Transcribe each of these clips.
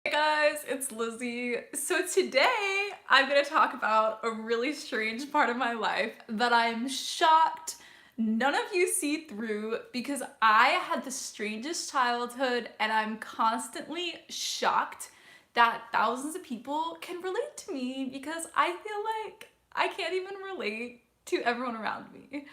Hey guys, it's Lizzie. So today I'm going to talk about a really strange part of my life that I'm shocked none of you see through because I had the strangest childhood and I'm constantly shocked that thousands of people can relate to me because I feel like I can't even relate to everyone around me.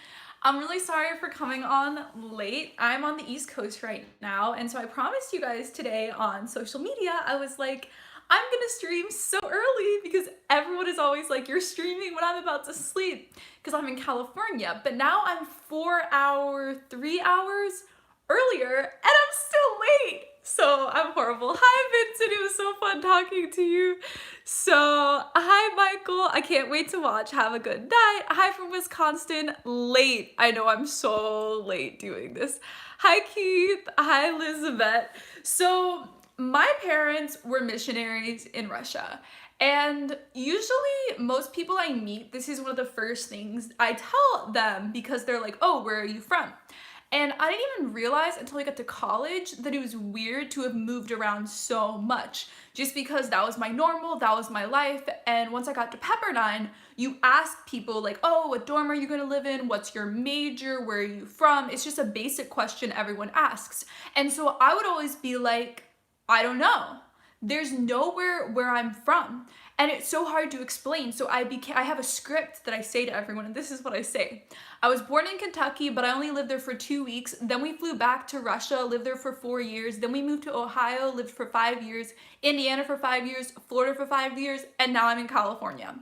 I'm really sorry for coming on late. I'm on the East Coast right now, and so I promised you guys today on social media, I was like, I'm gonna stream so early because everyone is always like, you're streaming when I'm about to sleep because I'm in California. But now I'm 3 hours earlier and I'm still late. So I'm horrible. Hi Vincent, it was so fun talking to you. So hi Michael, I can't wait to watch. Have a good night. Hi from Wisconsin, late. I know I'm so late doing this. Hi Keith, hi Elizabeth. So my parents were missionaries in Russia. And usually most people I meet, this is one of the first things I tell them because they're like, oh, where are you from? And I didn't even realize until I got to college that it was weird to have moved around so much just because that was my normal, that was my life. And once I got to Pepperdine, you ask people like, oh, what dorm are you gonna live in? What's your major? Where are you from? It's just a basic question everyone asks. And so I would always be like, I don't know. There's nowhere where I'm from. And it's so hard to explain. So I have a script that I say to everyone, and this is what I say. I was born in Kentucky, but I only lived there for 2 weeks. Then we flew back to Russia, lived there for 4 years. Then we moved to Ohio, lived for 5 years, Indiana for 5 years, Florida for 5 years, and now I'm in California.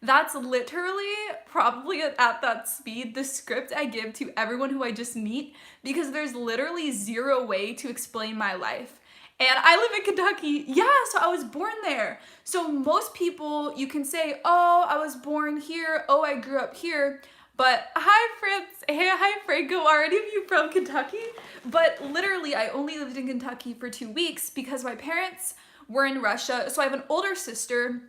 That's literally probably at that speed the script I give to everyone who I just meet because there's literally zero way to explain my life. And I live in Kentucky. Yeah, so I was born there. So most people, you can say, oh, I was born here. Oh, I grew up here. But hi, Fritz. Hey, hi, Franco. Are any of you from Kentucky? But literally, I only lived in Kentucky for 2 weeks because my parents were in Russia. So I have an older sister,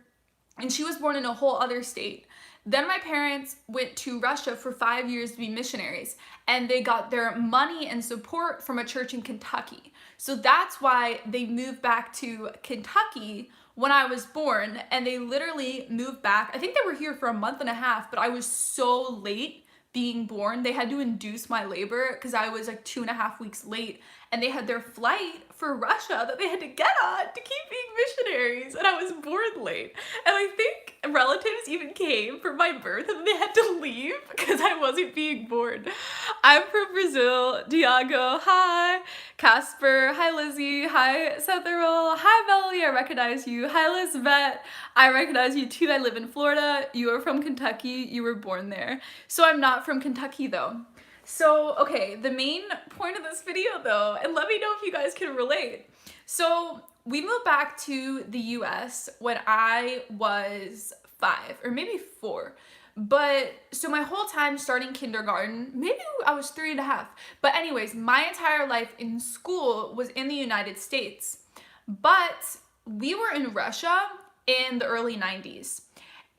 and she was born in a whole other state. Then my parents went to Russia for 5 years to be missionaries, and they got their money and support from a church in Kentucky. So that's why they moved back to Kentucky when I was born, and they literally moved back. I think they were here for a month and a half, but I was so late being born. They had to induce my labor because I was like 2.5 weeks late, and they had their flight for Russia that they had to get on to keep being missionaries, and I was born late. And I think relatives even came for my birth and they had to leave because I wasn't being born. I'm from Brazil. Diago, hi. Casper, hi Lizzie, hi Setheril, hi Melanie, I recognize you. Hi Lizbeth, I recognize you too. I live in Florida. You are from Kentucky. You were born there. So I'm not from Kentucky though. So, okay, the main point of this video though, and let me know if you guys can relate. So we moved back to the US when I was 5 or maybe 4. But so my whole time starting kindergarten, maybe I was 3.5. But anyways, my entire life in school was in the United States. But we were in Russia in the early 90s.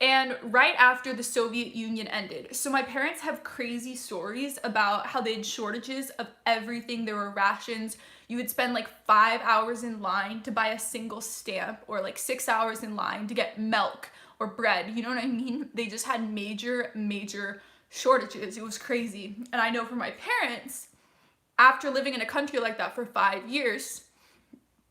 And right after the Soviet Union ended. So my parents have crazy stories about how they had shortages of everything. There were rations. You would spend like 5 hours in line to buy a single stamp, or like 6 hours in line to get milk or bread. You know what I mean? They just had major shortages. It was crazy. And I know for my parents, after living in a country like that for 5 years,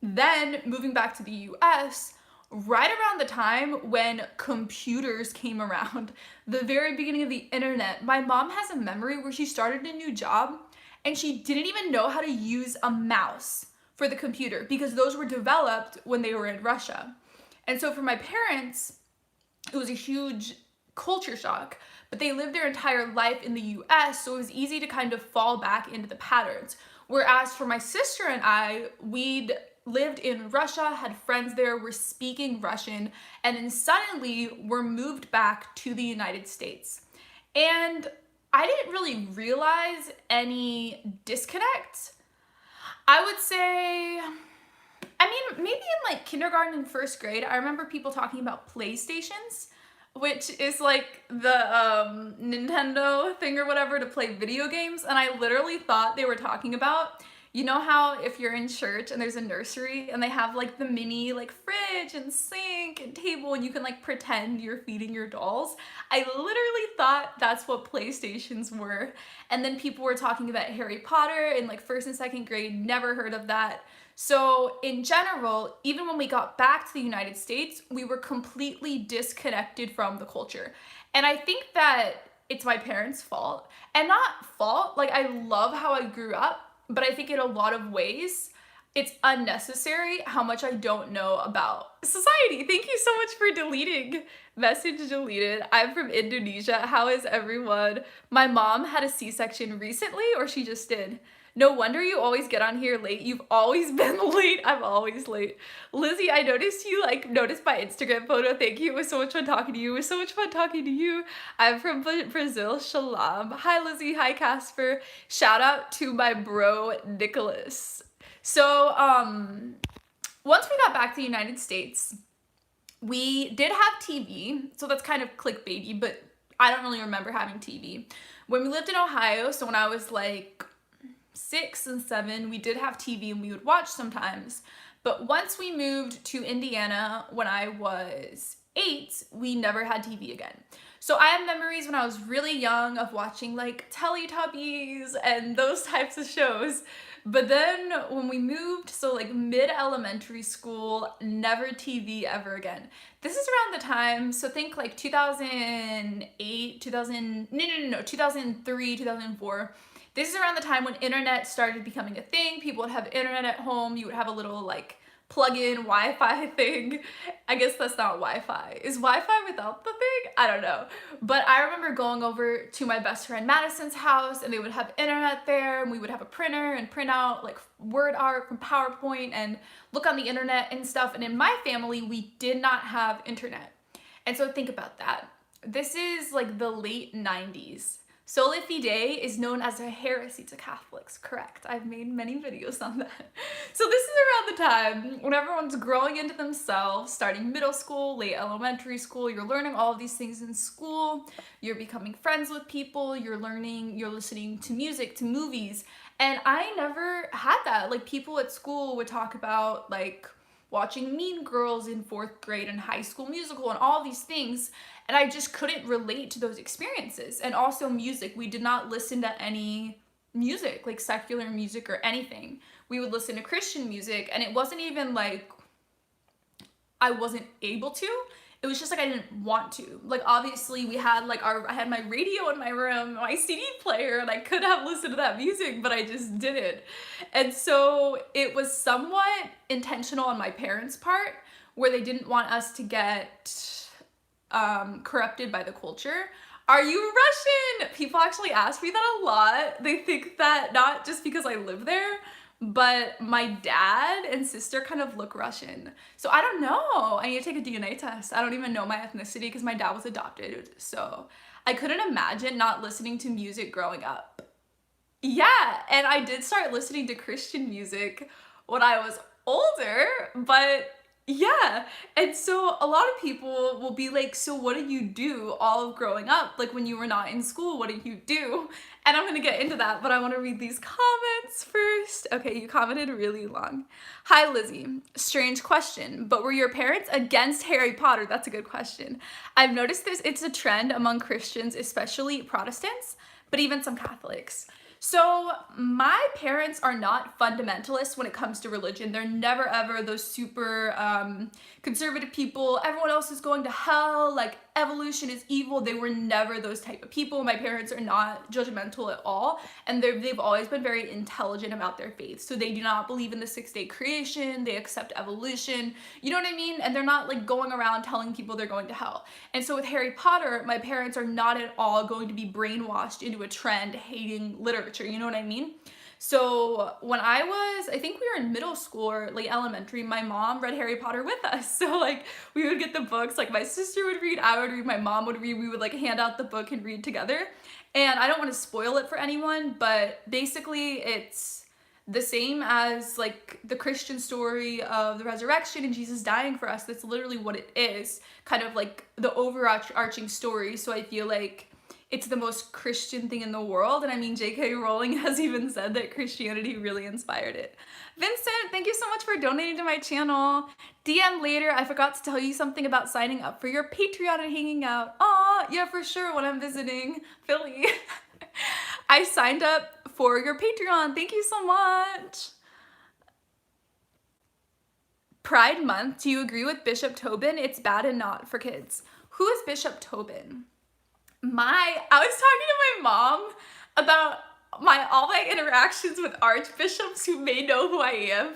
then moving back to the US, right around the time when computers came around, the very beginning of the internet, my mom has a memory where she started a new job and she didn't even know how to use a mouse for the computer because those were developed when they were in Russia. And so for my parents, it was a huge culture shock, but they lived their entire life in the US, so it was easy to kind of fall back into the patterns. Whereas for my sister and I, we'd lived in Russia, had friends there, were speaking Russian, and then suddenly were moved back to the United States. And I didn't really realize any disconnect. I would say, I mean, maybe in like kindergarten and first grade, I remember people talking about PlayStations, which is like the Nintendo thing or whatever to play video games, and I literally thought they were talking about You know how if you're in church and there's a nursery and they have like the mini like fridge and sink and table and you can like pretend you're feeding your dolls? I literally thought that's what PlayStations were. And then people were talking about Harry Potter in like first and second grade, never heard of that. So in general, even when we got back to the United States, we were completely disconnected from the culture. And I think that it's my parents' fault. And not fault, like I love how I grew up, but I think in a lot of ways, it's unnecessary how much I don't know about society. Thank you so much for deleting. Message deleted. I'm from Indonesia. How is everyone? My mom had a C-section recently, or she just did. No wonder you always get on here late. You've always been late. I'm always late. Lizzie, I noticed you noticed my Instagram photo. Thank you. It was so much fun talking to you. It was so much fun talking to you. I'm from Brazil. Shalom. Hi, Lizzie. Hi, Casper. Shout out to my bro, Nicholas. So, once we got back to the United States, we did have TV. So that's kind of clickbaity, but I don't really remember having TV. When we lived in Ohio, so when I was like 6 and 7, we did have TV and we would watch sometimes. But once we moved to Indiana when I was 8, we never had TV again. So I have memories when I was really young of watching like Teletubbies and those types of shows. But then when we moved, so like mid-elementary school, never TV ever again. This is around the time, so think like 2008, 2003, 2004. This is around the time when internet started becoming a thing. People would have internet at home. You would have a little like plug-in Wi-Fi thing. I guess that's not Wi-Fi. Is Wi-Fi without the thing? I don't know. But I remember going over to my best friend Madison's house and they would have internet there and we would have a printer and print out like word art from PowerPoint and look on the internet and stuff. And in my family, we did not have internet. And so think about that. This is like the late 90s. Soli Fide is known as a heresy to Catholics, correct? I've made many videos on that. So this is around the time when everyone's growing into themselves, starting middle school, late elementary school, you're learning all of these things in school, you're becoming friends with people, you're learning, you're listening to music, to movies, and I never had that. Like people at school would talk about like watching Mean Girls in 4th grade and High School Musical and all these things. And I just couldn't relate to those experiences. And also music. We did not listen to any music, like secular music or anything. We would listen to Christian music and it wasn't even like I wasn't able to. It was just like I didn't want to. Like obviously we had like I had my radio in my room, my CD player, and I could have listened to that music, but I just didn't. And so it was somewhat intentional on my parents' part where they didn't want us to get corrupted by the culture. Are you Russian? People actually ask me that a lot. They think that not just because I live there, but my dad and sister kind of look Russian. So I don't know. I need to take a DNA test. I don't even know my ethnicity because my dad was adopted. So I couldn't imagine not listening to music growing up. Yeah, and I did start listening to Christian music when I was older, but yeah. And so a lot of people will be like, so what did you do all of growing up? Like when you were not in school, what did you do? And I'm gonna get into that, but I wanna read these comments first. Okay, you commented really long. Hi, Lizzie. Strange question, but were your parents against Harry Potter? That's a good question. I've noticed it's a trend among Christians, especially Protestants, but even some Catholics. So my parents are not fundamentalists when it comes to religion. They're never ever those super conservative people. Everyone else is going to hell, like evolution is evil. They were never those type of people. My parents are not judgmental at all. And they've always been very intelligent about their faith. So they do not believe in the 6-day creation. They accept evolution. You know what I mean? And they're not like going around telling people they're going to hell. And so with Harry Potter, my parents are not at all going to be brainwashed into a trend hating literature. You know what I mean? So when I think we were in middle school or late elementary, my mom read Harry Potter with us. So like we would get the books, like my sister would read, I would read, my mom would read, we would like hand out the book and read together. And I don't want to spoil it for anyone, but basically it's the same as like the Christian story of the resurrection and Jesus dying for us. That's literally what it is, kind of like the overarching story. So I feel like it's the most Christian thing in the world. And I mean, J.K. Rowling has even said that Christianity really inspired it. Vincent, thank you so much for donating to my channel. DM later, I forgot to tell you something about signing up for your Patreon and hanging out. Aw, yeah, for sure, when I'm visiting Philly. I signed up for your Patreon. Thank you so much. Pride Month, do you agree with Bishop Tobin? It's bad and not for kids. Who is Bishop Tobin? I was talking to my mom about all my interactions with archbishops who may know who I am.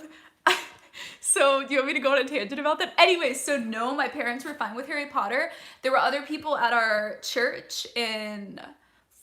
So do you want me to go on a tangent about that? Anyway, so no, my parents were fine with Harry Potter. There were other people at our church in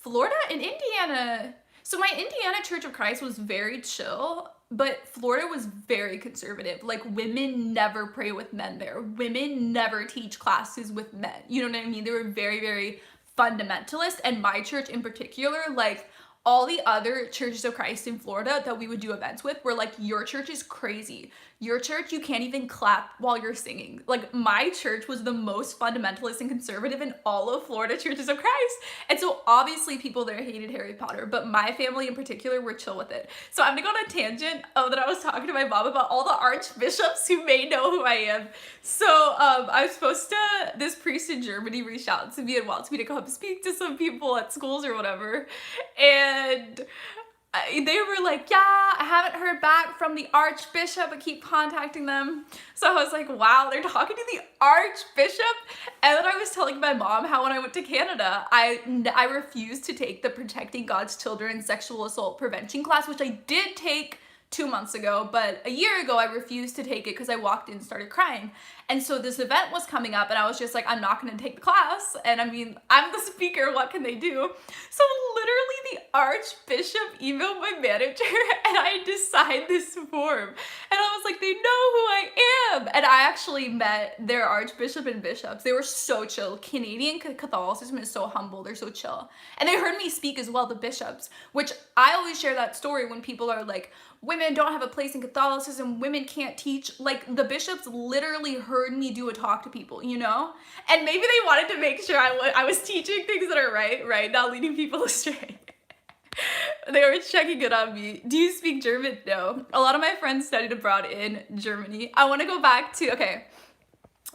Florida and Indiana. So my Indiana Church of Christ was very chill, but Florida was very conservative. Like, women never pray with men there. Women never teach classes with men. You know what I mean? They were very, very fundamentalist. And my church in particular, like, all the other churches of Christ in Florida that we would do events with were like, your church is crazy. Your church, you can't even clap while you're singing. Like, my church was the most fundamentalist and conservative in all of Florida churches of Christ. And so obviously people there hated Harry Potter, but my family in particular were chill with it. So I'm gonna go on a tangent that I was talking to my mom about all the archbishops who may know who I am. So I was supposed to, this priest in Germany reached out to me and wants me to come speak to some people at schools or whatever. And they were like, yeah, I haven't heard back from the archbishop, but keep contacting them. So I was like, wow, they're talking to the archbishop? And then I was telling my mom how when I went to Canada, I refused to take the Protecting God's Children Sexual Assault Prevention class, which I did take 2 months ago, but a year ago I refused to take it because I walked in and started crying. And so this event was coming up and I was just like, I'm not going to take the class. And I mean, I'm the speaker, what can they do? So literally the archbishop emailed my manager and I had to sign this form. And I was like, they know who I am. And I actually met their archbishop and bishops. They were so chill. Canadian Catholicism is so humble. They're so chill. And they heard me speak as well, the bishops, which I always share that story when people are like, women don't have a place in Catholicism, women can't teach. Like, the bishops literally heard me do a talk to people, you know? And maybe they wanted to make sure I was teaching things that are right, not leading people astray. They were checking it on me. Do you speak German? No. A lot of my friends studied abroad in Germany. I want to go back to, okay,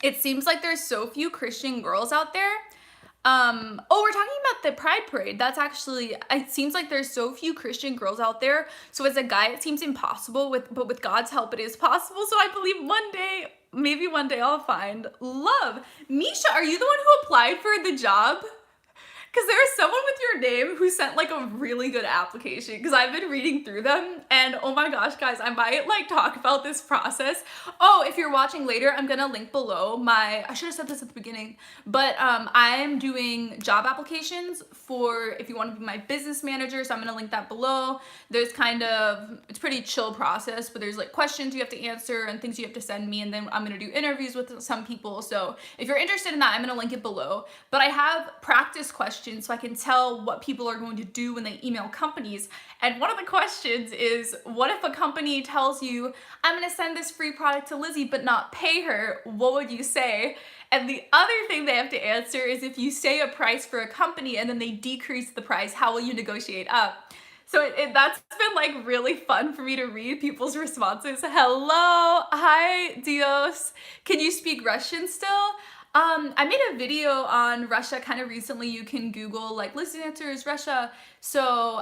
it seems like there's so few Christian girls out there. Oh, we're talking about the Pride Parade. That's actually, it seems like there's so few Christian girls out there. So as a guy, it seems impossible, but with God's help, it is possible. So I believe one day, maybe one day I'll find love. Misha, are you the one who applied for the job? Because there was someone with your name who sent like a really good application, because I've been reading through them and oh my gosh, guys, I might like talk about this process. Oh, if you're watching later, I'm gonna link below I should have said this at the beginning, but I'm doing job applications for if you want to be my business manager, so I'm gonna link that below. There's it's pretty chill process, but there's like questions you have to answer and things you have to send me, and then I'm gonna do interviews with some people. So if you're interested in that, I'm gonna link it below. But I have practice questions so I can tell what people are going to do when they email companies. And one of the questions is, what if a company tells you, I'm gonna send this free product to Lizzie but not pay her? What would you say? And the other thing they have to answer is, if you say a price for a company and then they decrease the price, how will you negotiate up? So that's been like really fun for me to read people's responses. Hello, hi, Dios. Can you speak Russian still? I made a video on Russia kind of recently. You can Google like LizziesAnswers Russia. So,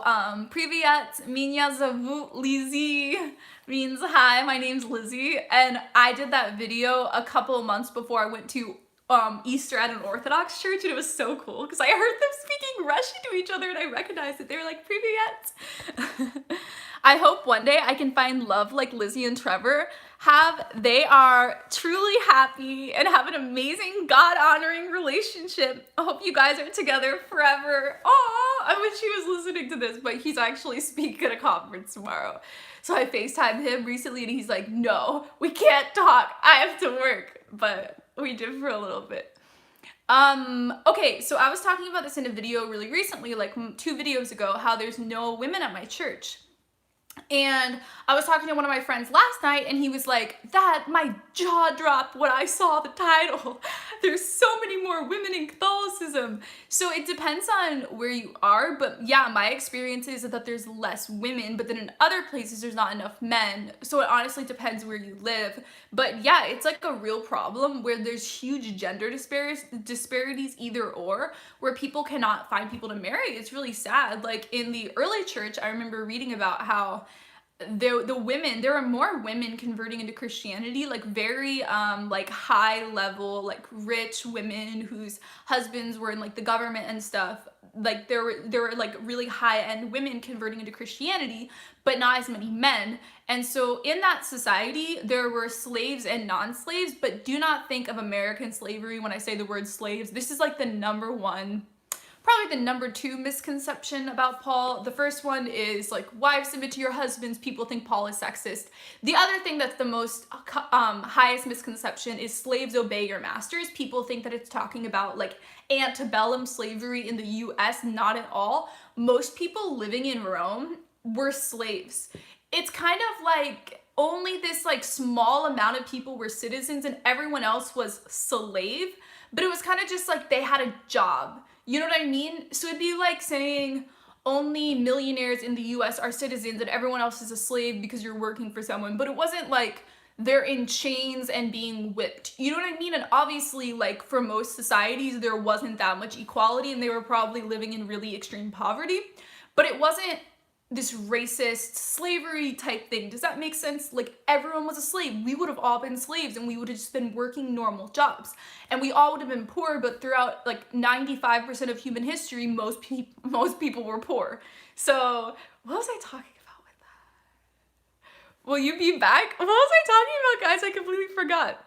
Privyet, меня зовут Lizzie means hi, my name's Lizzie. And I did that video a couple of months before I went to Easter at an Orthodox church, and it was so cool because I heard them speaking Russian to each other and I recognized it. They were like, Privyet. I hope one day I can find love like Lizzie and Trevor they are truly happy and have an amazing God-honoring relationship. I hope you guys are together forever. Aw, I wish he was listening to this, but he's actually speaking at a conference tomorrow. So I FaceTimed him recently and he's like, no, we can't talk. I have to work. But we did for a little bit. Okay, so I was talking about this in a video really recently, like 2 videos ago, how there's no women at my church. And I was talking to one of my friends last night, and he was like, that, my jaw dropped when I saw the title. There's so many more women in Catholicism. So it depends on where you are, but yeah, my experience is that there's less women, but then in other places there's not enough men. So it honestly depends where you live. But yeah, it's like a real problem where there's huge gender disparities either or, where people cannot find people to marry. It's really sad. Like in the early church, I remember reading about how there are more women converting into Christianity, like very like high level, like rich women whose husbands were in like the government and stuff. Like there were like really high end women converting into Christianity, but not as many men. And so in that society there were slaves and non-slaves, but do not think of American slavery when I say the word slaves. This is like the probably the number 2 misconception about Paul. The first one is like, wives submit to your husbands. People think Paul is sexist. The other thing that's the most highest misconception is slaves obey your masters. People think that it's talking about like antebellum slavery in the US. Not at all. Most people living in Rome were slaves. It's kind of like only this like small amount of people were citizens and everyone else was slave, but it was kind of just like they had a job. You know what I mean? So it'd be like saying only millionaires in the US are citizens and everyone else is a slave because you're working for someone. But it wasn't like they're in chains and being whipped. You know what I mean? And obviously, like for most societies, there wasn't that much equality and they were probably living in really extreme poverty. But it wasn't this racist slavery type thing. Does that make sense? Like everyone was a slave. We would have all been slaves and we would have just been working normal jobs. And we all would have been poor, but throughout like 95% of human history, most people were poor. So what was I talking about with that? Will you be back? What was I talking about, guys? I completely forgot.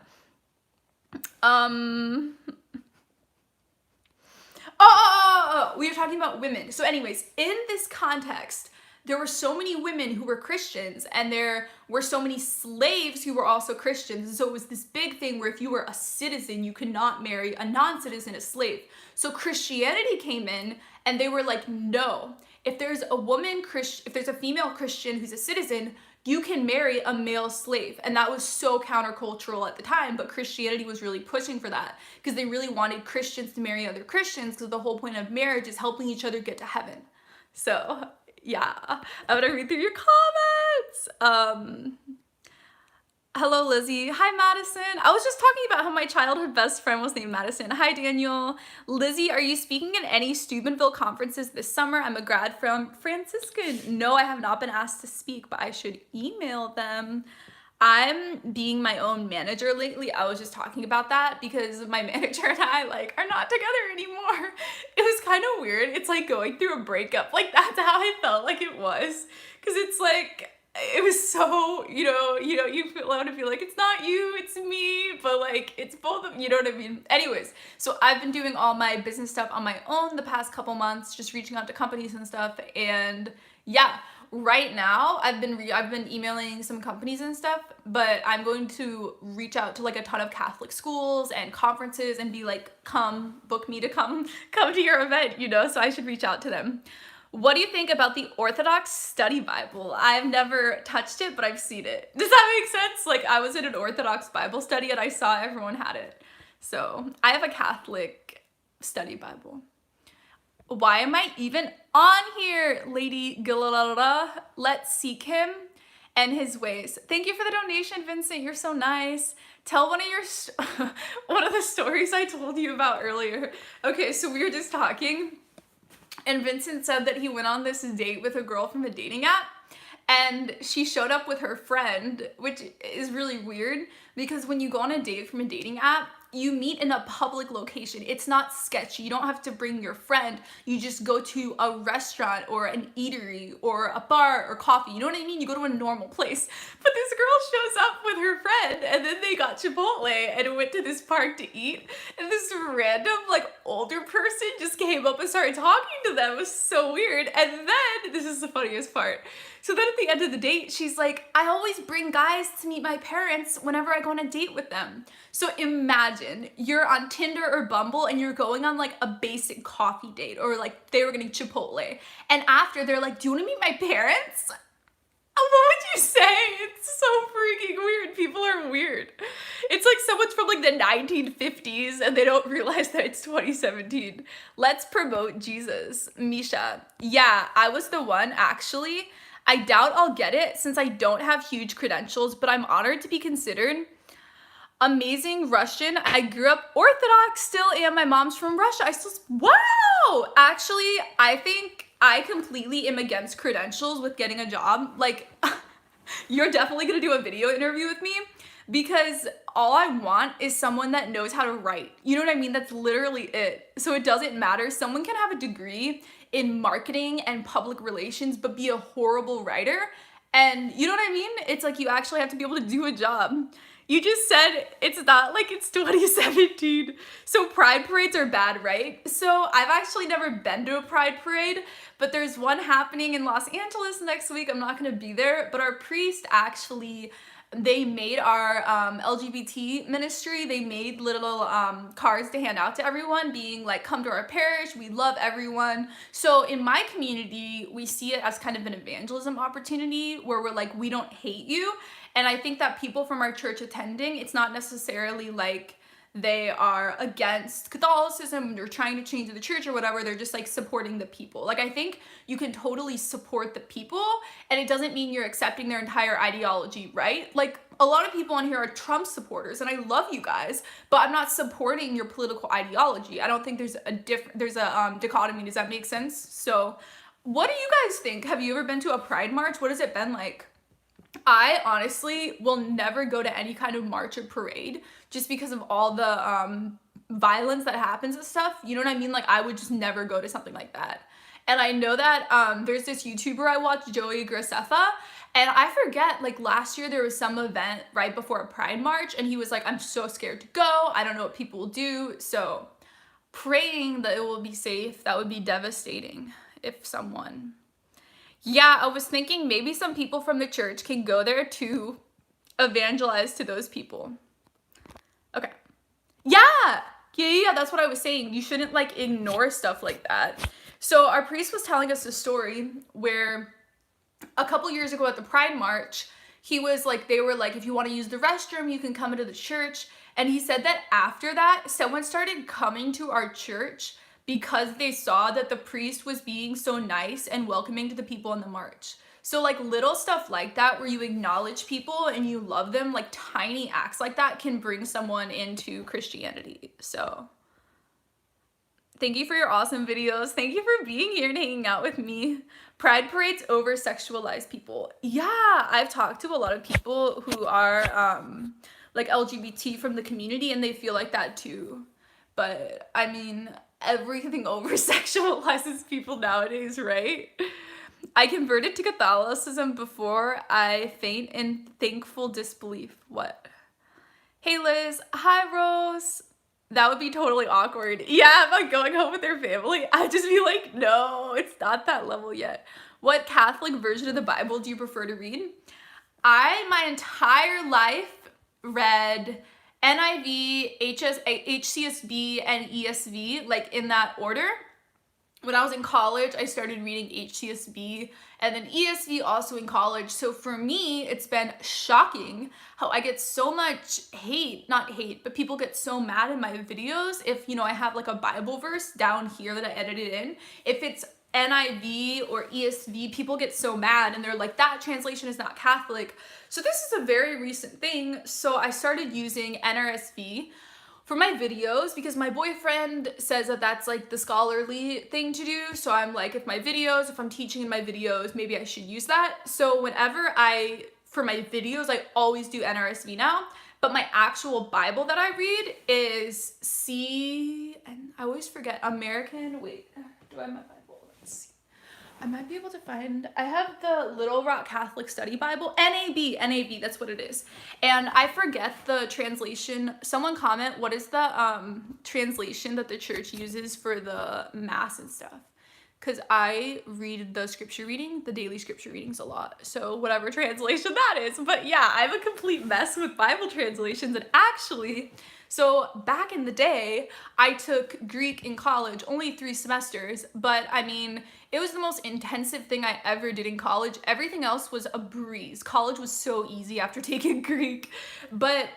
We were talking about women. So anyways, in this context, there were so many women who were Christians and there were so many slaves who were also Christians. And so it was this big thing where if you were a citizen, you could not marry a non-citizen, a slave. So Christianity came in and they were like, no, if there's a female Christian who's a citizen, you can marry a male slave. And that was so countercultural at the time, but Christianity was really pushing for that because they really wanted Christians to marry other Christians because the whole point of marriage is helping each other get to heaven. So yeah, I'm gonna read through your comments. Hello, Lizzie. Hi, Madison. I was just talking about how my childhood best friend was named Madison. Hi, Daniel. Lizzie, are you speaking in any Steubenville conferences this summer? I'm a grad from Franciscan. No, I have not been asked to speak, but I should email them. I'm being my own manager lately. I was just talking about that because my manager and I like are not together anymore. It was kind of weird. It's like going through a breakup. Like that's how I felt like it was. Cause it's like, it was so, you want to feel like it's not you, it's me, but like it's both of you know what I mean? Anyways, so I've been doing all my business stuff on my own the past couple months, just reaching out to companies and stuff. And yeah, right now I've been emailing some companies and stuff, but I'm going to reach out to like a ton of Catholic schools and conferences and be like, come book me to come to your event, so I should reach out to them. What do you think about the Orthodox Study Bible? I've never touched it, but I've seen it. Does that make sense? Like I was in an Orthodox Bible study and I saw everyone had it. So I have a Catholic study Bible. Why am I even on here, Lady Galala? Let's seek him and his ways. Thank you for the donation, Vincent. You're so nice. Tell one of the stories I told you about earlier. Okay, so we were just talking and Vincent said that he went on this date with a girl from a dating app and she showed up with her friend, which is really weird because when you go on a date from a dating app, you meet in a public location. It's not sketchy. You don't have to bring your friend. You just go to a restaurant or an eatery or a bar or coffee. You know what I mean? You go to a normal place. But this girl shows up with her friend and then they got Chipotle and went to this park to eat. And this random like older person just came up and started talking to them. It was so weird. And then, this is the funniest part. So then at the end of the date, she's like, I always bring guys to meet my parents whenever I go on a date with them. So imagine you're on Tinder or Bumble and you're going on like a basic coffee date or like they were getting Chipotle. And after they're like, do you want to meet my parents? What would you say? It's so freaking weird. People are weird. It's like someone's from like the 1950s and they don't realize that it's 2017. Let's promote Jesus. Misha. Yeah, I was the one actually. I doubt I'll get it since I don't have huge credentials, but I'm honored to be considered. Amazing Russian. I grew up Orthodox still, and my mom's from Russia. Wow! Actually, I think I completely am against credentials with getting a job. Like, you're definitely gonna do a video interview with me because all I want is someone that knows how to write. You know what I mean? That's literally it. So it doesn't matter. Someone can have a degree in marketing and public relations, but be a horrible writer. And you know what I mean? It's like you actually have to be able to do a job. You just said it's not like it's 2017. So pride parades are bad, right? So I've actually never been to a pride parade, but there's one happening in Los Angeles next week. I'm not gonna be there, but our priest actually, they made our LGBT ministry, they made little cards to hand out to everyone being like, come to our parish, we love everyone. So in my community, we see it as kind of an evangelism opportunity where we're like, we don't hate you. And I think that people from our church attending, it's not necessarily like they are against Catholicism or trying to change the church or whatever. They're just like supporting the people. Like, I think you can totally support the people and it doesn't mean you're accepting their entire ideology, right? Like, a lot of people on here are Trump supporters and I love you guys, but I'm not supporting your political ideology. I don't think there's a dichotomy. Does that make sense? So what do you guys think? Have you ever been to a pride march? What has it been like? I honestly will never go to any kind of march or parade just because of all the violence that happens and stuff. You know what I mean? Like, I would just never go to something like that. And I know that there's this YouTuber I watch, Joey Graceffa, and I forget, like last year there was some event right before a pride march and he was like, I'm so scared to go. I don't know what people will do. So praying that it will be safe. That would be devastating if someone... Yeah, I was thinking maybe some people from the church can go there to evangelize to those people. Okay. Yeah, that's what I was saying. You shouldn't like ignore stuff like that. So our priest was telling us a story where a couple years ago at the Pride March, he was like, they were like, if you want to use the restroom, you can come into the church. And he said that after that, someone started coming to our church because they saw that the priest was being so nice and welcoming to the people in the march. So like little stuff like that where you acknowledge people and you love them, like tiny acts like that can bring someone into Christianity. So thank you for your awesome videos. Thank you for being here and hanging out with me. Pride parades over-sexualize people. Yeah, I've talked to a lot of people who are like LGBT from the community and they feel like that too. But I mean, everything over-sexualizes people nowadays, right? I converted to Catholicism before I faint in thankful disbelief. What? Hey Liz, hi Rose. That would be totally awkward. Yeah, if I'm going home with their family, I'd just be like, no, it's not that level yet. What Catholic version of the Bible do you prefer to read? I, my entire life, read NIV, HCSB, and ESV, like in that order. When I was in college, I started reading HCSB and then ESV also in college. So for me, it's been shocking how I get so much hate, not hate, but people get so mad in my videos if, you know, I have like a Bible verse down here that I edited in. If it's NIV or ESV, people get so mad and they're like, that translation is not Catholic. So this is a very recent thing. So I started using NRSV for my videos because my boyfriend says that that's like the scholarly thing to do. So I'm like, if I'm teaching in my videos, maybe I should use that. So for my videos, I always do NRSV now, but my actual Bible that I read is and I always forget, American, wait, do I have my Bible? Let's see. I might be able to find, I have the Little Rock Catholic Study Bible, NAB, that's what it is. And I forget the translation. Someone comment, what is the translation that the church uses for the mass and stuff? because I read the scripture reading, the daily scripture readings a lot. So whatever translation that is. But yeah, I'm a complete mess with Bible translations. And actually, so back in the day, I took Greek in college, only 3 semesters, but I mean, it was the most intensive thing I ever did in college. Everything else was a breeze. College was so easy after taking Greek. But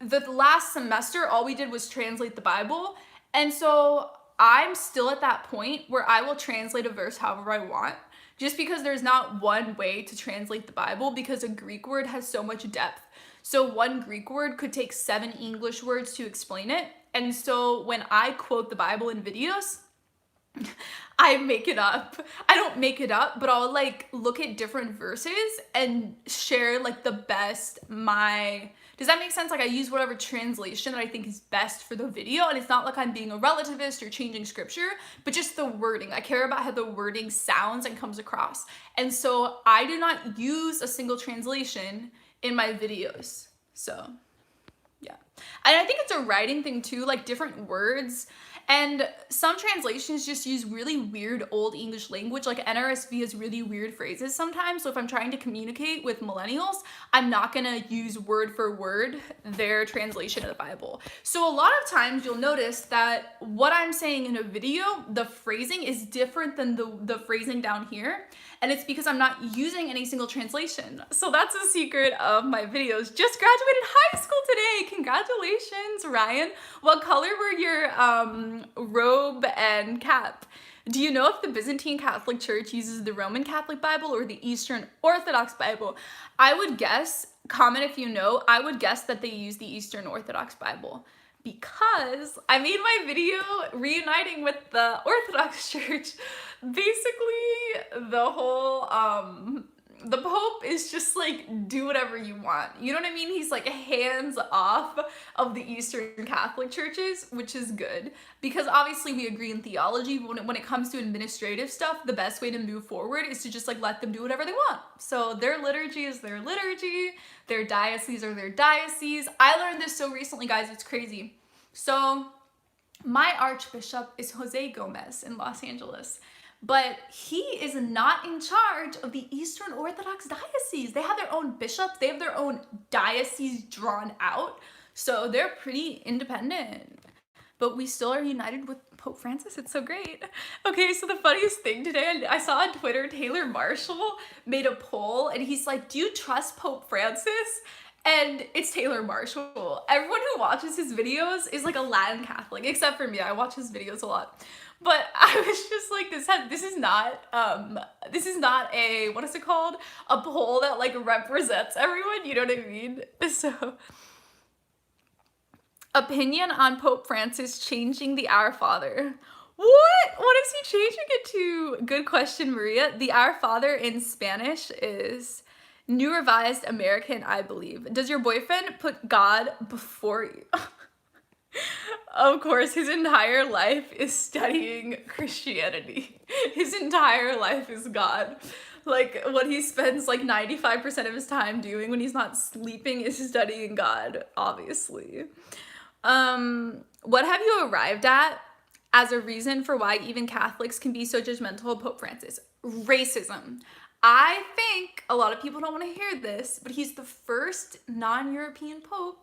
the last semester, all we did was translate the Bible. And so I'm still at that point where I will translate a verse however I want, just because there's not one way to translate the Bible, because a Greek word has so much depth. So one Greek word could take 7 English words to explain it. And so when I quote the Bible in videos, I make it up. I don't make it up, but I'll like look at different verses and share like the best does that make sense? Like I use whatever translation that I think is best for the video, and it's not like I'm being a relativist or changing scripture, but just the wording. I care about how the wording sounds and comes across. And so I do not use a single translation in my videos. So yeah. And I think it's a writing thing too, like different words. And some translations just use really weird old English language, like NRSV has really weird phrases sometimes. So if I'm trying to communicate with millennials, I'm not gonna use word for word their translation of the Bible. So a lot of times you'll notice that what I'm saying in a video, the phrasing is different than the phrasing down here. And it's because I'm not using any single translation. So that's a secret of my videos. Just graduated high school today. Congratulations, Ryan. What color were your robe and cap? Do you know if the Byzantine Catholic Church uses the Roman Catholic Bible or the Eastern Orthodox Bible? I would guess, comment if you know, I would guess that they use the Eastern Orthodox Bible, because I made my video reuniting with the Orthodox Church. Basically, the whole, the Pope is just like, do whatever you want. You know what I mean? He's like hands off of the Eastern Catholic churches, which is good, because obviously we agree in theology, but when it comes to administrative stuff, the best way to move forward is to just like let them do whatever they want. So their liturgy is their liturgy, their diocese are their diocese. I learned this so recently, guys, it's crazy. So my archbishop is Jose Gomez in Los Angeles, but he is not in charge of the Eastern Orthodox diocese. They have their own bishops, they have their own diocese drawn out, so they're pretty independent. But we still are united with Pope Francis. It's so great. Okay, so the funniest thing today, I saw on Twitter, Taylor Marshall made a poll, and he's like, do you trust Pope Francis? And it's Taylor Marshall. Everyone who watches his videos is like a Latin Catholic, except for me. I watch his videos a lot. But I was just like, this is not a, what is it called? A poll that like represents everyone, you know what I mean? So, opinion on Pope Francis changing the Our Father. What is he changing it to? Good question, Maria. The Our Father in Spanish is New Revised American, I believe. Does your boyfriend put God before you? Of course, his entire life is studying Christianity. His entire life is God. Like, what he spends like 95% of his time doing when he's not sleeping is studying God, obviously. What have you arrived at as a reason for why even Catholics can be so judgmental of Pope Francis? Racism. I think a lot of people don't want to hear this, but he's the first non-European pope,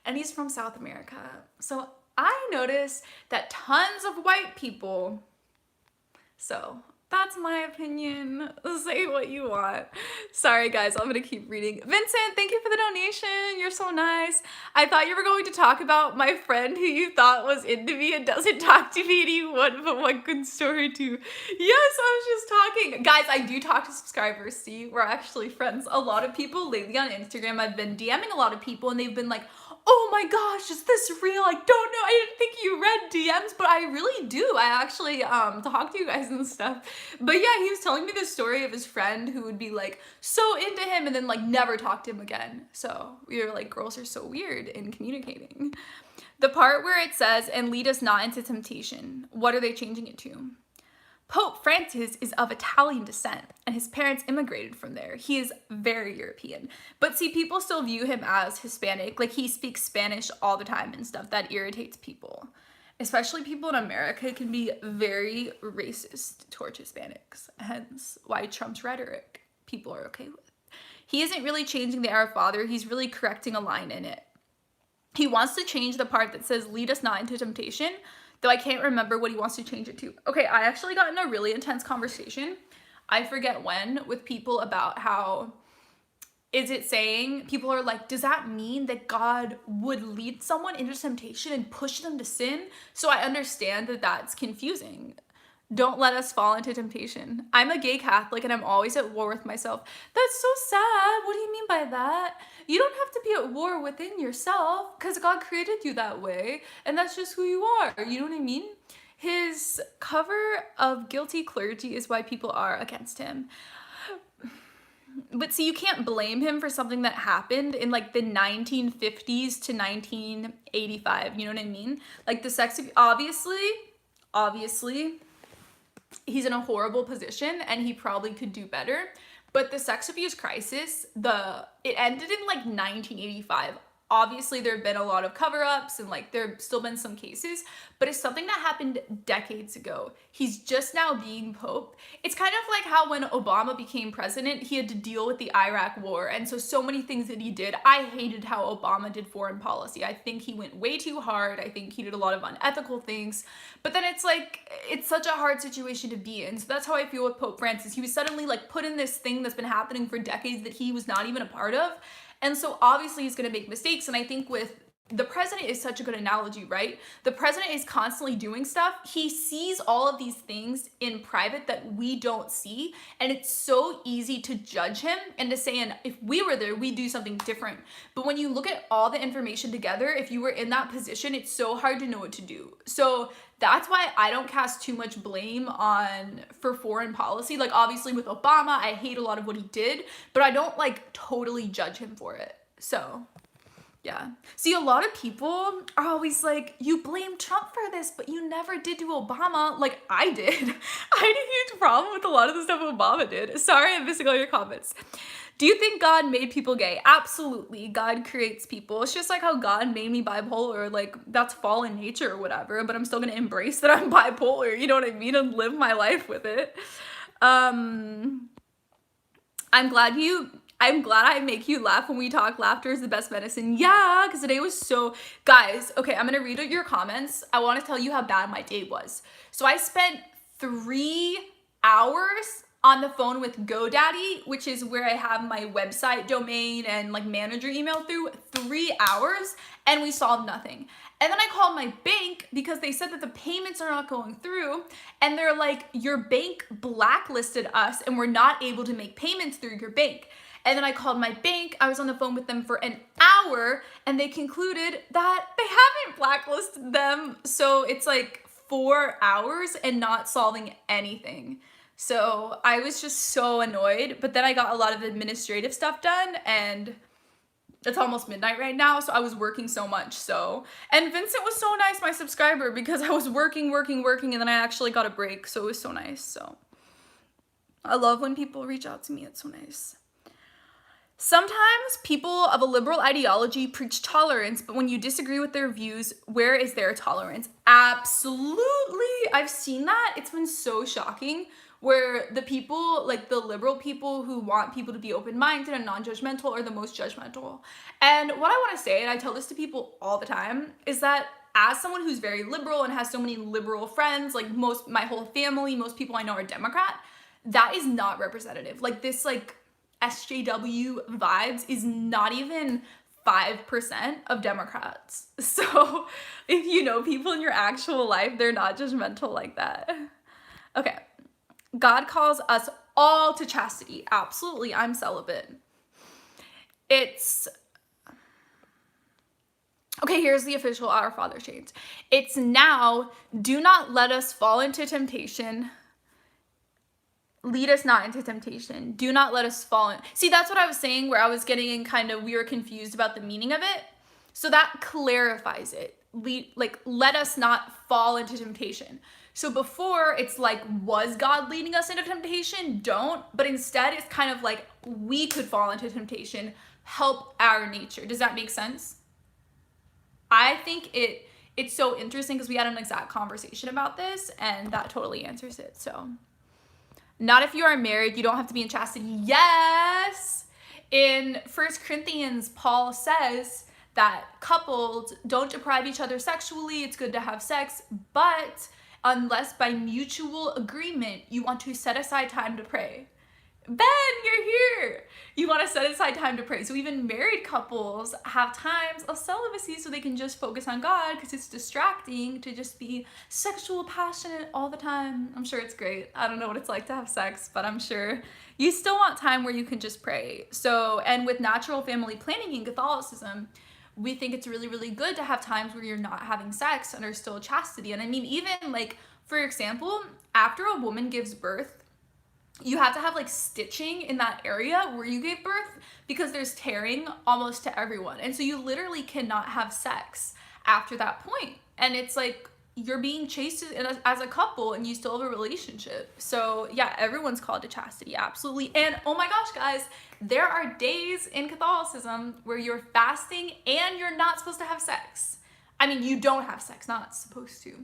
and he's from South America. So I notice that tons of white people, so that's my opinion. Say what you want. Sorry guys, I'm gonna keep reading. Vincent, thank you for the donation. You're so nice. I thought you were going to talk about my friend who you thought was into me and doesn't talk to me anymore, but one good story too. Yes, I was just talking. Guys, I do talk to subscribers. See, we're actually friends. A lot of people lately on Instagram, I've been DMing a lot of people and they've been like, oh my gosh, is this real? I don't know. I didn't think you read DMs, but I really do. I actually talk to you guys and stuff. But yeah, he was telling me the story of his friend who would be like so into him and then like never talk to him again. So we were like, girls are so weird in communicating. The part where it says, and lead us not into temptation, what are they changing it to? Pope Francis is of Italian descent, and his parents immigrated from there. He is very European. But see, people still view him as Hispanic. Like, he speaks Spanish all the time and stuff. That irritates people. especially people in America, can be very racist towards Hispanics, hence why Trump's rhetoric people are okay with. He isn't really changing the Our Father, he's really correcting a line in it. He wants to change the part that says, lead us not into temptation, though I can't remember what he wants to change it to. Okay, I actually got in a really intense conversation, I forget when, with people about how, is it saying, people are like, does that mean that God would lead someone into temptation and push them to sin? So I understand that that's confusing. Don't let us fall into temptation. I'm a gay Catholic and I'm always at war with myself. That's so sad. What do you mean by that? You don't have to be at war within yourself because God created you that way and that's just who you are. You know what I mean? His cover of guilty clergy is why people are against him. But see, you can't blame him for something that happened in like the 1950s to 1985. You know what I mean? Like the sex, obviously, he's in a horrible position and he probably could do better. But the sex abuse crisis, it ended in like 1985. Obviously, there have been a lot of cover-ups and like there have still been some cases, but it's something that happened decades ago. He's just now being Pope. It's kind of like how when Obama became president, he had to deal with the Iraq war. And so many things that he did, I hated how Obama did foreign policy. I think he went way too hard. I think he did a lot of unethical things. But then it's like, it's such a hard situation to be in. So that's how I feel with Pope Francis. He was suddenly like put in this thing that's been happening for decades that he was not even a part of. And so obviously he's going to make mistakes. And I think with the president is such a good analogy, right? The president is constantly doing stuff. He sees all of these things in private that we don't see. And it's so easy to judge him and to say, and if we were there, we'd do something different. But when you look at all the information together, if you were in that position, it's so hard to know what to do. So that's why I don't cast too much blame for foreign policy. Like obviously with Obama, I hate a lot of what he did, but I don't like totally judge him for it. So yeah. See, a lot of people are always like, you blame Trump for this, but you never did to Obama. Like I did. I had a huge problem with a lot of the stuff Obama did. Sorry, I'm missing all your comments. Do you think God made people gay? Absolutely. God creates people. It's just like how God made me bipolar. Like that's fallen nature or whatever, but I'm still going to embrace that I'm bipolar. You know what I mean? And live my life with it. I'm glad I make you laugh when we talk. Laughter is the best medicine. Yeah, because today was so... Guys, okay, I'm going to read out your comments. I want to tell you how bad my day was. So I spent 3 hours on the phone with GoDaddy, which is where I have my website domain and like manager email through. 3 hours and we solved nothing. And then I called my bank because they said that the payments are not going through. And they're like, your bank blacklisted us and we're not able to make payments through your bank. And then I called my bank. I was on the phone with them for an hour and they concluded that they haven't blacklisted them. So it's like 4 hours and not solving anything. So I was just so annoyed, but then I got a lot of administrative stuff done and it's almost midnight right now. So I was working so much. And Vincent was so nice, my subscriber, because I was working and then I actually got a break. So it was so nice. So I love when people reach out to me. It's so nice. Sometimes people of a liberal ideology preach tolerance, but when you disagree with their views, where is their tolerance? Absolutely. I've seen that. It's been so shocking where the people, like the liberal people who want people to be open-minded and non-judgmental are the most judgmental. And what I want to say, and I tell this to people all the time, is that as someone who's very liberal and has so many liberal friends, like my whole family, most people I know are Democrat, that is not representative. Like this like SJW vibes is not even 5% of Democrats. So if you know people in your actual life, they're not judgmental like that. Okay. God calls us all to chastity. Absolutely, I'm celibate. Okay, here's the official Our Father change. It's now, do not let us fall into temptation. Lead us not into temptation. Do not let us fall in. See, that's what I was saying where I was getting in we were confused about the meaning of it. So that clarifies it. Let us not fall into temptation. So before it's like, was God leading us into temptation? Don't. But instead it's kind of like we could fall into temptation, help our nature. Does that make sense? I think it it's so interesting because we had an exact conversation about this, and that totally answers it. So, not if you are married, you don't have to be in chastity. Yes! In 1 Corinthians, Paul says that couples don't deprive each other sexually. It's good to have sex, but unless by mutual agreement, you want to set aside time to pray. Ben, you're here. You want to set aside time to pray. So even married couples have times of celibacy so they can just focus on God, because it's distracting to just be sexual passionate all the time. I'm sure it's great. I don't know what it's like to have sex, but I'm sure you still want time where you can just pray. So, and with natural family planning in Catholicism, we think it's really, really good to have times where you're not having sex and are still chastity. And I mean, even like, for example, after a woman gives birth, you have to have like stitching in that area where you gave birth, because there's tearing almost to everyone. And so you literally cannot have sex after that point. And it's like, you're being chaste as a couple and you still have a relationship. So yeah, everyone's called to chastity, absolutely. And oh my gosh, guys, there are days in Catholicism where you're fasting and you're not supposed to have sex. I mean, you don't have sex, not supposed to.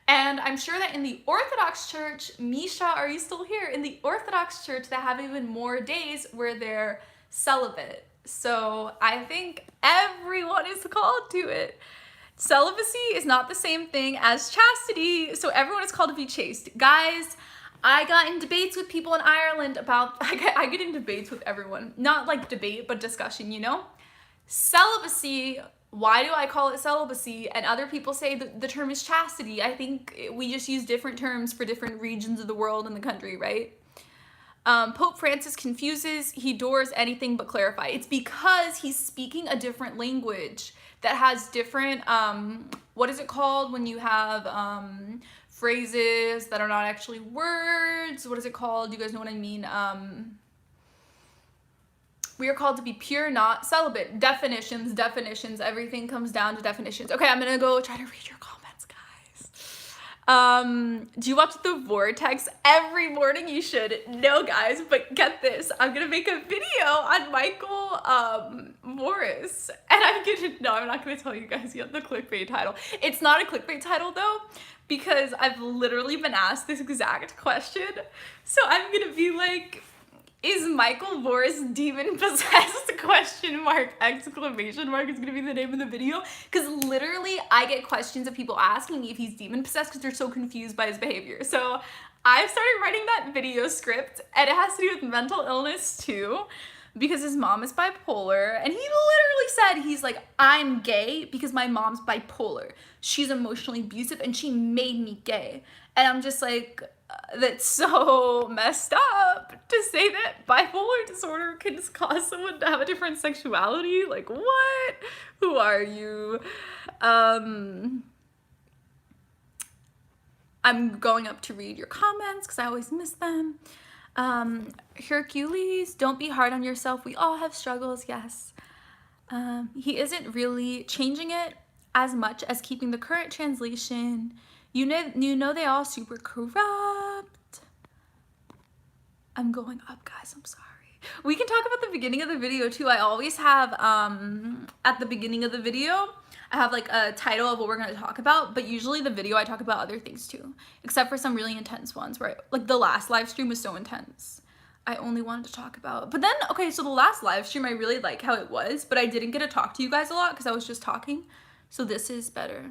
And I'm sure that in the Orthodox Church, Misha, are you still here? In the Orthodox Church, they have even more days where they're celibate. So I think everyone is called to it. Celibacy is not the same thing as chastity, so everyone is called to be chaste. Guys, I got in debates with people in Ireland about, I get in debates with everyone. Not like debate, but discussion, you know? Celibacy, why do I call it celibacy? And other people say that the term is chastity. I think we just use different terms for different regions of the world and the country, right? Pope Francis confuses, he doors anything but clarify. It's because he's speaking a different language that has different, what is it called when you have phrases that are not actually words? What is it called? You guys know what I mean? We are called to be pure, not celibate. Definitions, everything comes down to definitions. Okay, I'm gonna go try to read your comments, guys. Do you watch The Vortex every morning? You should. No, guys, but get this. I'm gonna make a video on Michael Morris. And I'm not gonna tell you guys yet the clickbait title. It's not a clickbait title though, because I've literally been asked this exact question. So I'm gonna be like, is Michael Morris demon possessed? Question mark, exclamation mark is gonna be the name of the video. Because literally I get questions of people asking me if he's demon possessed because they're so confused by his behavior. So I've started writing that video script, and it has to do with mental illness too, because his mom is bipolar. And he literally said, he's like, I'm gay because my mom's bipolar. She's emotionally abusive and she made me gay. And I'm just like, that's so messed up to say that bipolar disorder can cause someone to have a different sexuality. Like, what? Who are you? I'm going up to read your comments because I always miss them. Hercules, don't be hard on yourself. We all have struggles, yes. He isn't really changing it as much as keeping the current translation. You know they all super corrupt. I'm going up, guys, I'm sorry. We can talk about the beginning of the video too. I always have, at the beginning of the video, I have like a title of what we're gonna talk about, but usually the video I talk about other things too, except for some really intense ones where, like the last live stream was so intense. I only wanted to talk about, but then, okay, so the last live stream, I really like how it was, but I didn't get to talk to you guys a lot because I was just talking. So this is better.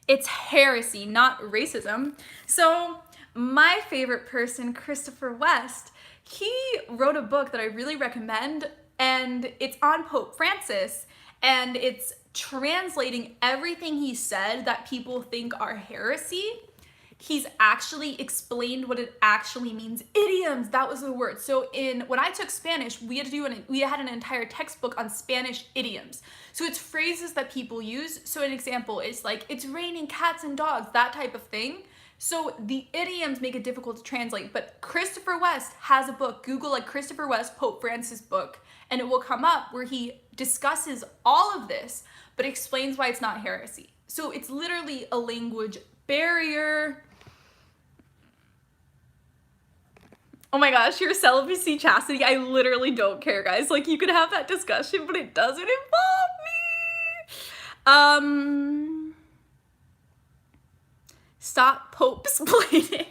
It's heresy, not racism. So my favorite person, Christopher West, he wrote a book that I really recommend, and it's on Pope Francis, and it's translating everything he said that people think are heresy. He's actually explained what it actually means. Idioms, that was the word. So when I took Spanish, we had an entire textbook on Spanish idioms. So it's phrases that people use. So an example is like, it's raining cats and dogs, that type of thing. So the idioms make it difficult to translate, but Christopher West has a book. Google like Christopher West, Pope Francis book, and it will come up where he discusses all of this, but explains why it's not heresy. So it's literally a language barrier. Oh my gosh, your celibacy, chastity, I literally don't care, guys. Like, you could have that discussion, but it doesn't involve me. Stop pope-splaining.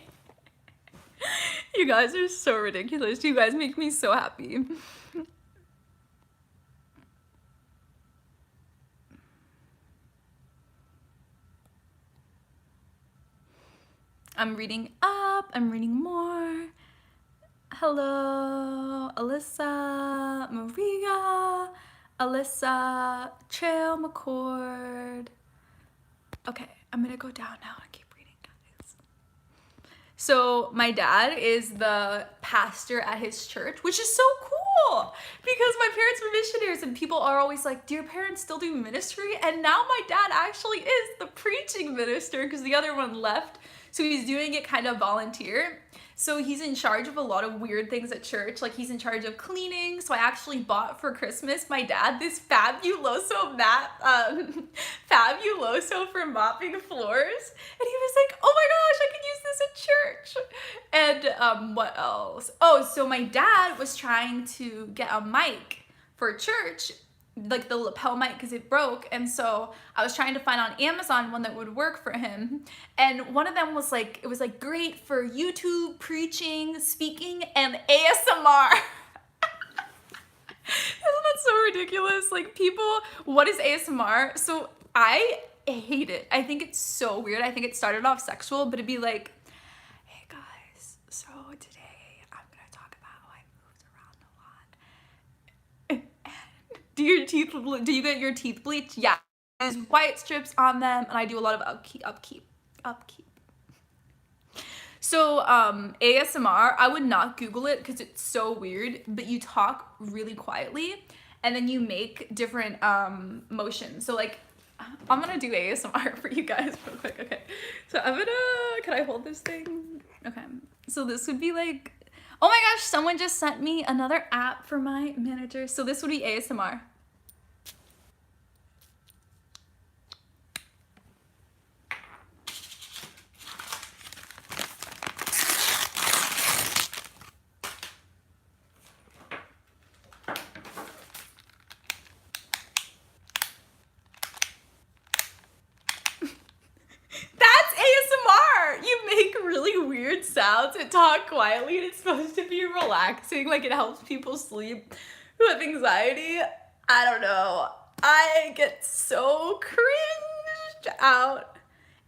You guys are so ridiculous. You guys make me so happy. I'm reading up. I'm reading more. Hello, Alyssa, Maria, Alyssa, Trail McCord. Okay, I'm gonna go down now and keep reading, guys. So my dad is the pastor at his church, which is so cool because my parents were missionaries and people are always like, do your parents still do ministry? And now my dad actually is the preaching minister because the other one left. So he's doing it kind of volunteer. So he's in charge of a lot of weird things at church. Like he's in charge of cleaning. So I actually bought for Christmas my dad this fabuloso fabuloso for mopping floors. And he was like, oh my gosh, I could use this at church. And what else? Oh, so my dad was trying to get a mic for church, like the lapel mic, because it broke. And so I was trying to find on Amazon one that would work for him. And one of them was like, it was like great for YouTube, preaching, speaking, and ASMR. Isn't that so ridiculous? Like people, what is ASMR? So I hate it. I think it's so weird. I think it started off sexual, but it'd be like, hey guys, so today I'm gonna talk about how I moved around a lot. Do you get your teeth bleached? Yeah. There's white strips on them, and I do a lot of upkeep. So ASMR, I would not Google it because it's so weird, but you talk really quietly and then you make different motions. So like, I'm gonna do ASMR for you guys real quick, okay? So can I hold this thing? Okay, so this would be like, oh my gosh, someone just sent me another app for my manager. So this would be ASMR. Sounds and talk quietly, and it's supposed to be relaxing, like it helps people sleep who have anxiety. I don't know, I get so cringed out.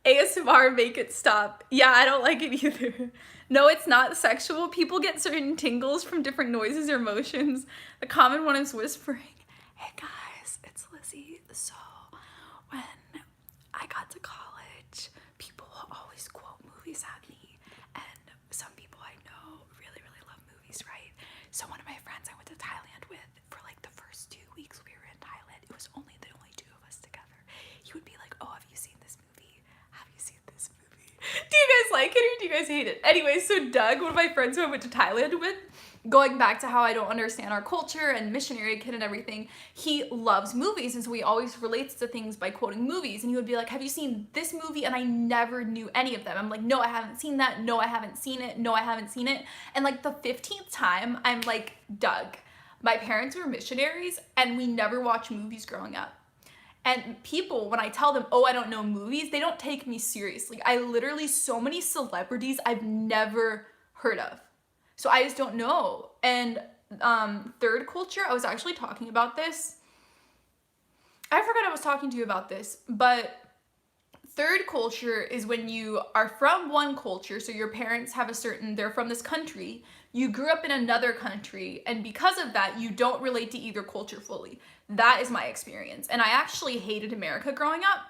ASMR, make it stop. Yeah, I don't like it either. No, it's not sexual. People get certain tingles from different noises or motions. The common one is whispering. Hey guys, it's Lizzie. So when I got to college, people will always quote movies at me. Some people I know really, really love movies, right? So one of my friends I went to Thailand with, for like the first 2 weeks we were in Thailand, it was only the only two of us together. He would be like, oh, have you seen this movie? Have you seen this movie? Do you guys like it or do you guys hate it? Anyway, so Doug, one of my friends who I went to Thailand with, going back to how I don't understand our culture and missionary kid and everything, he loves movies, and so he always relates to things by quoting movies. And he would be like, have you seen this movie? And I never knew any of them. I'm like, no, I haven't seen that. No, I haven't seen it. No, I haven't seen it. And like the 15th time, I'm like, Doug, my parents were missionaries and we never watched movies growing up. And people, when I tell them, oh, I don't know movies, they don't take me seriously. I literally, so many celebrities I've never heard of. So I just don't know. And third culture, I was actually talking about this. I forgot I was talking to you about this, but third culture is when you are from one culture, so your parents have they're from this country, you grew up in another country, and because of that, you don't relate to either culture fully. That is my experience. And I actually hated America growing up.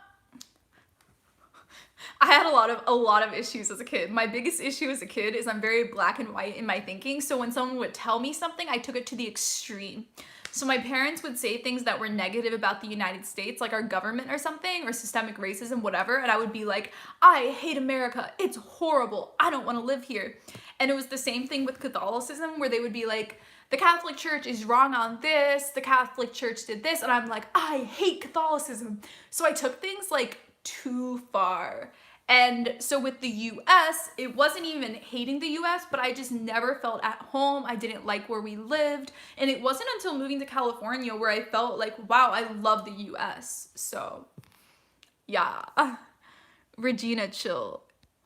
I had a lot of issues as a kid. My biggest issue as a kid is I'm very black and white in my thinking. So when someone would tell me something, I took it to the extreme. So my parents would say things that were negative about the United States, like our government or something, or systemic racism, whatever. And I would be like, I hate America. It's horrible. I don't want to live here. And it was the same thing with Catholicism, where they would be like, the Catholic Church is wrong on this. The Catholic Church did this. And I'm like, I hate Catholicism. So I took things like too far. And so with the US, it wasn't even hating the US, but I just never felt at home. I didn't like where we lived. And it wasn't until moving to California where I felt like, wow, I love the US. So yeah. Regina, chill.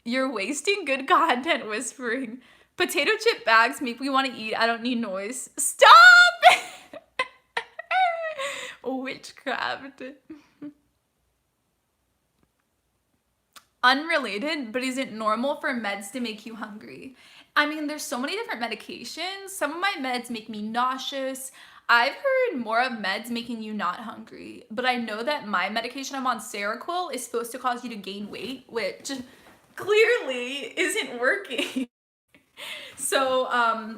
You're wasting good content whispering. Potato chip bags make me want to eat. I don't need noise. Stop! Witchcraft. Unrelated, but is it normal for meds to make you hungry? I mean, there's so many different medications. Some of my meds make me nauseous. I've heard more of meds making you not hungry, but I know that my medication I'm on, Seroquel, is supposed to cause you to gain weight, which clearly isn't working. So,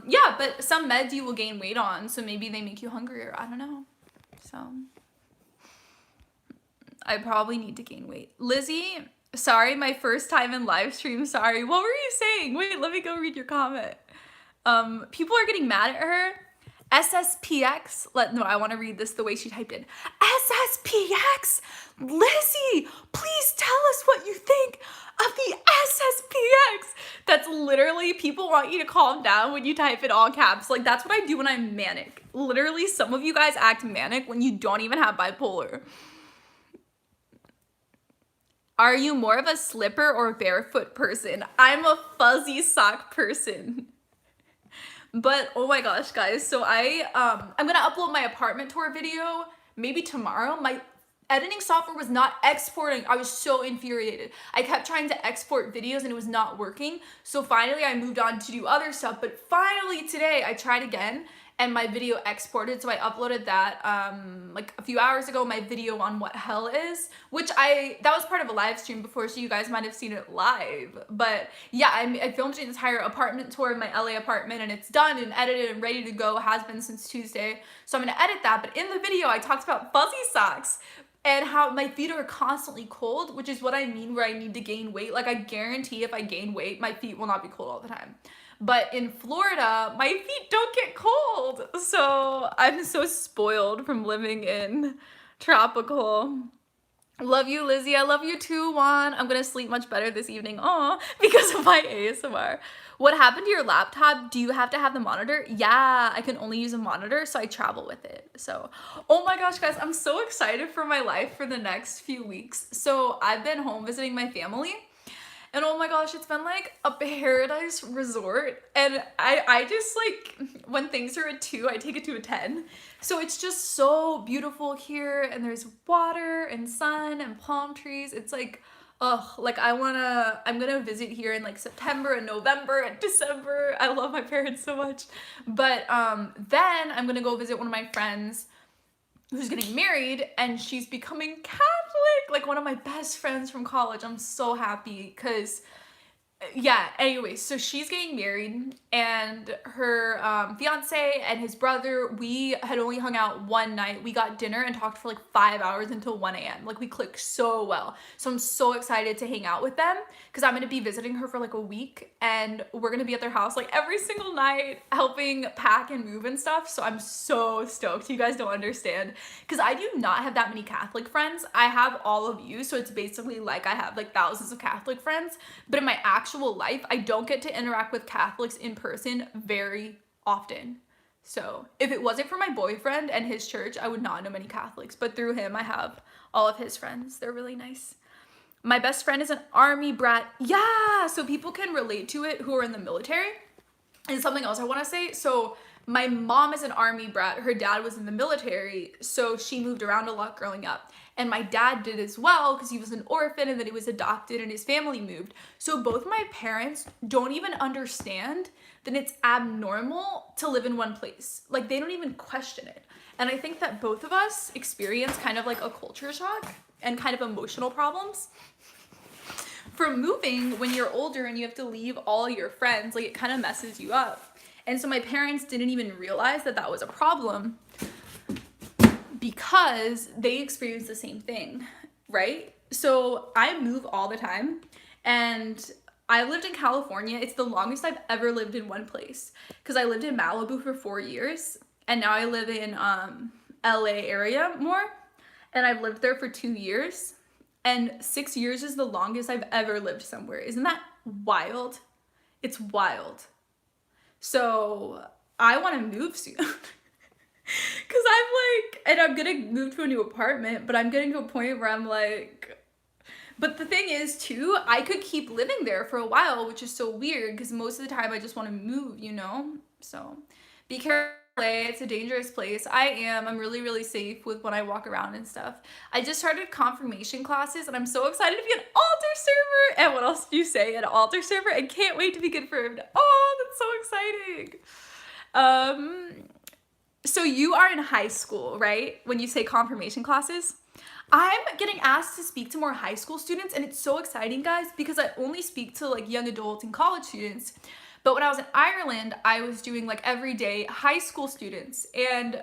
yeah, but some meds you will gain weight on, so maybe they make you hungrier. I don't know. So, I probably need to gain weight. Lizzie, sorry, my first time in live stream. Sorry. What were you saying? Wait, let me go read your comment. People are getting mad at her. SSPX. No, I want to read this the way she typed in. SSPX. Lizzie, please tell us what you think of the SSPX. That's literally, people want you to calm down when you type in all caps. Like, that's what I do when I'm manic. Literally, some of you guys act manic when you don't even have bipolar. Are you more of a slipper or barefoot person? I'm a fuzzy sock person. But oh my gosh, guys, so I'm gonna upload my apartment tour video maybe tomorrow. My editing software was not exporting. I was so infuriated. I kept trying to export videos and it was not working. So finally I moved on to do other stuff, but finally today I tried again and my video exported, so I uploaded that like a few hours ago, my video on what hell is, which that was part of a live stream before, so you guys might have seen it live. But yeah, I filmed an entire apartment tour of my LA apartment and it's done and edited and ready to go, has been since Tuesday. So I'm gonna edit that, but in the video I talked about fuzzy socks and how my feet are constantly cold, which is what I mean where I need to gain weight. Like, I guarantee if I gain weight, my feet will not be cold all the time. But in Florida, my feet don't get cold. So I'm so spoiled from living in tropical. Love you, Lizzie. I love you too, Juan. I'm gonna sleep much better this evening. Aw, because of my ASMR. What happened to your laptop? Do you have to have the monitor? Yeah, I can only use a monitor, so I travel with it. So, oh my gosh, guys, I'm so excited for my life for the next few weeks. So I've been home visiting my family. And oh my gosh, it's been like a paradise resort. And I just like, when things are a 2, I take it to a 10. So it's just so beautiful here. And there's water and sun and palm trees. It's like, oh, like I'm gonna visit here in like September and November and December. I love my parents so much. But then I'm gonna go visit one of my friends who's getting married and she's becoming Catholic, like one of my best friends from college. I'm so happy because yeah, anyway, so she's getting married and her fiance and his brother, we had only hung out one night. We got dinner and talked for like 5 hours until 1 a.m. Like, we clicked so well. So I'm so excited to hang out with them because I'm going to be visiting her for like a week and we're going to be at their house like every single night helping pack and move and stuff. So I'm so stoked. You guys don't understand because I do not have that many Catholic friends. I have all of you. So it's basically like I have like thousands of Catholic friends, but in my actual life, I don't get to interact with Catholics in person very often. So if it wasn't for my boyfriend and his church, I would not know many Catholics, but through him, I have all of his friends. They're really nice. My best friend is an army brat. Yeah, so people can relate to it who are in the military. And something else I want to say, so my mom is an army brat. Her dad was in the military, so she moved around a lot growing up. And my dad did as well because he was an orphan and then he was adopted and his family moved. So both my parents don't even understand that it's abnormal to live in one place. Like, they don't even question it. And I think that both of us experience kind of like a culture shock and kind of emotional problems from moving when you're older and you have to leave all your friends. Like, it kind of messes you up. And so my parents didn't even realize that that was a problem because they experienced the same thing, right? So I move all the time and I lived in California. It's the longest I've ever lived in one place because I lived in Malibu for 4 years and now I live in LA area more, and I've lived there for 2 years, and 6 years is the longest I've ever lived somewhere. Isn't that wild? It's wild. So I want to move soon. Cause I'm like, and I'm gonna move to a new apartment, but I'm getting to a point where I'm like, But the thing is too, I could keep living there for a while, which is so weird because most of the time I just want to move, you know? So be careful. It's a dangerous place. I'm really, really safe with when I walk around and stuff. I just started confirmation classes and I'm so excited to be an altar server. And what else do you say? An altar server? I can't wait to be confirmed. Oh, that's so exciting. So you are in high school, right? When you say confirmation classes? I'm getting asked to speak to more high school students and it's so exciting, guys, because I only speak to like young adults and college students. But when I was in Ireland, I was doing like everyday high school students, and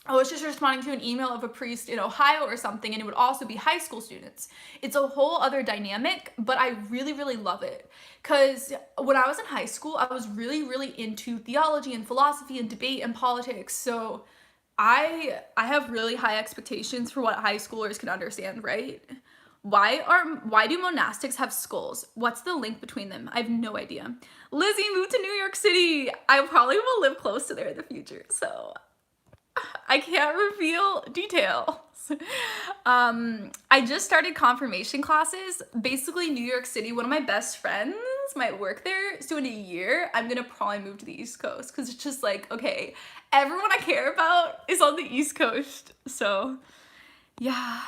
I was just responding to an email of a priest in Ohio or something, and it would also be high school students. It's a whole other dynamic, but I really, really love it. Because when I was in high school, I was really, really into theology and philosophy and debate and politics. So I have really high expectations for what high schoolers can understand, right? Why do monastics have skulls? What's the link between them? I have no idea. Lizzie moved to New York City. I probably will live close to there in the future, so I can't reveal details. I just started confirmation classes. Basically, New York City, one of my best friends might work there. So in a year, I'm gonna probably move to the East Coast because it's just like, okay, everyone I care about is on the East Coast. So yeah.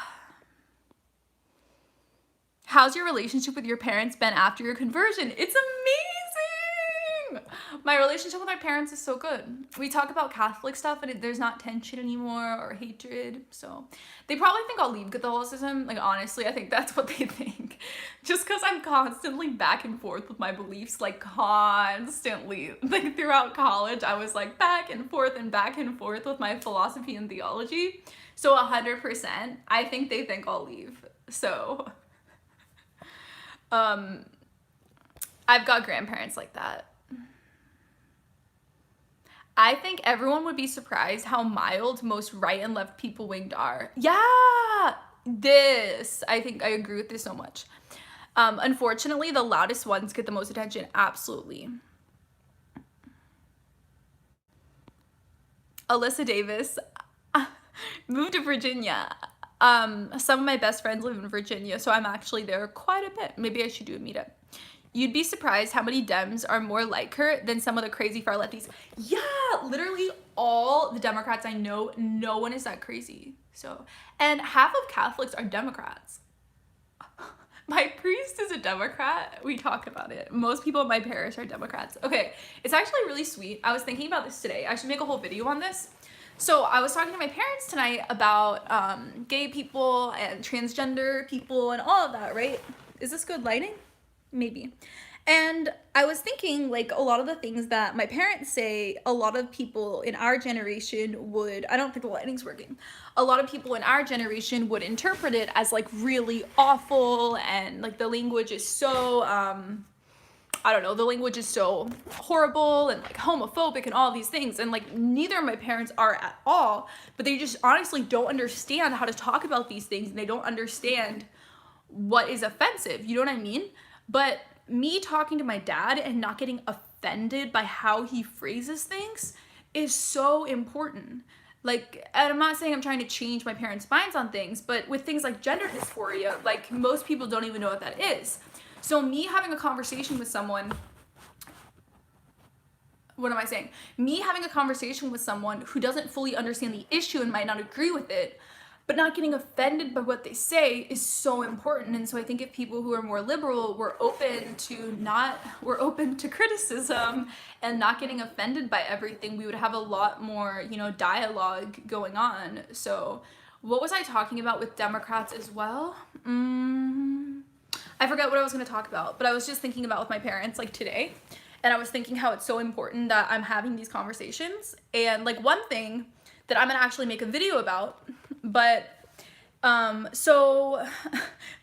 How's your relationship with your parents been after your conversion? It's amazing! My relationship with my parents is so good. We talk about Catholic stuff and there's not tension anymore or hatred. So they probably think I'll leave Catholicism. Like, honestly, I think that's what they think. Just because I'm constantly back and forth with my beliefs, like constantly. Like throughout college, I was like back and forth with my philosophy and theology. So 100%, I think they think I'll leave. So I've got grandparents like that. I think everyone would be surprised how mild most right and left people winged are. Yeah, I think I agree with this so much. Unfortunately, the loudest ones get the most attention. Absolutely. Alyssa Davis moved to Virginia. Some of my best friends live in Virginia, so I'm actually there quite a bit. Maybe I should do a meetup. You'd be surprised how many Dems are more like her than some of the crazy far lefties. Yeah, literally all the Democrats I know, no one is that crazy. So, and half of Catholics are Democrats. My priest is a Democrat. We talk about it. Most people in my parish are Democrats. Okay, it's actually really sweet. I was thinking about this today. I should make a whole video on this. So I was talking to my parents tonight about gay people and transgender people and all of that, right? Is this good lighting? Maybe. And I was thinking, like, a lot of the things that my parents say, a lot of people in our generation would, I don't think the lighting's working, a lot of people in our generation would interpret it as, like, really awful, and, like, the language is so, I don't know, the language is so horrible and, like, homophobic and all these things, and, like, neither of my parents are at all, but they just honestly don't understand how to talk about these things, and they don't understand what is offensive, you know what I mean? But me talking to my dad and not getting offended by how he phrases things is so important. Like, and I'm not saying I'm trying to change my parents' minds on things, but with things like gender dysphoria, like, most people don't even know what that is. So me having a conversation with someone, what am I saying? Me having a conversation with someone who doesn't fully understand the issue and might not agree with it, but not getting offended by what they say is so important. And so I think if people who are more liberal were open to criticism and not getting offended by everything, we would have a lot more, you know, dialogue going on. So what was I talking about with Democrats as well? I forgot what I was going to talk about, but I was just thinking about with my parents, like, today, and I was thinking how it's so important that I'm having these conversations. And, like, one thing that I'm going to actually make a video about, but so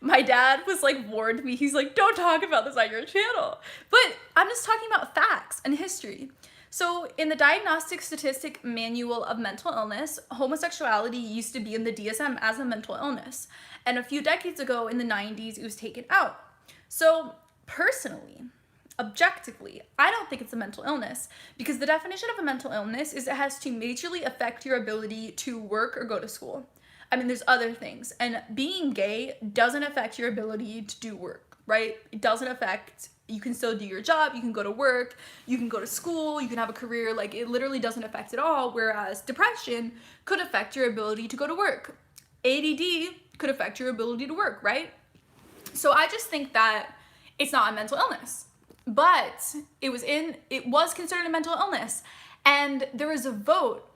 my dad was like, warned me, he's like, don't talk about this on your channel, but I'm just talking about facts and history. So in the Diagnostic Statistic Manual of Mental Illness, homosexuality used to be in the DSM as a mental illness, and a few decades ago in the 90s it was taken out. So personally, objectively, I don't think it's a mental illness, because the definition of a mental illness is it has to majorly affect your ability to work or go to school. I mean, there's other things. And being gay doesn't affect your ability to do work, right? It doesn't affect, you can still do your job, you can go to work, you can go to school, you can have a career. Like, it literally doesn't affect it all. Whereas depression could affect your ability to go to work. ADD could affect your ability to work, right? So I just think that it's not a mental illness, but it was considered a mental illness. And there was a vote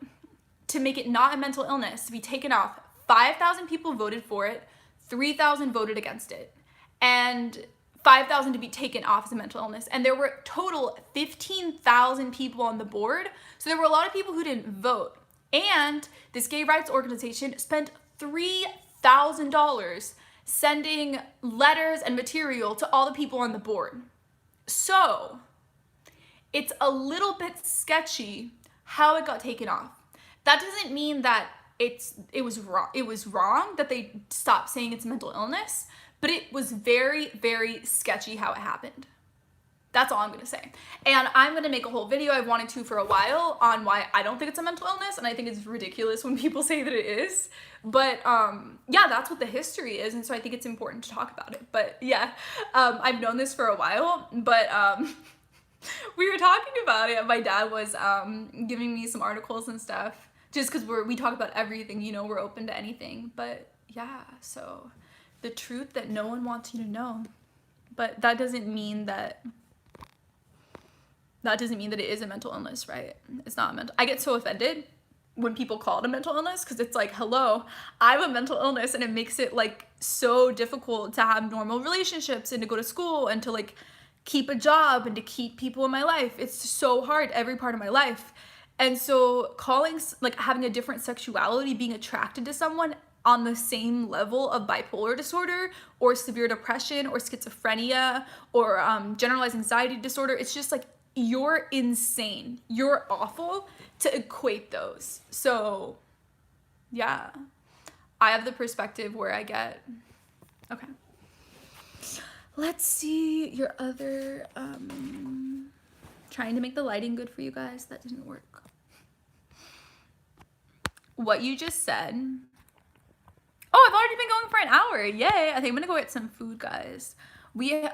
to make it not a mental illness, to be taken off. 5,000 people voted for it, 3,000 voted against it, and 5,000 to be taken off as a mental illness. And there were total 15,000 people on the board. So there were a lot of people who didn't vote. And this gay rights organization spent $3,000 sending letters and material to all the people on the board. So it's a little bit sketchy how it got taken off. That doesn't mean that it was wrong. It was wrong that they stopped saying it's a mental illness, but it was very, very sketchy how it happened. That's all I'm gonna say. And I'm gonna make a whole video, I've wanted to for a while, on why I don't think it's a mental illness, and I think it's ridiculous when people say that it is. But yeah, that's what the history is, and so I think it's important to talk about it. But yeah, I've known this for a while, but we were talking about it. My dad was giving me some articles and stuff, just because we talk about everything, you know, we're open to anything. But yeah, so the truth that no one wants you to know. But that doesn't mean that it is a mental illness, right? It's not a mental. I get so offended when people call it a mental illness, because it's like, hello, I have a mental illness, and it makes it like so difficult to have normal relationships and to go to school and to like keep a job and to keep people in my life. It's so hard every part of my life. And so having a different sexuality, being attracted to someone on the same level of bipolar disorder or severe depression or schizophrenia or generalized anxiety disorder, it's just like, you're insane. You're awful to equate those. So yeah, I have the perspective where I get, okay. Let's see your other, trying to make the lighting good for you guys. That didn't work. What you just said. Oh, I've already been going for an hour. Yay. I think I'm gonna go get some food, guys.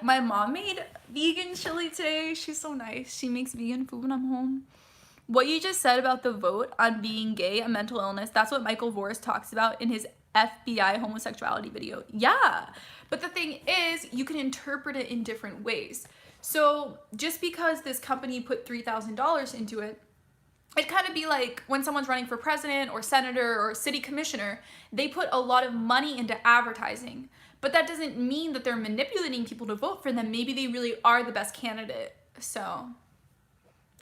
My mom made vegan chili today. She's so nice. She makes vegan food when I'm home. What you just said about the vote on being gay, a mental illness, that's what Michael Voris talks about in his FBI homosexuality video. Yeah. But the thing is, you can interpret it in different ways. So just because this company put $3,000 into it, it'd kind of be like when someone's running for president or senator or city commissioner, they put a lot of money into advertising. But that doesn't mean that they're manipulating people to vote for them. Maybe they really are the best candidate. So,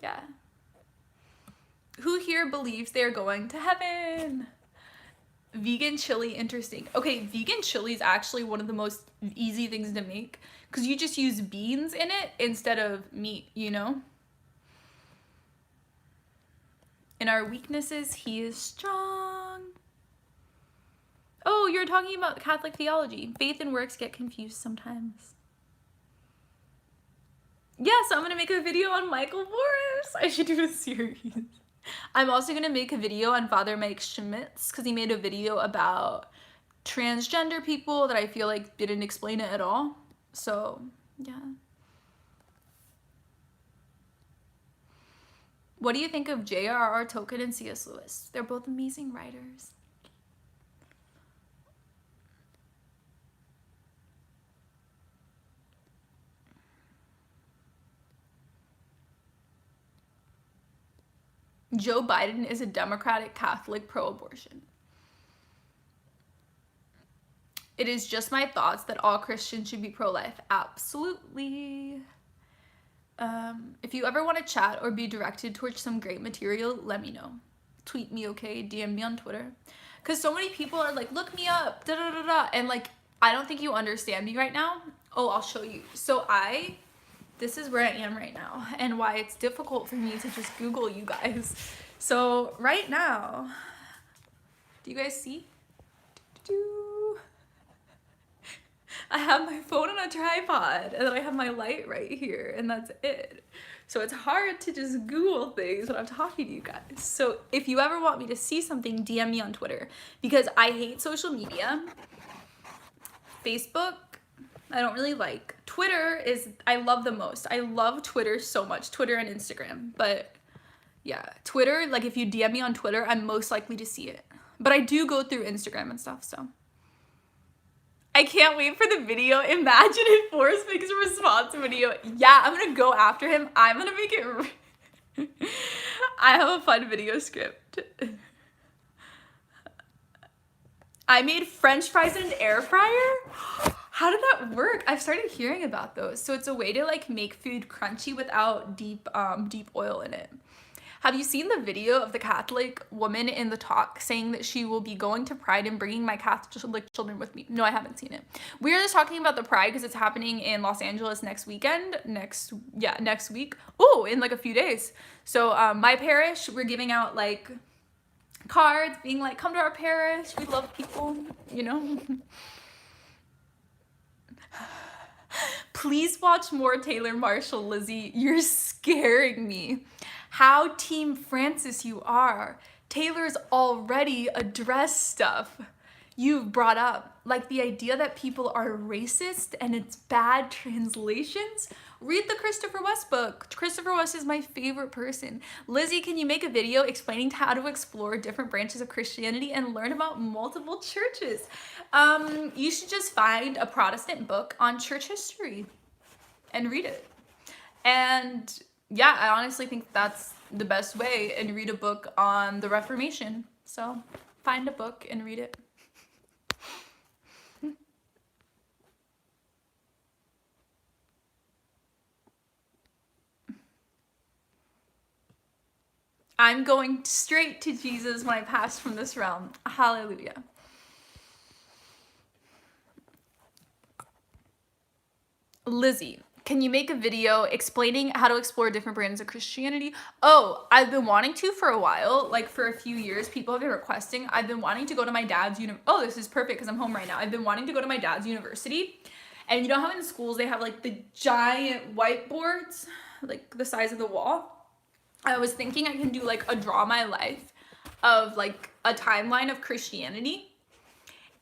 yeah. Who here believes they're going to heaven? Vegan chili, interesting. Okay, vegan chili is actually one of the most easy things to make because you just use beans in it instead of meat, you know? In our weaknesses, he is strong. Oh, you're talking about Catholic theology. Faith and works get confused sometimes. Yeah, so I'm gonna make a video on Michael Voris. I should do a series. I'm also gonna make a video on Father Mike Schmitz because he made a video about transgender people that I feel like didn't explain it at all. So, yeah. What do you think of J.R.R. Tolkien and C.S. Lewis? They're both amazing writers. Joe Biden is a Democratic Catholic pro-abortion. It is just my thoughts that all Christians should be pro-life. Absolutely. If you ever want to chat or be directed towards some great material, let me know. Tweet me, okay? DM me on Twitter. Because so many people are like, look me up, da da da da. And like, I don't think you understand me right now. Oh, I'll show you. So this is where I am right now and why it's difficult for me to just Google you guys. So right now, do you guys see? I have my phone on a tripod, and then I have my light right here, and that's it. So it's hard to just Google things when I'm talking to you guys. So if you ever want me to see something, DM me on Twitter, because I hate social media. Facebook, I don't really like. Twitter is, I love the most. I love Twitter so much, Twitter and Instagram. But yeah, Twitter, like if you DM me on Twitter, I'm most likely to see it. But I do go through Instagram and stuff, so. I can't wait for the video. Imagine if Forrest makes a response video. Yeah, I'm gonna go after him. I'm gonna make it. I have a fun video script. I made French fries in an air fryer. How did that work? I've started hearing about those. So it's a way to like make food crunchy without deep oil in it. Have you seen the video of the Catholic woman in the talk saying that she will be going to Pride and bringing my Catholic children with me? No, I haven't seen it. We were just talking about the Pride because it's happening in Los Angeles next weekend. Next week. Oh, in like a few days. So my parish, we're giving out like cards, being like, come to our parish. We love people, you know. Please watch more Taylor Marshall, Lizzie. You're scaring me. How Team Francis you are. Taylor's already addressed stuff you've brought up, like the idea that people are racist and it's bad translations. Read the Christopher West book. Christopher West is my favorite person. Lizzie, can you make a video explaining how to explore different branches of Christianity and learn about multiple churches? You should just find a Protestant book on church history and read it. And yeah, I honestly think that's the best way, and read a book on the Reformation. So find a book and read it. I'm going straight to Jesus when I pass from this realm. Hallelujah. Lizzie, can you make a video explaining how to explore different brands of Christianity? Oh, I've been wanting to for a while, like for a few years. People have been requesting. I've been wanting to go to my dad's oh, this is perfect because I'm home right now. I've been wanting to go to my dad's university. And you know how in schools they have like the giant whiteboards, like the size of the wall? I was thinking I can do like a draw my life of like a timeline of Christianity.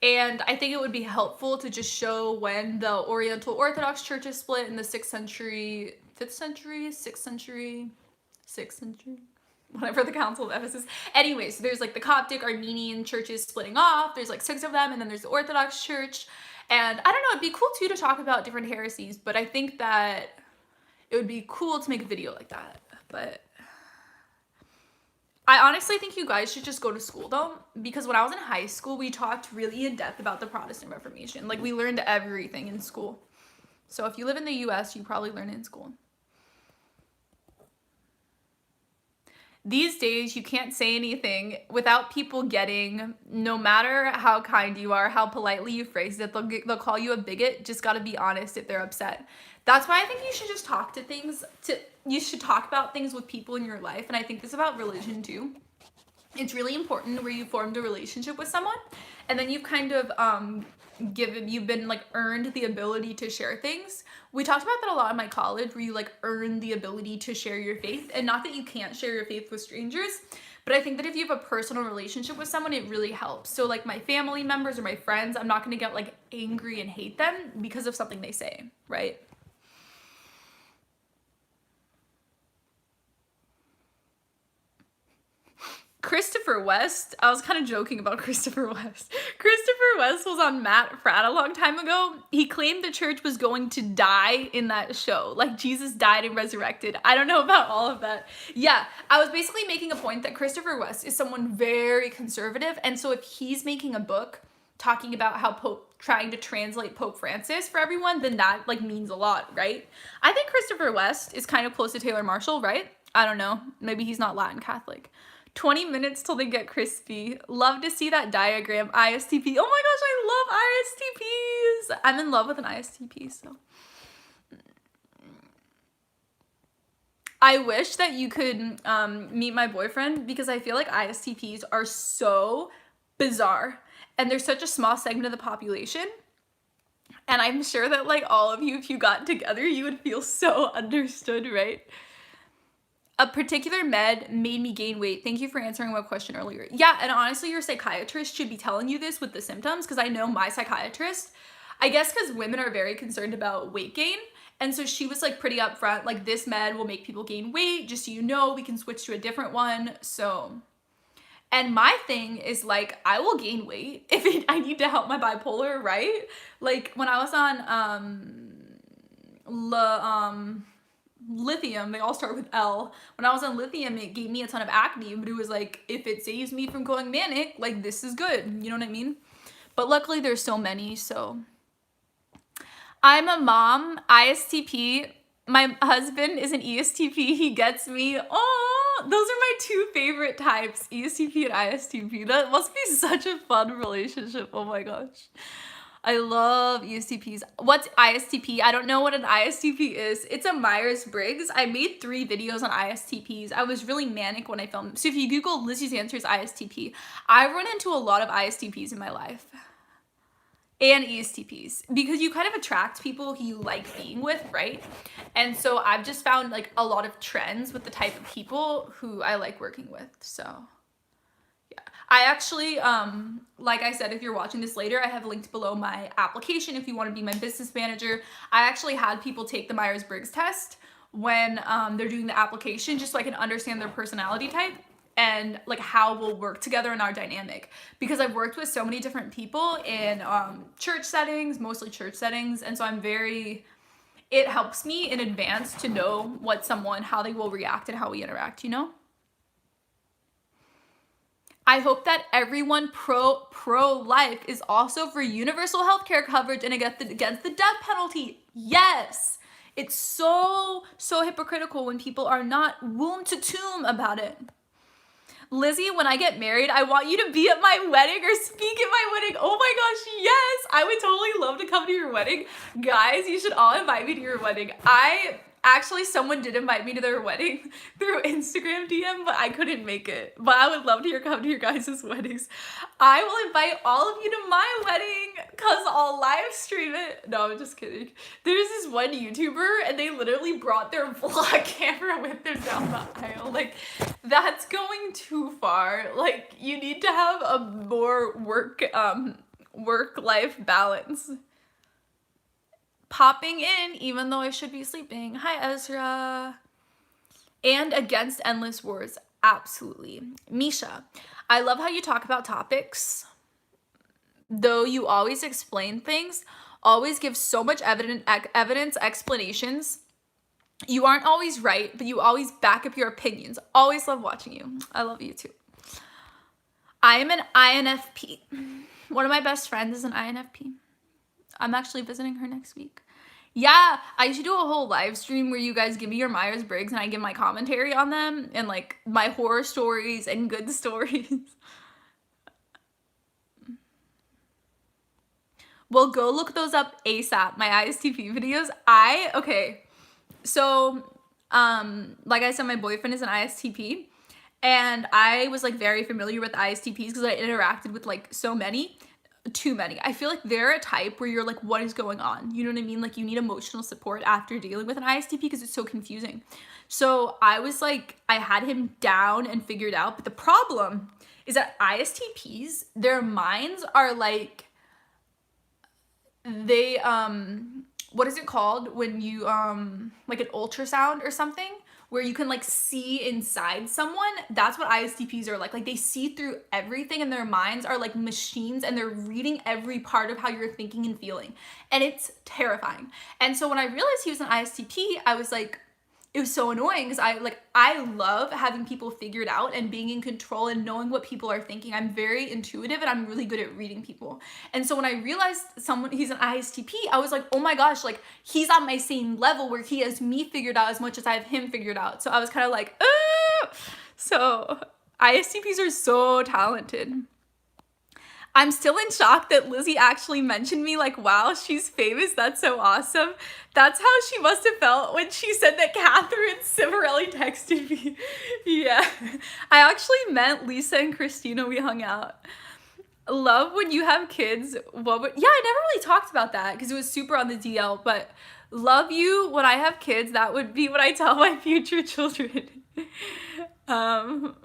And I think it would be helpful to just show when the Oriental Orthodox Church is split in the 6th century, 5th century, 6th century, 6th century, whatever the Council of Ephesus. Anyways, so there's like the Coptic Armenian churches splitting off. There's like 6 of them, and then there's the Orthodox Church. And I don't know, it'd be cool too to talk about different heresies, but I think that it would be cool to make a video like that. But I honestly think you guys should just go to school though, because when I was in high school, we talked really in depth about the Protestant Reformation. Like we learned everything in school. So if you live in the US, you probably learn it in school. These days, you can't say anything without people getting, no matter how kind you are, how politely you phrase it, they'll call you a bigot. Just gotta be honest if they're upset. That's why I think you should just talk to things, you should talk about things with people in your life. And I think this about religion too. It's really important where you formed a relationship with someone and then you've kind of you've been like earned the ability to share things. We talked about that a lot in my college, where you like earn the ability to share your faith, and not that you can't share your faith with strangers, but I think that if you have a personal relationship with someone, it really helps. So like my family members or my friends, I'm not going to get like angry and hate them because of something they say, right? Christopher West, I was kind of joking about Christopher West. Christopher West was on Matt Fradd a long time ago. He claimed the church was going to die in that show. Like Jesus died and resurrected. I don't know about all of that. Yeah, I was basically making a point that Christopher West is someone very conservative. And so if he's making a book talking about how trying to translate Pope Francis for everyone, then that like means a lot, right? I think Christopher West is kind of close to Taylor Marshall, right? I don't know. Maybe he's not Latin Catholic. 20 minutes till they get crispy. Love to see that diagram. ISTP. Oh my gosh, I love ISTPs. I'm in love with an ISTP, so. I wish that you could meet my boyfriend, because I feel like ISTPs are so bizarre and they're such a small segment of the population. And I'm sure that like all of you, if you got together, you would feel so understood, right? A particular med made me gain weight. Thank you for answering my question earlier. Yeah, and honestly, your psychiatrist should be telling you this with the symptoms, because I know my psychiatrist, I guess because women are very concerned about weight gain, and so she was like pretty upfront, like this med will make people gain weight, just so you know, we can switch to a different one. So, and my thing is like, I will gain weight if I need to help my bipolar, right? Like when I was on lithium, they all start with L. When I was on lithium, it gave me a ton of acne, but it was like, if it saves me from going manic, like this is good, you know what I mean? But luckily there's so many, so. I'm a mom, ISTP. My husband is an ESTP, he gets me. Oh, those are my two favorite types, ESTP and ISTP. That must be such a fun relationship, oh my gosh. I love ESTPs. What's ISTP? I don't know what an ISTP is. It's a Myers-Briggs. I made 3 videos on ISTPs. I was really manic when I filmed. So if you Google Lizzie's Answers ISTP, I've run into a lot of ISTPs in my life. And ESTPs. Because you kind of attract people who you like being with, right? And so I've just found like a lot of trends with the type of people who I like working with, so. I actually, like I said, if you're watching this later, I have linked below my application if you want to be my business manager. I actually had people take the Myers-Briggs test when they're doing the application, just so I can understand their personality type and like how we'll work together in our dynamic. Because I've worked with so many different people in church settings, mostly church settings, and so it helps me in advance to know how they will react and how we interact, you know? I hope that everyone pro-life is also for universal healthcare coverage and against the death penalty. Yes. It's so hypocritical when people are not womb to tomb about it. Lizzie, when I get married, I want you to be at my wedding or speak at my wedding. Oh my gosh, yes. I would totally love to come to your wedding. Guys, you should all invite me to your wedding. Actually, someone did invite me to their wedding through Instagram DM, but I couldn't make it. But I would love to come to your guys' weddings. I will invite all of you to my wedding because I'll live stream it. No, I'm just kidding. There's this one YouTuber and they literally brought their vlog camera with them down the aisle. Like, that's going too far. Like, you need to have a more work-life balance. Popping in even though I should be sleeping. Hi, Ezra. And against endless wars. Absolutely. Misha, I love how you talk about topics. Though you always explain things, always give so much evidence, explanations. You aren't always right, but you always back up your opinions. Always love watching you. I love you too. I am an INFP. One of my best friends is an INFP. I'm actually visiting her next week. Yeah, I should do a whole live stream where you guys give me your Myers-Briggs and I give my commentary on them and like my horror stories and good stories. Well, go look those up ASAP, my ISTP videos. Okay, so, like I said, my boyfriend is an ISTP and I was like very familiar with ISTPs because I interacted with like so many. Too many. I feel like they're a type where you're like, what is going on? You know what I mean? Like you need emotional support after dealing with an ISTP because it's so confusing. So I was like, I had him down and figured out. But the problem is that ISTPs, their minds are like, they, what is it called when you, like an ultrasound or something? Where you can like see inside someone. That's what ISTPs are like. Like they see through everything and their minds are like machines and they're reading every part of how you're thinking and feeling. And it's terrifying. And so when I realized he was an ISTP, I was like, it was so annoying because I love having people figured out and being in control and knowing what people are thinking. I'm very intuitive and I'm really good at reading people. And so when I realized he's an ISTP, I was like, oh my gosh, like he's on my same level where he has me figured out as much as I have him figured out. So I was kind of like, ah! So ISTPs are so talented. I'm still in shock that Lizzie actually mentioned me. Like, wow, she's famous. That's so awesome. That's how she must have felt when she said that Catherine Cimarelli texted me. Yeah, I actually meant Lisa and Christina. We hung out. Love when you have kids. What would, yeah, I never really talked about that because it was super on the DL, but love you when I have kids. That would be what I tell my future children. um,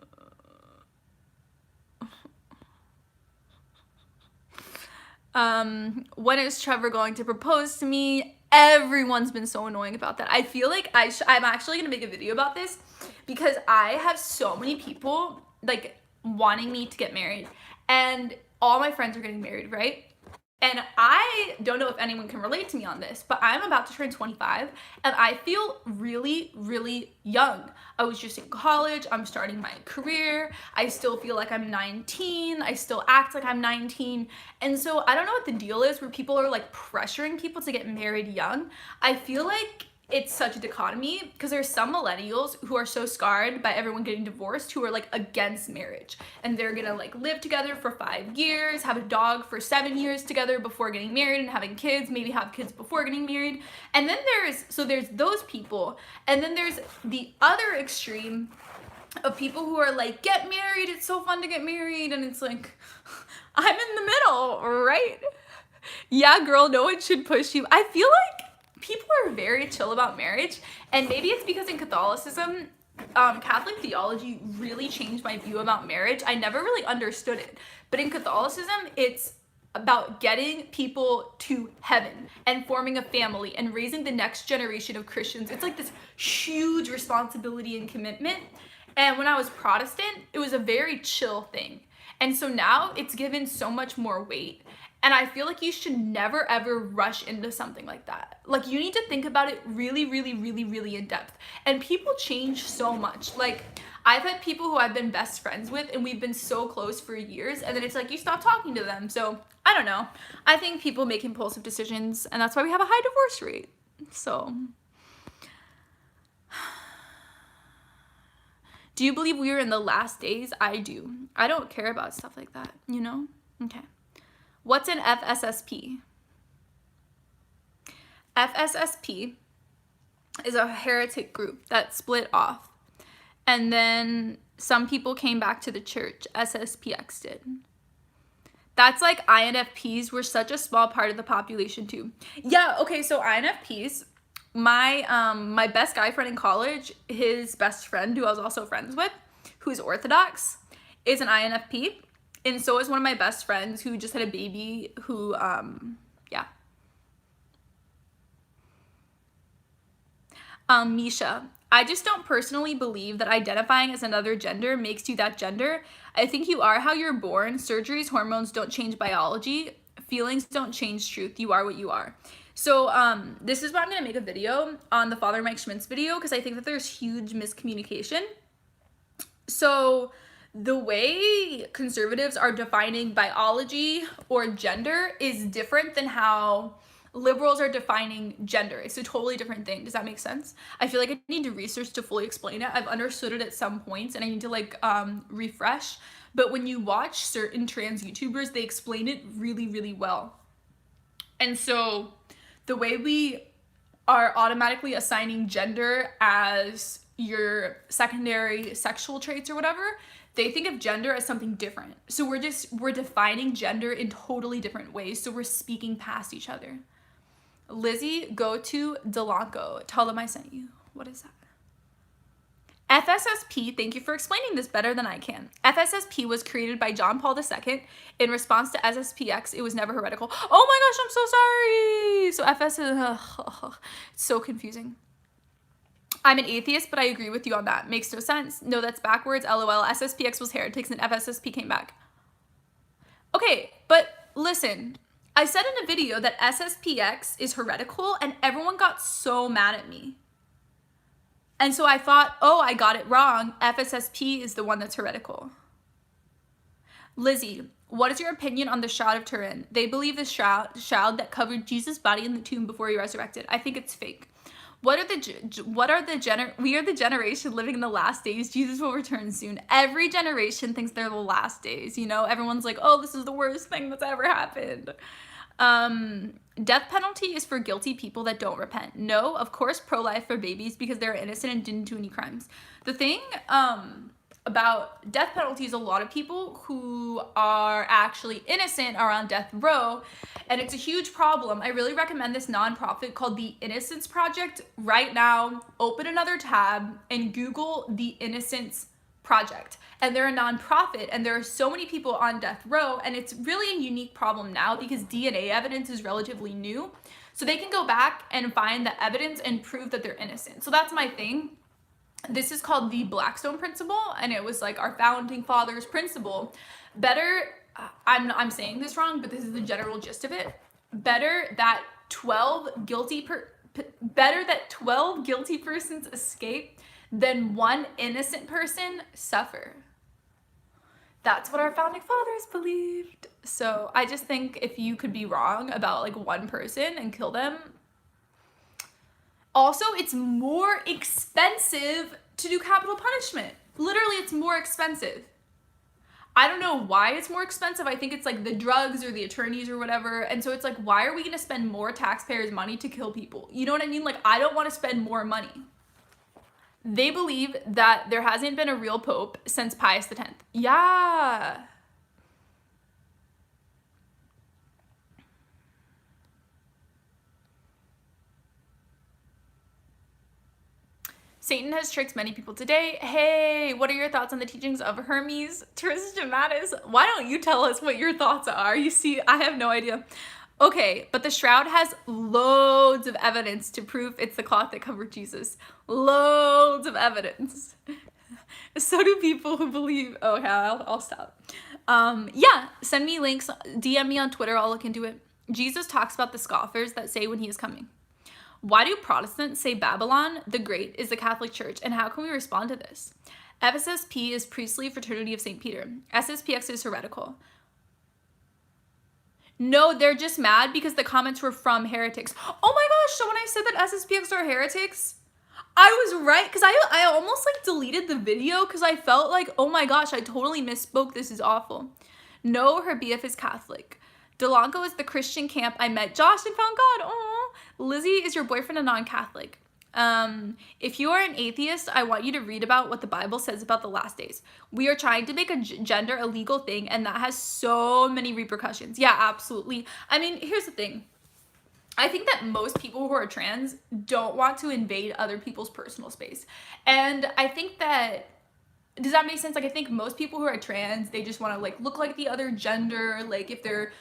when is Trevor going to propose to me? Everyone's been so annoying about that. I feel like I'm actually gonna make a video about this because I have so many people like wanting me to get married, and all my friends are getting married, right? And I don't know if anyone can relate to me on this, but I'm about to turn 25 and I feel really, really young. I was just in college, I'm starting my career, I still feel like I'm 19, I still act like I'm 19. And so I don't know what the deal is where people are like pressuring people to get married young. I feel like it's such a dichotomy because there's some millennials who are so scarred by everyone getting divorced who are like against marriage, and they're gonna like live together for 5 years, have a dog for 7 years together before getting married and having kids, maybe have kids before getting married. And then there's those people, and then there's the other extreme of people who are like, get married, it's so fun to get married, and it's like, I'm in the middle, right? Yeah, girl, no one should push you. I feel like people are very chill about marriage, and maybe it's because in Catholicism, Catholic theology really changed my view about marriage. I never really understood it, but in Catholicism, it's about getting people to heaven and forming a family and raising the next generation of Christians. It's like this huge responsibility and commitment. And when I was Protestant, it was a very chill thing. And so now it's given so much more weight. And I feel like you should never ever rush into something like that. Like, you need to think about it really, really, really, really in depth. And people change so much. Like, I've had people who I've been best friends with and we've been so close for years, and then it's like you stop talking to them. So I don't know. I think people make impulsive decisions, and that's why we have a high divorce rate. So, do you believe we are in the last days? I do. I don't care about stuff like that, you know? Okay. What's an FSSP? FSSP is a heretic group that split off. And then some people came back to the church. SSPX did. That's like INFPs were such a small part of the population too. Yeah, okay, so INFPs, my best guy friend in college, his best friend, who I was also friends with, who's Orthodox, is an INFP. And so is one of my best friends who just had a baby who, yeah. Misha, I just don't personally believe that identifying as another gender makes you that gender. I think you are how you're born. Surgeries, hormones don't change biology. Feelings don't change truth. You are what you are. So this is why I'm going to make a video on the Father Mike Schmidt's video, because I think that there's huge miscommunication. So the way conservatives are defining biology or gender is different than how liberals are defining gender. It's a totally different thing. Does that make sense? I feel like I need to research to fully explain it. I've understood it at some points and I need to like refresh. But when you watch certain trans YouTubers, they explain it really, really well. And so the way we are automatically assigning gender as your secondary sexual traits or whatever, they think of gender as something different. So we're defining gender in totally different ways. So we're speaking past each other. Lizzie, go to Delanco. Tell them I sent you. What is that? FSSP, thank you for explaining this better than I can. FSSP was created by John Paul II in response to SSPX. It was never heretical. Oh my gosh, I'm so sorry. So FS is it's so confusing. I'm an atheist, but I agree with you on that. Makes no sense. No, that's backwards. LOL. SSPX was heretics and FSSP came back. Okay, but listen. I said in a video that SSPX is heretical and everyone got so mad at me. And so I thought, oh, I got it wrong. FSSP is the one that's heretical. Lizzie, what is your opinion on the Shroud of Turin? They believe the shroud that covered Jesus' body in the tomb before he resurrected. I think it's fake. We are the generation living in the last days. Jesus will return soon. Every generation thinks they're the last days, you know? Everyone's like, oh, this is the worst thing that's ever happened. Death penalty is for guilty people that don't repent. No, of course, pro-life for babies because they're innocent and didn't do any crimes. The thing about death penalties, a lot of people who are actually innocent are on death row, and it's a huge problem. I really recommend this nonprofit called the Innocence Project. Right now, open another tab and Google the Innocence Project. And they're a nonprofit, and there are so many people on death row, and it's really a unique problem now because DNA evidence is relatively new. So they can go back and find the evidence and prove that they're innocent. So that's my thing. This is called the Blackstone Principle, and it was like our founding fathers' principle. I'm saying this wrong, but this is the general gist of it. Better that 12 guilty persons escape than one innocent person suffer. That's what our founding fathers believed. So I just think if you could be wrong about like one person and kill them. Also, it's more expensive to do capital punishment. Literally, it's more expensive. I don't know why it's more expensive. I think it's like the drugs or the attorneys or whatever. And so it's like, why are we gonna spend more taxpayers' money to kill people? You know what I mean? Like, I don't wanna spend more money. They believe that there hasn't been a real pope since Pius X. Yeah. Satan has tricked many people today. Hey, what are your thoughts on the teachings of Hermes Trismegistus? Why don't you tell us what your thoughts are? You see, I have no idea. Okay, but the shroud has loads of evidence to prove it's the cloth that covered Jesus. Loads of evidence. So do people who believe. Okay, I'll stop. Yeah, send me links. DM me on Twitter. I'll look into it. Jesus talks about the scoffers that say when he is coming. Why do Protestants say Babylon the Great is the Catholic Church, and how can we respond to this? FSSP is Priestly Fraternity of St. Peter. SSPX is heretical. No, they're just mad because the comments were from heretics. Oh my gosh, so when I said that SSPX are heretics, I was right, because I almost like deleted the video because I felt like, oh my gosh, I totally misspoke. This is awful. No, her BF is Catholic. Delanco is the Christian camp I met Josh and found God. Oh, Lizzie is your boyfriend a non-Catholic. If you are an atheist, I want you to read about what the Bible says about the last days. We are trying to make a gender a legal thing, and that has so many repercussions. Yeah, absolutely. I mean, here's the thing. I think that most people who are trans don't want to invade other people's personal space. And I think that, does that make sense? Like, I think most people who are trans, they just want to like look like the other gender. Like if they're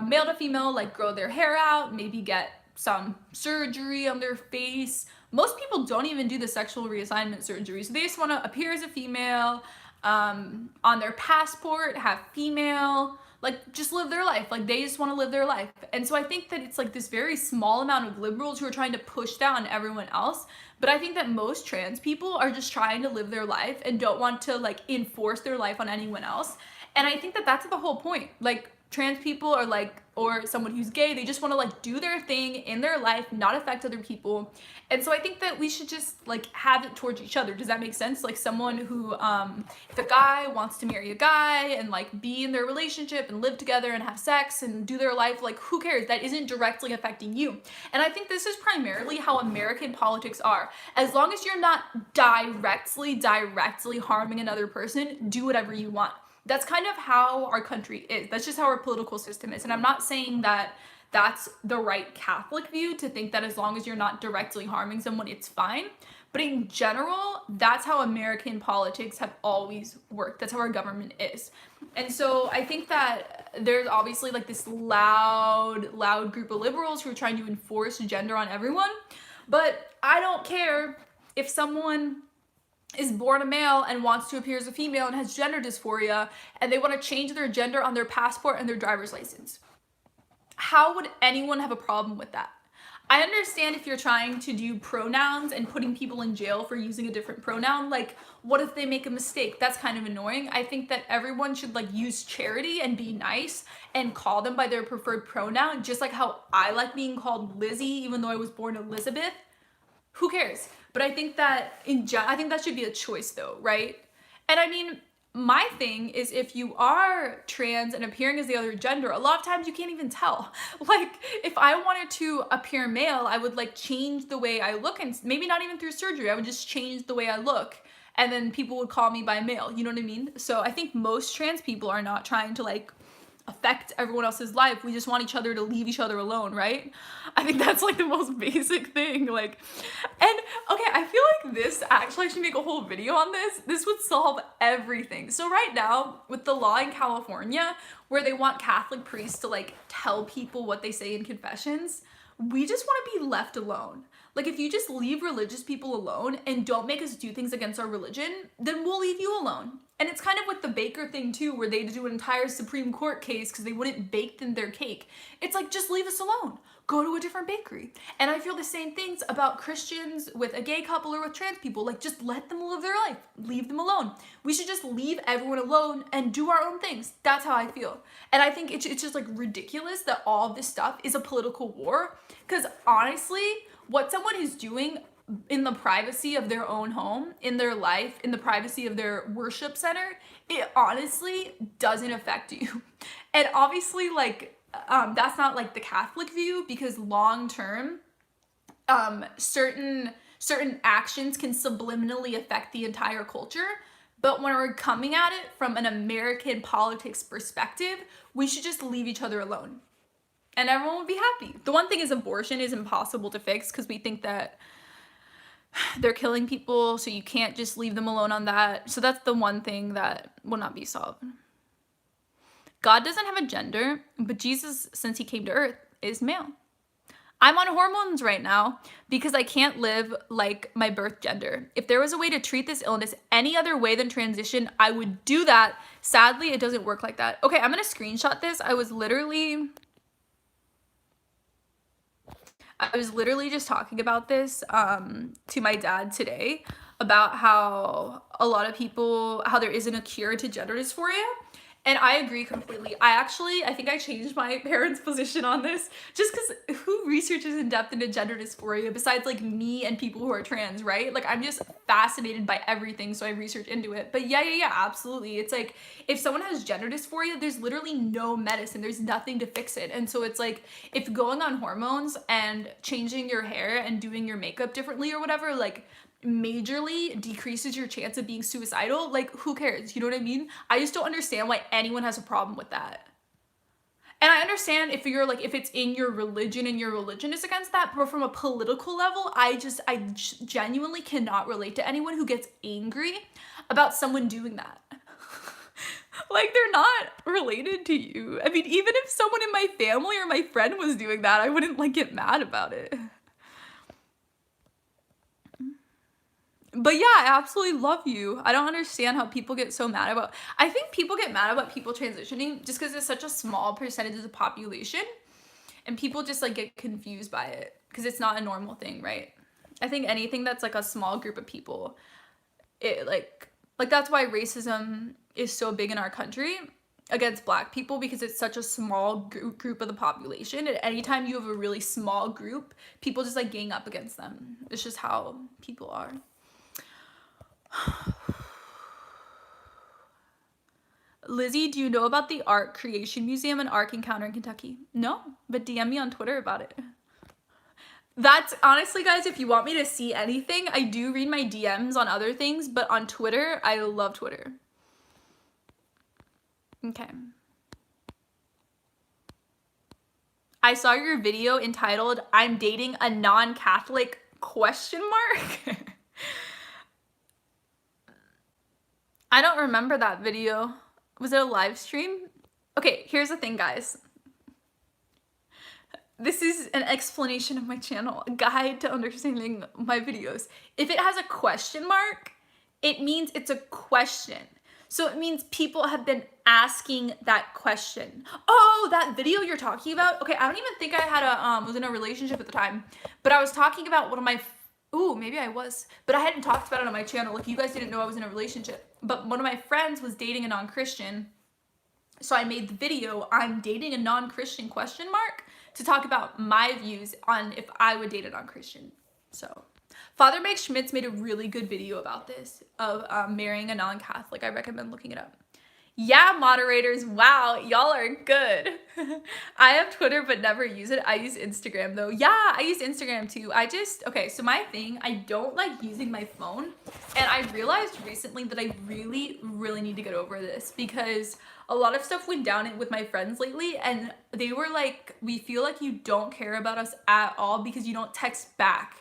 male to female, like grow their hair out, maybe get some surgery on their face. Most people don't even do the sexual reassignment surgery. So they just want to appear as a female, on their passport, have female, like just live their life. Like they just want to live their life. And so I think that it's like this very small amount of liberals who are trying to push down everyone else. But I think that most trans people are just trying to live their life and don't want to like enforce their life on anyone else. And I think that that's the whole point. Like trans people are like, or someone who's gay, they just want to like do their thing in their life, not affect other people. And so I think that we should just like have it towards each other. Does that make sense? Like someone who, if a guy wants to marry a guy and like be in their relationship and live together and have sex and do their life, like who cares? That isn't directly affecting you. And I think this is primarily how American politics are. As long as you're not directly harming another person, do whatever you want. That's kind of how our country is. That's just how our political system is. And I'm not saying that that's the right Catholic view, to think that as long as you're not directly harming someone, it's fine. But in general, that's how American politics have always worked. That's how our government is. And so I think that there's obviously like this loud group of liberals who are trying to enforce gender on everyone. But I don't care if someone is born a male and wants to appear as a female and has gender dysphoria, and they want to change their gender on their passport and their driver's license. How would anyone have a problem with that? I understand if you're trying to do pronouns and putting people in jail for using a different pronoun. Like, what if they make a mistake? That's kind of annoying. I think that everyone should like use charity and be nice and call them by their preferred pronoun, just like how I like being called Lizzie, even though I was born Elizabeth. Who cares? But I think that I think that should be a choice though, right? And I mean, my thing is, if you are trans and appearing as the other gender, a lot of times you can't even tell. Like, if I wanted to appear male, I would like change the way I look, and maybe not even through surgery, I would just change the way I look. and then people would call me by mail, you know what I mean? So I think most trans people are not trying to like affect everyone else's life. We just want each other to leave each other alone, right? I think that's like the most basic thing. Like, and okay, I feel like this actually, I should make a whole video on this. This would solve everything. So right now with the law in California where they want Catholic priests to like tell people what they say in confessions, we just want to be left alone. Like if you just leave religious people alone and don't make us do things against our religion, then we'll leave you alone. And it's kind of with the baker thing too, where they do an entire Supreme Court case because they wouldn't bake in their cake. It's like, just leave us alone. Go to a different bakery. And I feel the same things about Christians with a gay couple or with trans people. Like, just let them live their life. Leave them alone. We should just leave everyone alone and do our own things. That's how I feel. And I think it's just like ridiculous that all of this stuff is a political war. Because honestly, what someone is doing in the privacy of their own home, in their life, in the privacy of their worship center, it honestly doesn't affect you. And obviously, like, that's not like the Catholic view, because long term, certain actions can subliminally affect the entire culture. But when we're coming at it from an American politics perspective, we should just leave each other alone. And everyone would be happy. The one thing is abortion is impossible to fix because we think that they're killing people, so you can't just leave them alone on that. So that's the one thing that will not be solved. God doesn't have a gender, but Jesus, since he came to earth, is male. I'm on hormones right now because I can't live like my birth gender. If there was a way to treat this illness any other way than transition, I would do that. Sadly, it doesn't work like that. Okay, I'm gonna screenshot this. I was literally just talking about this to my dad today about how a lot of people, how there isn't a cure to gender dysphoria. And I agree completely. I think I changed my parents' position on this just because who researches in depth into gender dysphoria besides like me and people who are trans, right? Like I'm just fascinated by everything, so I research into it. But yeah, absolutely. It's like if someone has gender dysphoria, there's literally no medicine. There's nothing to fix it. And so it's like if going on hormones and changing your hair and doing your makeup differently or whatever, like majorly decreases your chance of being suicidal, like who cares? You know what I mean? I just don't understand why anyone has a problem with that. And I understand if you're like, if it's in your religion and your religion is against that, but from a political level, I genuinely cannot relate to anyone who gets angry about someone doing that. Like they're not related to you. I mean, even if someone in my family or my friend was doing that, I wouldn't like get mad about it. But yeah, I absolutely love you. I don't understand how people get so mad about, I think people get mad about people transitioning just because it's such a small percentage of the population and people just like get confused by it because it's not a normal thing, right? I think anything that's like a small group of people, it like that's why racism is so big in our country against Black people, because it's such a small group of the population. And anytime you have a really small group, people just like gang up against them. It's just how people are. Lizzie, do you know about the Art Creation Museum and Ark Encounter in Kentucky? No, but DM me on Twitter about it. That's honestly, guys, if you want me to see anything, I do read my DMs on other things, but on Twitter, I love Twitter. Okay. I saw your video entitled, "I'm dating a non-Catholic ? I don't remember that video. Was it a live stream? Okay, here's the thing, guys. This is an explanation of my channel, a guide to understanding my videos. If it has a question mark, it means it's a question. So it means people have been asking that question. Oh, that video you're talking about? Okay, I don't even think I had was in a relationship at the time, but I was talking about one of my, ooh, maybe I was, but I hadn't talked about it on my channel. Like you guys didn't know I was in a relationship, but one of my friends was dating a non-Christian. So I made the video, "I'm dating a non-Christian ? To talk about my views on if I would date a non-Christian. So Father Mike Schmitz made a really good video about this, of marrying a non-Catholic. I recommend looking it up. Yeah, moderators, wow, y'all are good. I have Twitter but never use it. I use Instagram though. Yeah, I use Instagram too. Okay, so my thing, I don't like using my phone. And I realized recently that I really, really need to get over this because a lot of stuff went down with my friends lately and they were like, we feel like you don't care about us at all because you don't text back.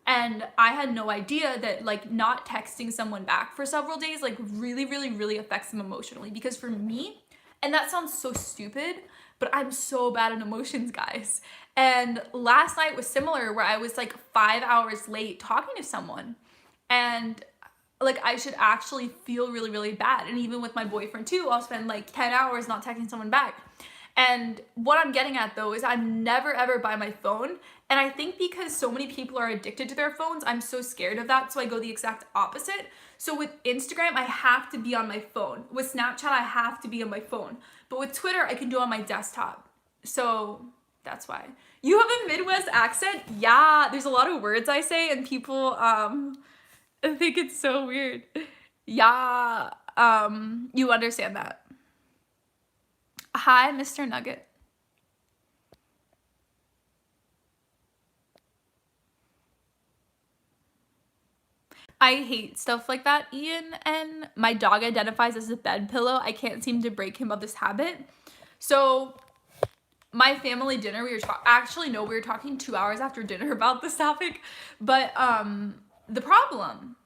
And I had no idea that like not texting someone back for several days like really, really, really affects them emotionally. Because for me, and that sounds so stupid, but I'm so bad at emotions, guys. And last night was similar where I was like 5 hours late talking to someone. And like I should actually feel really, really bad. And even with my boyfriend too, I'll spend like 10 hours not texting someone back. And what I'm getting at though is I'm never ever by my phone. And I think because so many people are addicted to their phones, I'm so scared of that. So I go the exact opposite. So with Instagram, I have to be on my phone. With Snapchat, I have to be on my phone. But with Twitter, I can do it on my desktop. So that's why. You have a Midwest accent? Yeah, there's a lot of words I say and people think it's so weird. Yeah, you understand that. Hi, Mr. Nugget. I hate stuff like that, Ian, and my dog identifies as a bed pillow. I can't seem to break him of this habit. So my family dinner, we were talking 2 hours after dinner about this topic, but the problem,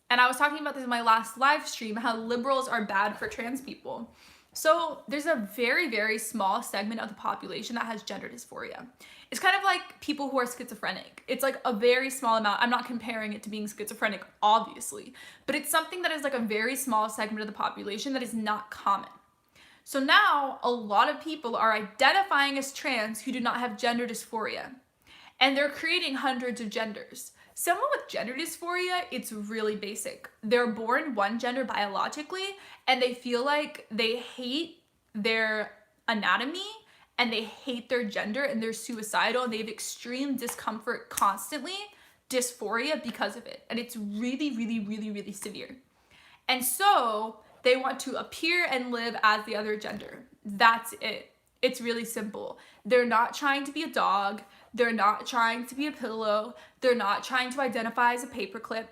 and I was talking about this in my last live stream, how liberals are bad for trans people. So there's a very, very small segment of the population that has gender dysphoria. It's kind of like people who are schizophrenic. It's like a very small amount. I'm not comparing it to being schizophrenic, obviously, but it's something that is like a very small segment of the population that is not common. So now a lot of people are identifying as trans who do not have gender dysphoria, and they're creating hundreds of genders. Someone with gender dysphoria, it's really basic. They're born one gender biologically, and they feel like they hate their anatomy and they hate their gender and they're suicidal and they have extreme discomfort constantly, dysphoria because of it. And it's really, really, really, really severe. And so they want to appear and live as the other gender. That's it. It's really simple. They're not trying to be a dog. They're not trying to be a pillow. They're not trying to identify as a paperclip.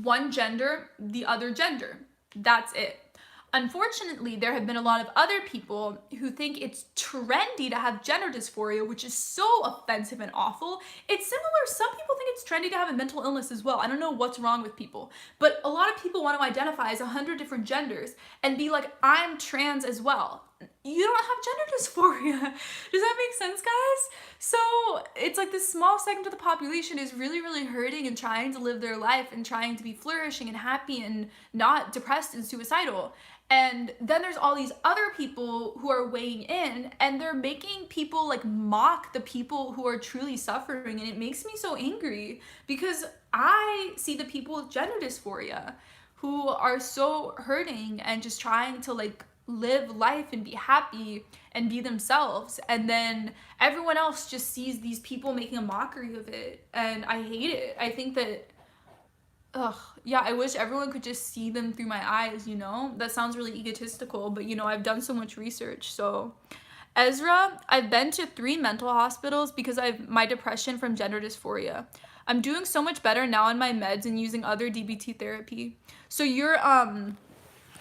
One gender, the other gender. That's it. Unfortunately, there have been a lot of other people who think it's trendy to have gender dysphoria, which is so offensive and awful. It's similar, some people think it's trendy to have a mental illness as well. I don't know what's wrong with people, but a lot of people want to identify as 100 different genders and be like, I'm trans as well. You don't have gender dysphoria. Does that make sense, guys? So it's like this small segment of the population is really, really hurting and trying to live their life and trying to be flourishing and happy and not depressed and suicidal. And then there's all these other people who are weighing in and they're making people like mock the people who are truly suffering. And it makes me so angry because I see the people with gender dysphoria who are so hurting and just trying to like live life and be happy and be themselves, and then everyone else just sees these people making a mockery of it, and I hate it. I think that yeah, I wish everyone could just see them through my eyes, you know? That sounds really egotistical, but you know, I've done so much research. So Ezra, I've been to 3 mental hospitals because I've my depression from gender dysphoria. I'm doing so much better now on my meds and using other DBT therapy. So your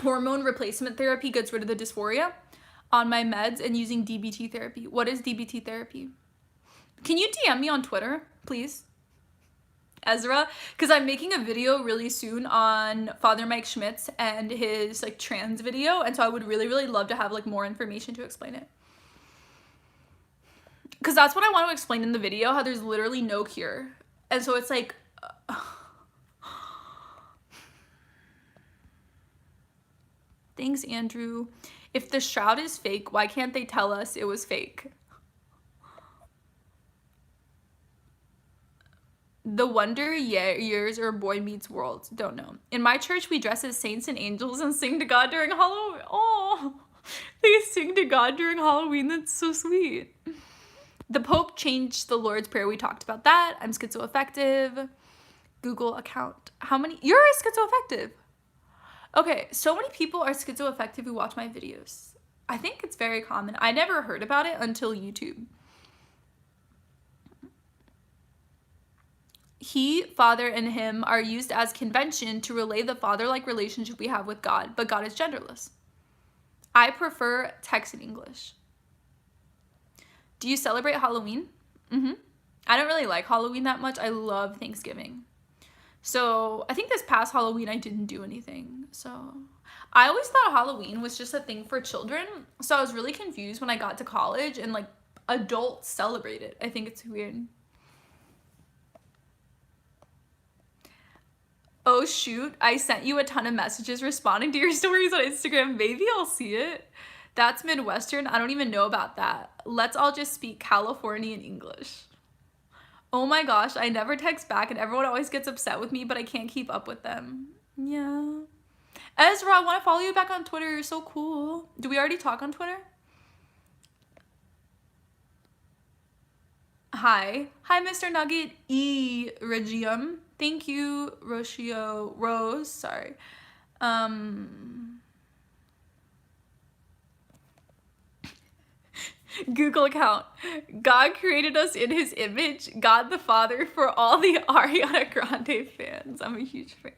hormone replacement therapy gets rid of the dysphoria on my meds and using DBT therapy. What is DBT therapy? Can you DM me on Twitter, please? Ezra, because I'm making a video really soon on Father Mike Schmitz and his like trans video, and so I would really, really love to have like more information to explain it. Because that's what I want to explain in the video, how there's literally no cure. And so it's like thanks, Andrew. If the shroud is fake, why can't they tell us it was fake? The Wonder Years or Boy Meets World. Don't know. In my church, we dress as saints and angels and sing to God during Halloween. Oh, they sing to God during Halloween. That's so sweet. The Pope changed the Lord's Prayer. We talked about that. I'm schizoaffective. Google account. How many? You're schizoaffective. Okay, so many people are schizoaffective who watch my videos. I think it's very common. I never heard about it until YouTube. He, father, and him are used as convention to relay the father-like relationship we have with God, but God is genderless. I prefer text in English. Do you celebrate Halloween? I don't really like Halloween that much. I love Thanksgiving. So I think this past Halloween I didn't do anything. So I always thought Halloween was just a thing for children. So I was really confused when I got to college and like adults celebrate it. I think it's weird. Oh shoot, I sent you a ton of messages responding to your stories on Instagram. Maybe I'll see it. That's Midwestern. I don't even know about that. Let's all just speak Californian English. Oh my gosh, I never text back and everyone always gets upset with me, but I can't keep up with them. Yeah. Ezra, I want to follow you back on Twitter. You're so cool. Do we already talk on Twitter? Hi. Hi, Mr. Nugget E. Regium. Thank you, Roshio Rose. Sorry. Google account. God created us in his image. God the Father for all the Ariana Grande fans. I'm a huge fan.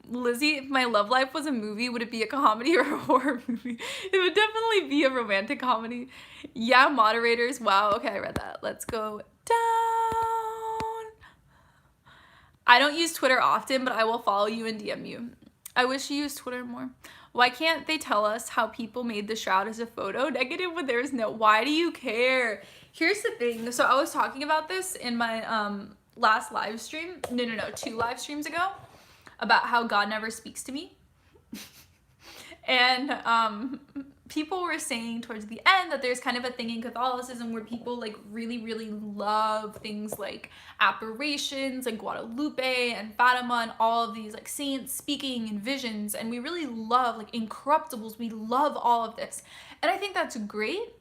Lizzie, if my love life was a movie, would it be a comedy or a horror movie? It would definitely be a romantic comedy. Yeah, moderators. Wow. Okay, I read that. Let's go down. I don't use Twitter often, but I will follow you and DM you. I wish you used Twitter more. Why can't they tell us how people made the shroud as a photo negative when there's no? Why do you care? Here's the thing. So I was talking about this in my last live stream. No, 2 live streams ago, about how God never speaks to me. And people were saying towards the end that there's kind of a thing in Catholicism where people like really love things like apparitions and Guadalupe and Fatima and all of these like saints speaking in visions, and we really love like incorruptibles. We love all of this, and I think that's great,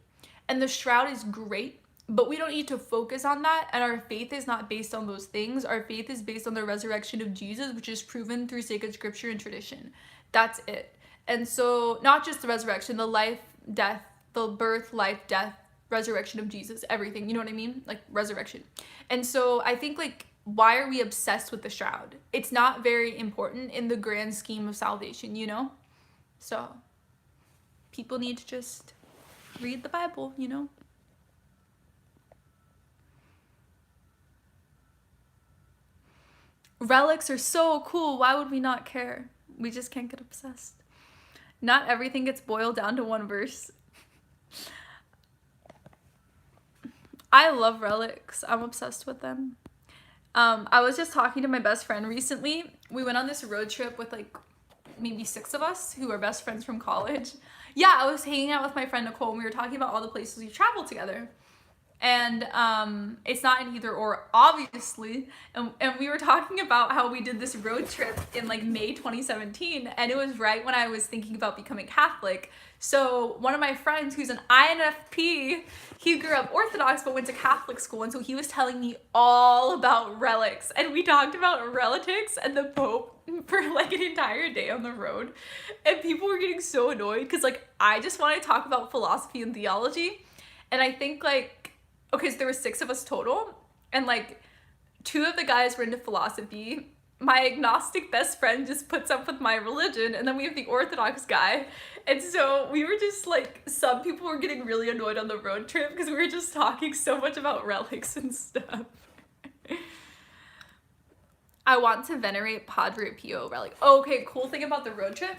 and the shroud is great, but we don't need to focus on that, and our faith is not based on those things. Our faith is based on the resurrection of Jesus, which is proven through sacred scripture and tradition. That's it. And so not just the resurrection, the life, death, the birth, life, death, resurrection of Jesus, everything, you know what I mean? Like resurrection. And so I think like, why are we obsessed with the shroud? It's not very important in the grand scheme of salvation, you know? So people need to just read the Bible, you know? Relics are so cool. Why would we not care? We just can't get obsessed. Not everything gets boiled down to one verse. I love relics. I'm obsessed with them. I was just talking to my best friend recently. We went on this road trip with like maybe 6 of us who are best friends from college. Yeah, I was hanging out with my friend Nicole and we were talking about all the places we traveled together. And it's not an either or, obviously. And we were talking about how we did this road trip in like May 2017, and it was right when I was thinking about becoming Catholic. So one of my friends who's an INFP, he grew up Orthodox but went to Catholic school, and so he was telling me all about relics, and we talked about relics and the Pope for like an entire day on the road, and people were getting so annoyed because like I just want to talk about philosophy and theology, and I think like, okay, so there were 6 of us total, and like 2 of the guys were into philosophy. My agnostic best friend just puts up with my religion, and then we have the Orthodox guy. And so we were just like, some people were getting really annoyed on the road trip because we were just talking so much about relics and stuff. I want to venerate Padre Pio relic. Oh, okay, cool thing about the road trip.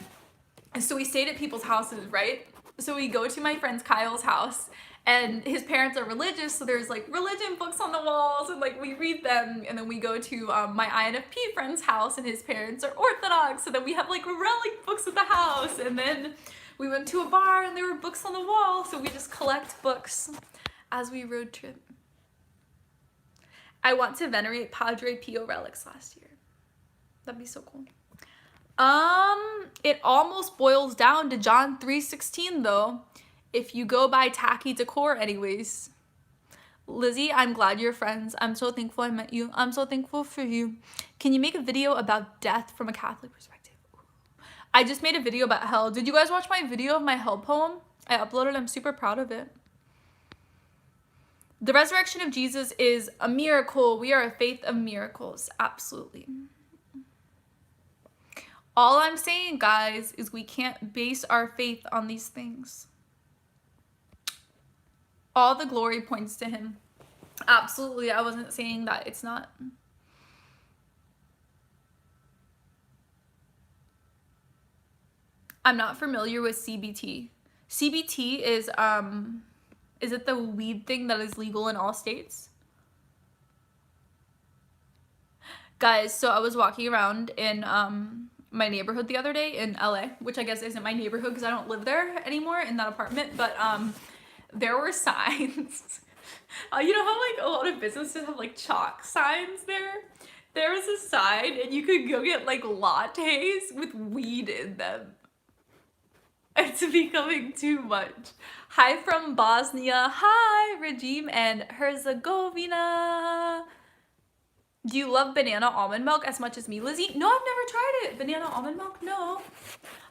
So we stayed at people's houses, right? So we go to my friend's Kyle's house, and his parents are religious, so there's like religion books on the walls, and like we read them. And then we go to my INFP friend's house, and his parents are Orthodox, so then we have like relic books at the house. And then we went to a bar and there were books on the wall, so we just collect books as we road trip. I want to venerate Padre Pio relics last year. That'd be so cool. It almost boils down to John 3:16 though, if you go by tacky decor anyways. Lizzie, I'm glad you're friends. I'm so thankful I met you. I'm so thankful for you. Can you make a video about death from a Catholic perspective? I just made a video about hell. Did you guys watch my video of my hell poem? I uploaded. I'm super proud of it. The resurrection of Jesus is a miracle. We are a faith of miracles. Absolutely. All I'm saying, guys, is we can't base our faith on these things. All the glory points to him. Absolutely. I wasn't saying that it's not. I'm not familiar with CBT. CBT is it the weed thing that is legal in all states? Guys, so I was walking around in my neighborhood the other day in LA, which I guess isn't my neighborhood because I don't live there anymore in that apartment, but there were signs. You know how like a lot of businesses have like chalk signs there? There was a sign and you could go get like lattes with weed in them. It's becoming too much. Hi from Bosnia. Hi, Regime and Herzegovina. Do you love banana almond milk as much as me, Lizzie? No, I've never tried it. Banana almond milk? No.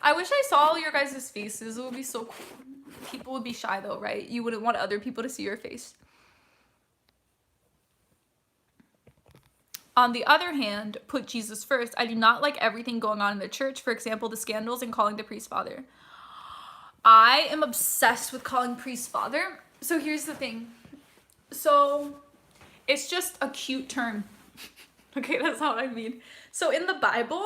I wish I saw all your guys' faces. It would be so cool. People would be shy though, right? You wouldn't want other people to see your face. On the other hand, put Jesus first. I do not like everything going on in the church. For example, the scandals and calling the priest father. I am obsessed with calling priest father. So here's the thing. So it's just a cute term. Okay, that's not what I mean. So in the Bible,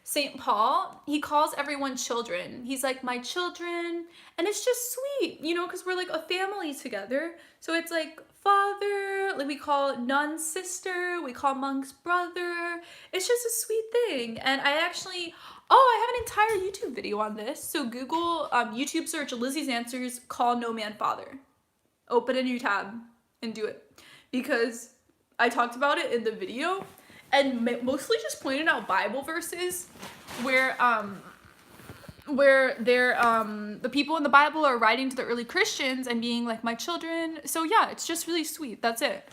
St. Paul, he calls everyone children. He's like, my children. And it's just sweet, you know, because we're like a family together. So it's like father, like we call nun sister, we call monks brother. It's just a sweet thing. And I actually, I have an entire YouTube video on this. So Google, YouTube search LizziesAnswers, call no man father. Open a new tab and do it. Because I talked about it in the video and mostly just pointed out Bible verses where they're the people in the Bible are writing to the early Christians and being like, my children. So yeah, it's just really sweet. That's it.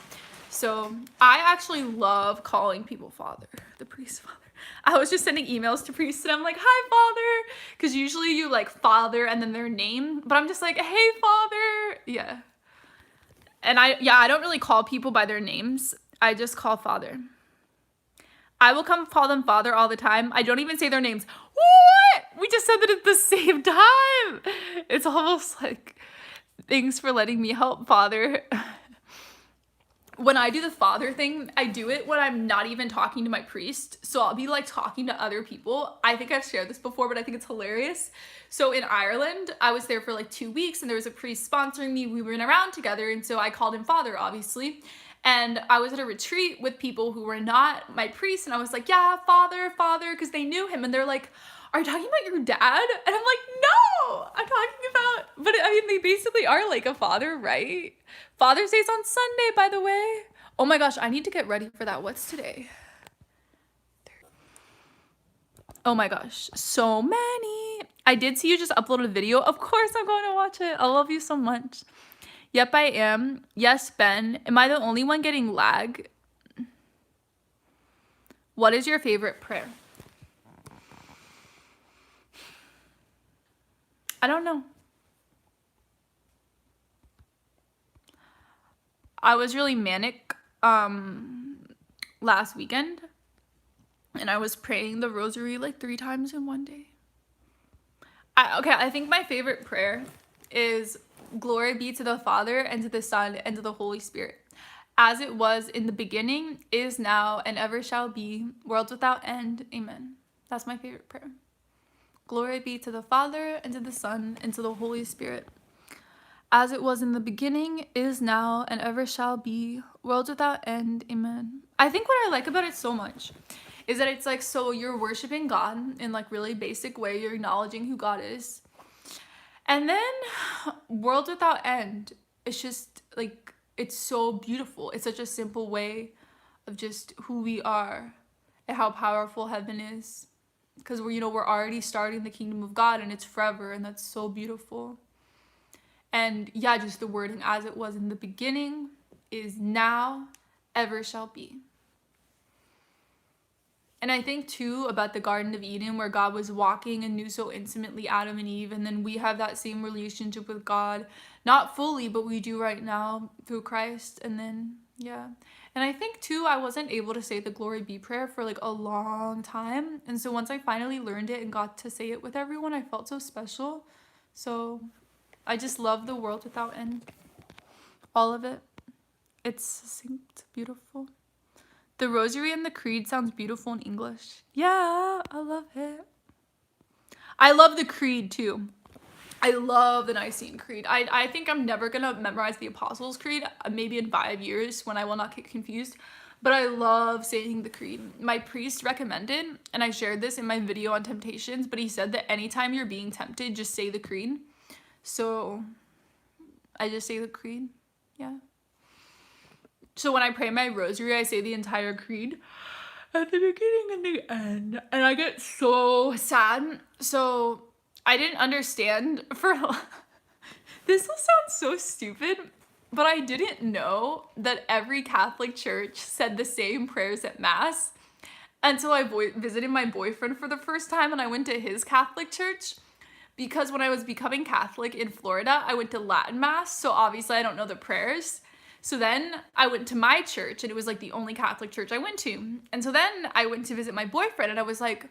So I actually love calling people father, the priest father. I was just sending emails to priests and I'm like, hi father, because usually you like father and then their name, but I'm just like, hey father. Yeah. And I don't really call people by their names. I just call father. I will come call them father all the time. I don't even say their names. What? We just said that at the same time. It's almost like, thanks for letting me help, father. When I do the father thing, I do it when I'm not even talking to my priest. So I'll be like talking to other people. I think I've shared this before, but I think it's hilarious. So in Ireland, I was there for like 2 weeks and there was a priest sponsoring me. We were in around together. And so I called him father, obviously. And I was at a retreat with people who were not my priest. And I was like, yeah, father, because they knew him. And they're like, are you talking about your dad? And I'm like, no, I'm talking about, but I mean, they basically are like a father, right? Father's Day's on Sunday, by the way. Oh my gosh, I need to get ready for that. What's today? Oh my gosh, so many. I did see you just uploaded a video. Of course I'm going to watch it. I love you so much. Yep, I am. Yes, Ben. Am I the only one getting lag? What is your favorite prayer? I don't know. I was really manic last weekend and I was praying the rosary like 3 times in one day. I think my favorite prayer is glory be to the Father and to the Son and to the Holy Spirit, as it was in the beginning, is now, and ever shall be, worlds without end. Amen. That's my favorite prayer. Glory be to the Father and to the Son and to the Holy Spirit, as it was in the beginning, is now, and ever shall be, worlds without end. Amen. I think what I like about it so much is that it's like, so you're worshiping God in like really basic way. You're acknowledging who God is. And then worlds without end. It's just like, it's so beautiful. It's such a simple way of just who we are and how powerful heaven is. Because we're already starting the kingdom of God and it's forever, and that's so beautiful. And yeah, just the wording, as it was in the beginning, is now, ever shall be. And I think too about the Garden of Eden where God was walking and knew so intimately Adam and Eve, and then we have that same relationship with God, not fully, but we do right now through Christ. And then yeah. And I think too I wasn't able to say the glory be prayer for like a long time, and so once I finally learned it and got to say it with everyone, I felt so special. So I just love the world without end, all of it. It's succinct, beautiful. The rosary and the creed sounds beautiful in English. Yeah, I love it. I love the creed too. I love the Nicene Creed. I think I'm never gonna memorize the Apostles' Creed, maybe in 5 years when I will not get confused. But I love saying the creed. My priest recommended, and I shared this in my video on temptations, but he said that anytime you're being tempted, just say the creed. So I just say the creed. Yeah. So when I pray my rosary, I say the entire creed at the beginning and the end. And I get so sad. So I didn't understand for... This will sound so stupid, but I didn't know that every Catholic church said the same prayers at Mass until I visited my boyfriend for the first time and I went to his Catholic church. Because when I was becoming Catholic in Florida, I went to Latin Mass, so obviously I don't know the prayers. So then I went to my church, and it was like the only Catholic church I went to. And so then I went to visit my boyfriend, and I was like,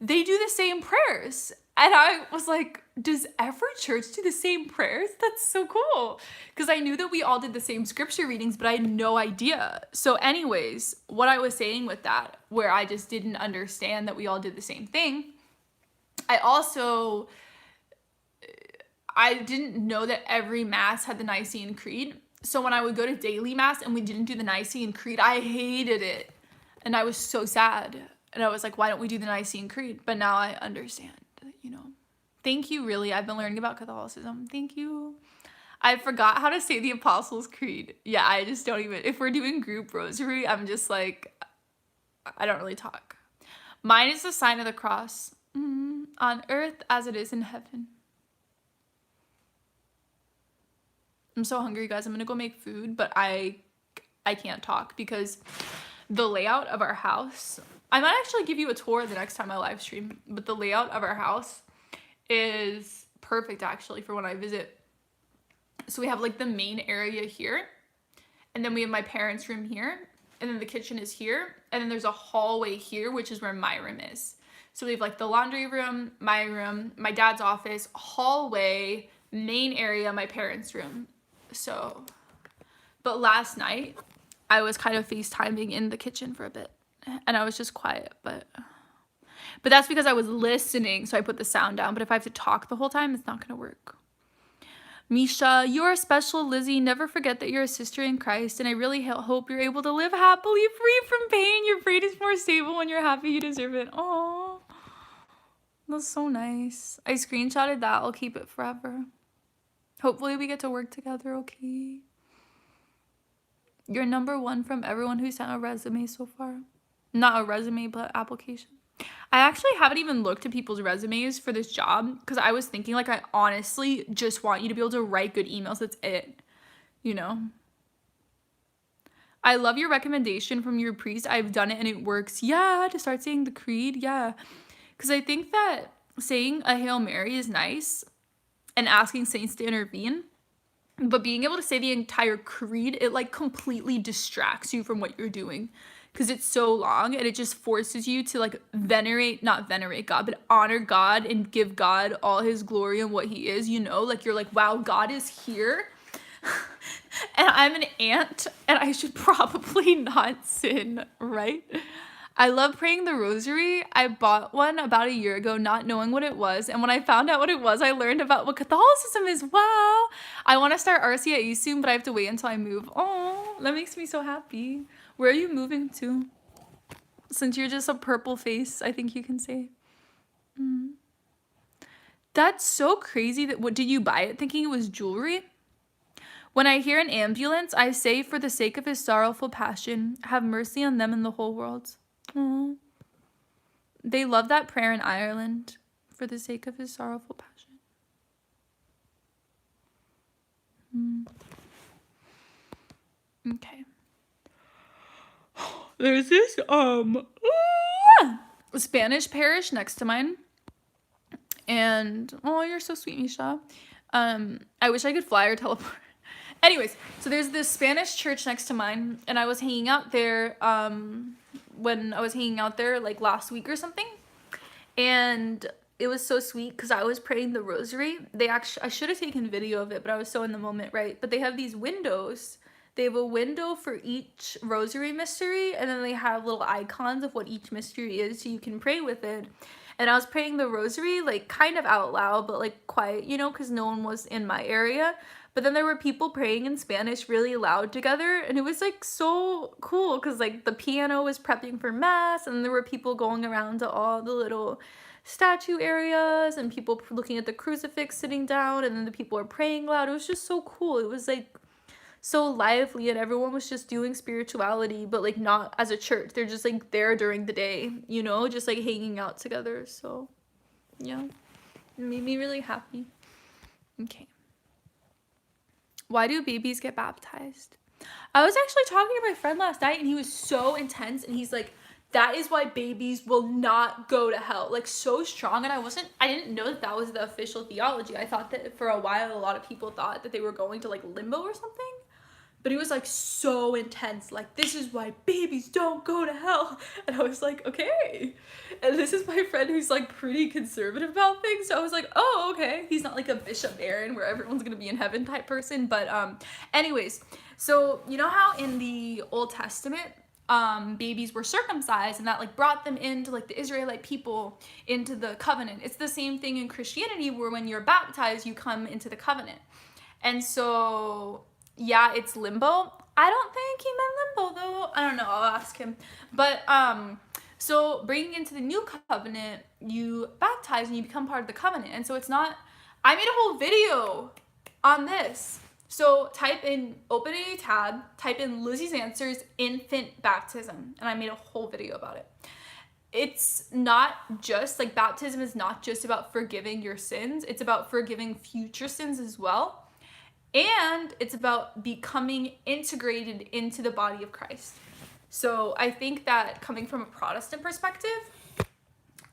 they do the same prayers. And I was like, does every church do the same prayers? That's so cool. Because I knew that we all did the same scripture readings, but I had no idea. So anyways, what I was saying with that, where I just didn't understand that we all did the same thing, I didn't know that every Mass had the Nicene Creed. So when I would go to daily Mass and we didn't do the Nicene Creed, I hated it. And I was so sad. And I was like, why don't we do the Nicene Creed? But now I understand, you know. Thank you, really. I've been learning about Catholicism. Thank you. I forgot how to say the Apostles' Creed. Yeah, I just don't even... If we're doing group rosary, I'm just like... I don't really talk. Mine is the sign of the cross. On earth as it is in heaven. I'm so hungry, guys. I'm gonna go make food, but I can't talk because the layout of our house... I might actually give you a tour the next time I live stream, but the layout of our house is perfect actually for when I visit. So we have like the main area here, and then we have my parents' room here, and then the kitchen is here, and then there's a hallway here, which is where my room is. So we have like the laundry room, my dad's office, hallway, main area, my parents' room. So, but last night I was kind of FaceTiming in the kitchen for a bit. And I was just quiet, but that's because I was listening, so I put the sound down. But if I have to talk the whole time, it's not gonna work. Misha, you are special, Lizzie. Never forget that you're a sister in Christ, and I really hope you're able to live happily, free from pain. Your brain is more stable when you're happy. You deserve it. Oh, that's so nice. I screenshotted that. I'll keep it forever. Hopefully we get to work together, okay? You're #1 from everyone who sent a resume so far. Not a resume, but application. I actually haven't even looked at people's resumes for this job because I was thinking like I honestly just want you to be able to write good emails. That's it, you know? I love your recommendation from your priest. I've done it and it works. Yeah, to start saying the creed. Yeah. Because I think that saying a Hail Mary is nice and asking saints to intervene. But being able to say the entire creed, it like completely distracts you from what you're doing. Because it's so long and it just forces you to like not venerate God, but honor God and give God all his glory and what he is, you know? Like you're like, wow, God is here. And I'm an ant and I should probably not sin, right? I love praying the rosary. I bought one about a year ago not knowing what it was. And when I found out what it was, I learned about what Catholicism is. Wow. I want to start RCIE soon, but I have to wait until I move. Oh, that makes me so happy. Where are you moving to? Since you're just a purple face, I think you can say. That's so crazy. What did you buy it thinking it was jewelry? When I hear an ambulance, I say, for the sake of his sorrowful passion, have mercy on them and the whole world. Aww. They love that prayer in Ireland, for the sake of his sorrowful passion. Okay. There's this, Spanish parish next to mine. And, oh, you're so sweet, Misha. I wish I could fly or teleport. Anyways, so there's this Spanish church next to mine, and I was hanging out there, when I was hanging out there, like, last week or something. And it was so sweet because I was praying the rosary. I should have taken video of it, but I was so in the moment, right? But they have these windows. They have a window for each rosary mystery, and then they have little icons of what each mystery is, so you can pray with it. And I was praying the rosary, like, kind of out loud, but, like, quiet, you know, because no one was in my area. But then there were people praying in Spanish really loud together, and it was, like, so cool, because, like, the piano was prepping for mass, and there were people going around to all the little statue areas, and people looking at the crucifix sitting down, and then the people were praying loud. It was just so cool. It was, like, so lively, and everyone was just doing spirituality, but, like, not as a church. They're just, like, there during the day, you know, just, like, hanging out together. So yeah, it made me really happy. Okay, why do babies get baptized? I was actually talking to my friend last night, and he was so intense, and he's like, that is why babies will not go to hell. Like, so strong. And I didn't know that was the official theology. I thought that for a while a lot of people thought that they were going to, like, limbo or something. But he was, like, so intense, like, this is why babies don't go to hell. And I was like, okay. And this is my friend who's, like, pretty conservative about things. So I was like, oh, okay. He's not like a Bishop Aaron where everyone's gonna be in heaven type person. But anyways, so you know how in the Old Testament, babies were circumcised, and that, like, brought them into, like, the Israelite people into the covenant. It's the same thing in Christianity, where when you're baptized, you come into the covenant. And so, yeah, it's limbo. I don't think he meant limbo, though. I don't know. I'll ask him. But so bringing into the new covenant, you baptize and you become part of the covenant. And so it's not. I made a whole video on this. So open a tab, type in Lizzie's Answers infant baptism, and I made a whole video about it. It's not just, like, baptism is not just about forgiving your sins. It's about forgiving future sins as well. And it's about becoming integrated into the body of Christ. So I think that coming from a Protestant perspective,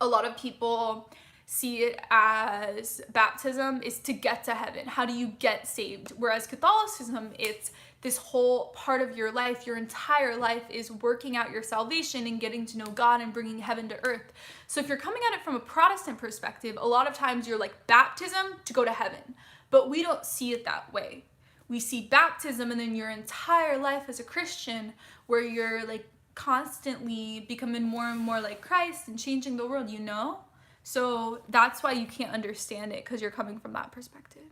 a lot of people see it as baptism is to get to heaven. How do you get saved? Whereas Catholicism, it's this whole part of your life, your entire life is working out your salvation and getting to know God and bringing heaven to earth. So if you're coming at it from a Protestant perspective, a lot of times you're like, baptism to go to heaven. But we don't see it that way. We see baptism and then your entire life as a Christian, where you're, like, constantly becoming more and more like Christ and changing the world, you know? So that's why you can't understand it, because you're coming from that perspective.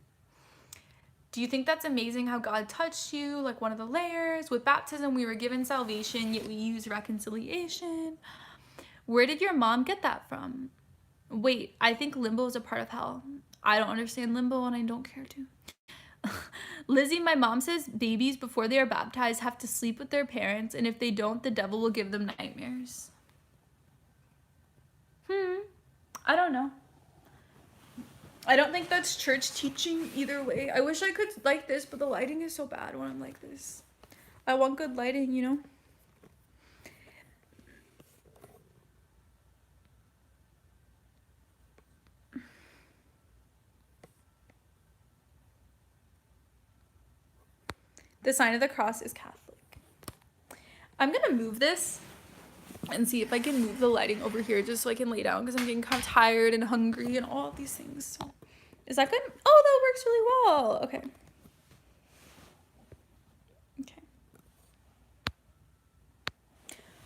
Do you think that's amazing how God touched you? Like, one of the layers. With baptism, we were given salvation, yet we use reconciliation. Where did your mom get that from? Wait, I think limbo is a part of hell. I don't understand limbo, and I don't care to. Lizzie, my mom says babies before they are baptized have to sleep with their parents, and if they don't, the devil will give them nightmares. I don't know. I don't think that's church teaching either way. I wish I could like this, but the lighting is so bad when I'm like this. I want good lighting, you know? The sign of the cross is Catholic. I'm gonna move this and see if I can move the lighting over here just so I can lay down, because I'm getting kind of tired and hungry and all of these things. So, is that good? Oh, that works really well. Okay. Okay.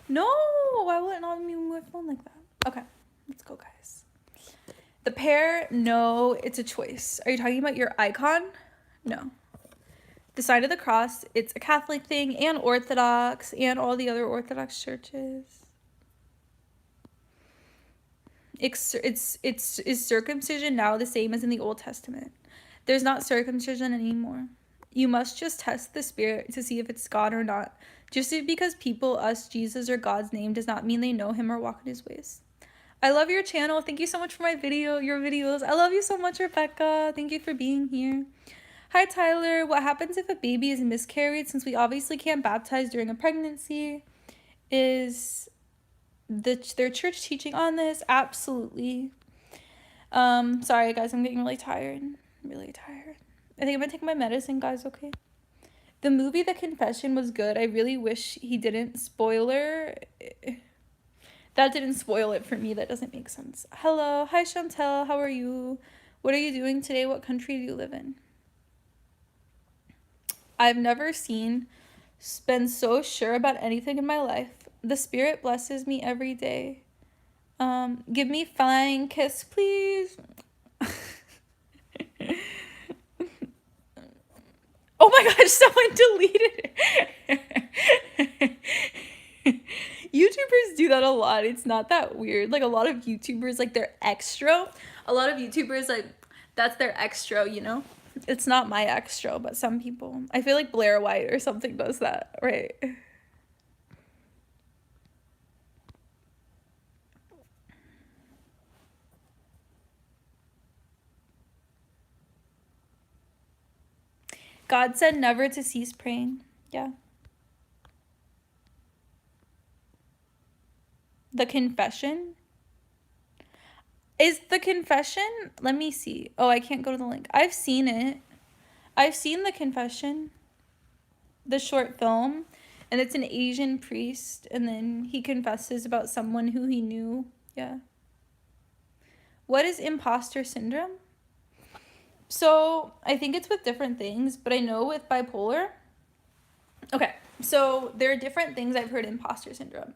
No, why will it not move my phone like that? Okay, let's go, guys. The pair, no, it's a choice. Are you talking about your icon? No. The sign of the cross, it's a Catholic thing and Orthodox and all the other Orthodox churches. Is circumcision now the same as in the Old Testament? There's not circumcision anymore. You must just test the spirit to see if it's God or not. Just because people us Jesus or God's name does not mean they know him or walk in his ways. I love your channel. Thank you so much for your videos. I love you so much, Rebecca. Thank you for being here. Hi, Tyler. What happens if a baby is miscarried? Since we obviously can't baptize during a pregnancy, is their church teaching on this? Absolutely. Sorry guys, I'm getting really tired. Really tired. I think I'm gonna take my medicine, guys, okay? The movie The Confession was good. I really wish he didn't. Spoiler. That didn't spoil it for me. That doesn't make sense. Hello. Hi, Chantel. How are you? What are you doing today? What country do you live in? I've never been so sure about anything in my life. The Spirit blesses me every day. Give me flying kiss, please. Oh my gosh, someone deleted it. YouTubers do that a lot. It's not that weird. Like, a lot of YouTubers, like, their extra. A lot of YouTubers, like, that's their extra, you know? It's not my extra, but some people. I feel like Blair White or something does that, right? God said never to cease praying. Yeah. The Confession? Is The Confession? Let me see. Oh, I can't go to the link. I've seen it. I've seen The Confession, the short film, and it's an Asian priest, and then he confesses about someone who he knew. Yeah. What is imposter syndrome? So I think it's with different things, but I know with bipolar. Okay, so there are different things I've heard imposter syndrome.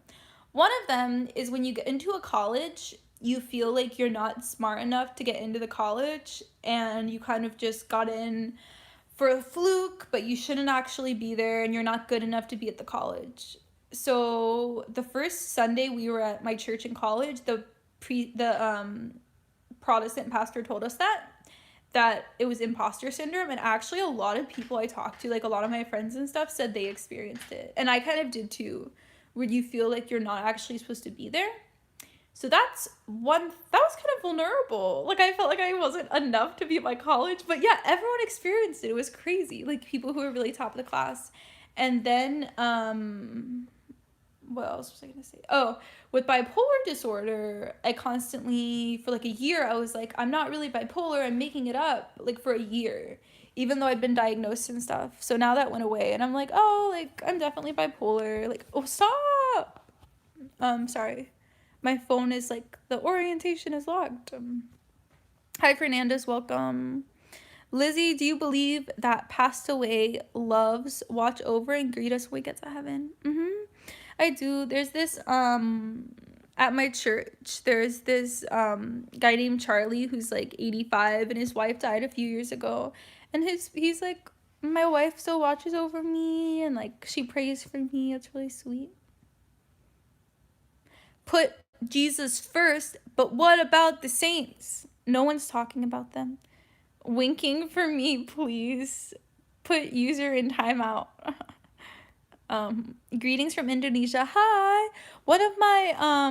One of them is when you get into a college, you feel like you're not smart enough to get into the college, and you kind of just got in for a fluke, but you shouldn't actually be there, and you're not good enough to be at the college. So the first Sunday we were at my church in college, the Protestant pastor told us that it was imposter syndrome, and actually a lot of people I talked to, like a lot of my friends and stuff, said they experienced it, and I kind of did too, where you feel like you're not actually supposed to be there. So that's one, that was kind of vulnerable. Like, I felt like I wasn't enough to be at my college, but yeah, everyone experienced it. It was crazy. Like, people who were really top of the class. And then, what else was I gonna say? Oh, with bipolar disorder, I constantly, for like a year, I was like, I'm not really bipolar, I'm making it up, like for a year, even though I'd been diagnosed and stuff. So now that went away, and I'm like, oh, like, I'm definitely bipolar. Like, oh, stop! Sorry. My phone is like, the orientation is locked. Hi, Fernandez, welcome. Lizzie, do you believe that passed away loves watch over and greet us when we get to heaven? I do. There's this, at my church, there's this, guy named Charlie who's like 85, and his wife died a few years ago. And he's like, my wife still watches over me, and like, she prays for me. It's really sweet. Put Jesus first, but what about the saints? No one's talking about them. Winking for me, please. Put user in timeout. Greetings from Indonesia. Hi. One of my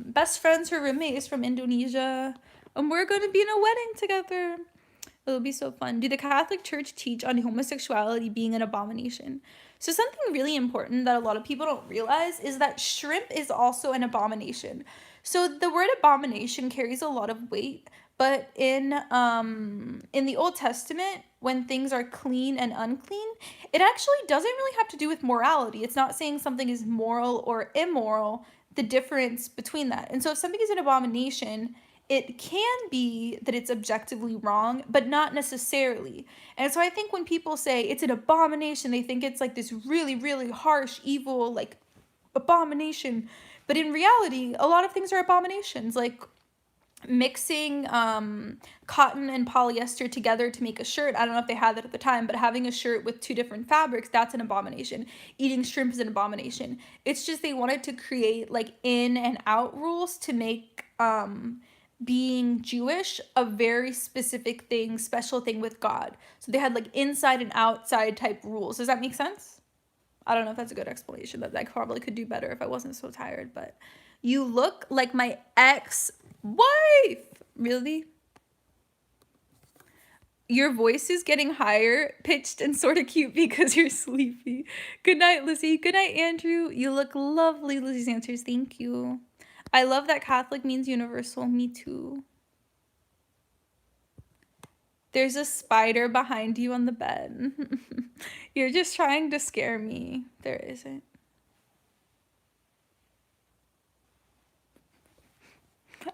best friends, her roommate, is from Indonesia, and we're going to be in a wedding together. It'll be so fun. Do the Catholic Church teach on homosexuality being an abomination? So something really important that a lot of people don't realize is that shrimp is also an abomination. So the word abomination carries a lot of weight, but in the Old Testament, when things are clean and unclean, it actually doesn't really have to do with morality. It's not saying something is moral or immoral, the difference between that. And so if something is an abomination, it can be that it's objectively wrong, but not necessarily. And so I think when people say it's an abomination, they think it's like this really, really harsh, evil, like, abomination. But in reality, a lot of things are abominations, like mixing cotton and polyester together to make a shirt. I don't know if they had that at the time, but having a shirt with two different fabrics, that's an abomination. Eating shrimp is an abomination. It's just they wanted to create like in and out rules to make being Jewish a very specific thing, special thing with God. So they had like inside and outside type rules. Does that make sense? I don't know if that's a good explanation. That I probably could do better if I wasn't so tired, but you look like my ex-wife. Really? Your voice is getting higher pitched and sort of cute because you're sleepy. Good night, Lizzie. Good night, Andrew. You look lovely, Lizzie's Answers. Thank you. I love that Catholic means universal. Me too. There's a spider behind you on the bed. You're just trying to scare me. There isn't.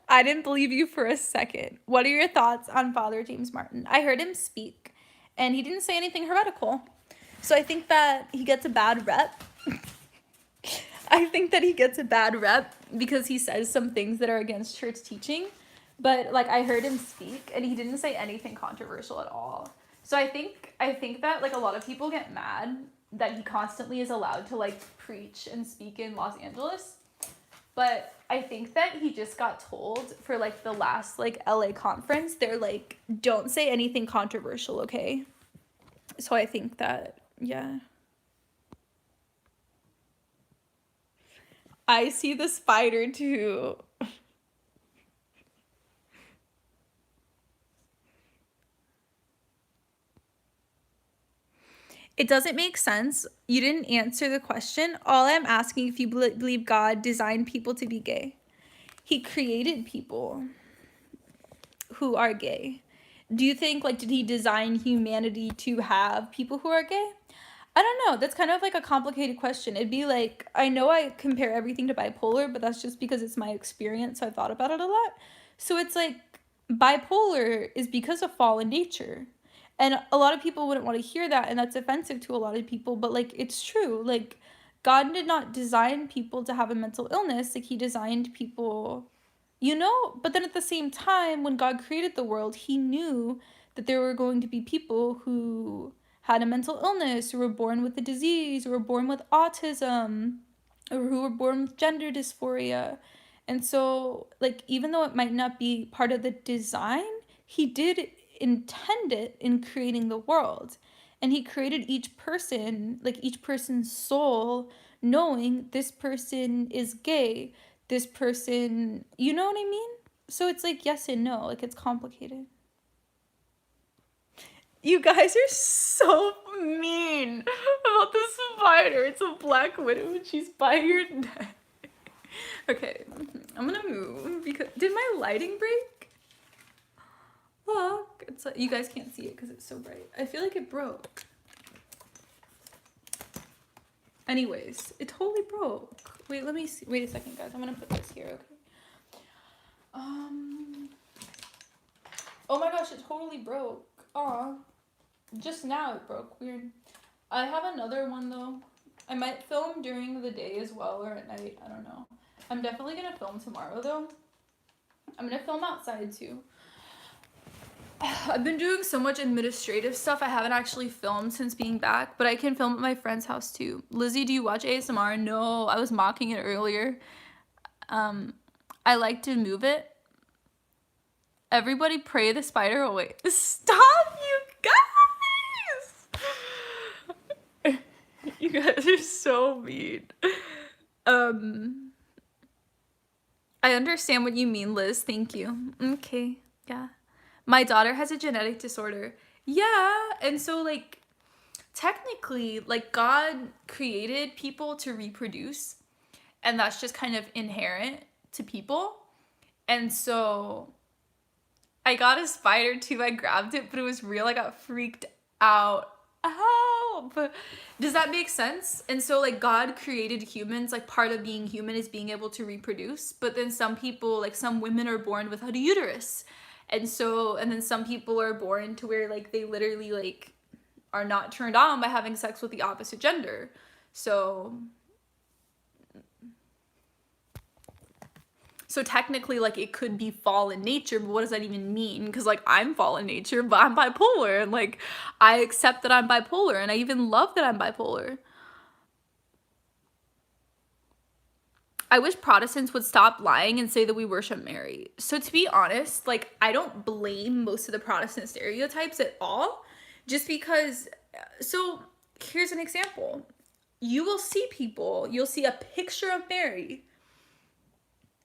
I didn't believe you for a second. What are your thoughts on Father James Martin? I heard him speak, and he didn't say anything heretical. So I think that he gets a bad rep. I think that he gets a bad rep because he says some things that are against church teaching. But, like, I heard him speak, and he didn't say anything controversial at all. So I think that, like, a lot of people get mad that he constantly is allowed to, like, preach and speak in Los Angeles. But I think that he just got told for, like, the last, like, LA conference, they're like, don't say anything controversial, okay? So I think that, yeah. I see the spider, too. It doesn't make sense. You didn't answer the question. All I'm asking if you believe God designed people to be gay. He created people who are gay. Do you think, like, did he design humanity to have people who are gay? I don't know. That's kind of like a complicated question. It'd be like, I know I compare everything to bipolar, but that's just because it's my experience, so I thought about it a lot. So it's like, bipolar is because of fallen nature. And a lot of people wouldn't want to hear that, and that's offensive to a lot of people, but, like, it's true. Like, God did not design people to have a mental illness. Like, he designed people, but then at the same time, when God created the world, he knew that there were going to be people who had a mental illness, who were born with a disease, who were born with autism, or who were born with gender dysphoria. And so, like, even though it might not be part of the design, he did intend it in creating the world. And he created each person, like each person's soul, knowing this person is gay, this person, you know what I mean? So it's like yes and no, like it's complicated. You guys are so mean about the spider. It's a black widow and she's by your neck. Okay, I'm gonna move because did my lighting break? Look, it's like, you guys can't see it because it's so bright. I feel like it broke. Anyways, it totally broke. Wait, let me see. Wait a second, guys. I'm gonna put this here, okay? Oh my gosh, it totally broke. Aw. Just now it broke. Weird. I have another one though. I might film during the day as well or at night. I don't know. I'm definitely gonna film tomorrow though. I'm gonna film outside too. I've been doing so much administrative stuff. I haven't actually filmed since being back, but I can film at my friend's house too. Lizzie, do you watch ASMR? No, I was mocking it earlier. I like to move it. Everybody pray the spider away. Stop, you guys! You guys are so mean. I understand what you mean, Liz. Thank you. Okay, yeah. My daughter has a genetic disorder. Yeah, and so, like, technically, like, God created people to reproduce, and that's just kind of inherent to people. And so, I got a spider too. I grabbed it, but it was real. I got freaked out. Help! Does that make sense? And so, like, God created humans, like, part of being human is being able to reproduce, but then some people, like, some women are born without a uterus. And so, and then some people are born to where, like, they literally, like, are not turned on by having sex with the opposite gender. So technically, like, it could be fallen nature, but what does that even mean? Because, like, I'm fallen nature, but I'm bipolar, and, like, I accept that I'm bipolar, and I even love that I'm bipolar. I wish Protestants would stop lying and say that we worship Mary. So to be honest, like, I don't blame most of the Protestant stereotypes at all, just because, so here's an example. You will see people, you'll see a picture of Mary,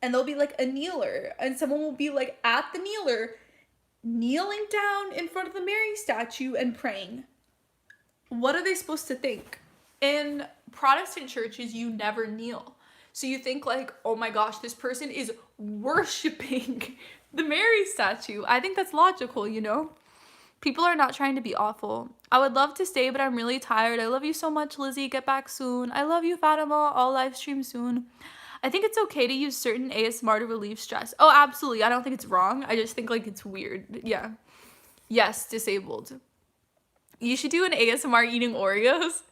and there'll be, like, a kneeler, and someone will be, like, at the kneeler, kneeling down in front of the Mary statue and praying. What are they supposed to think? In Protestant churches, you never kneel. So you think like, oh my gosh, this person is worshiping the Mary statue. I think that's logical, you know? People are not trying to be awful. I would love to stay, but I'm really tired. I love you so much, Lizzie. Get back soon. I love you, Fatima. I'll live stream soon. I think it's okay to use certain ASMR to relieve stress. Oh, absolutely. I don't think it's wrong. I just think like it's weird. Yeah. Yes, disabled. You should do an ASMR eating Oreos.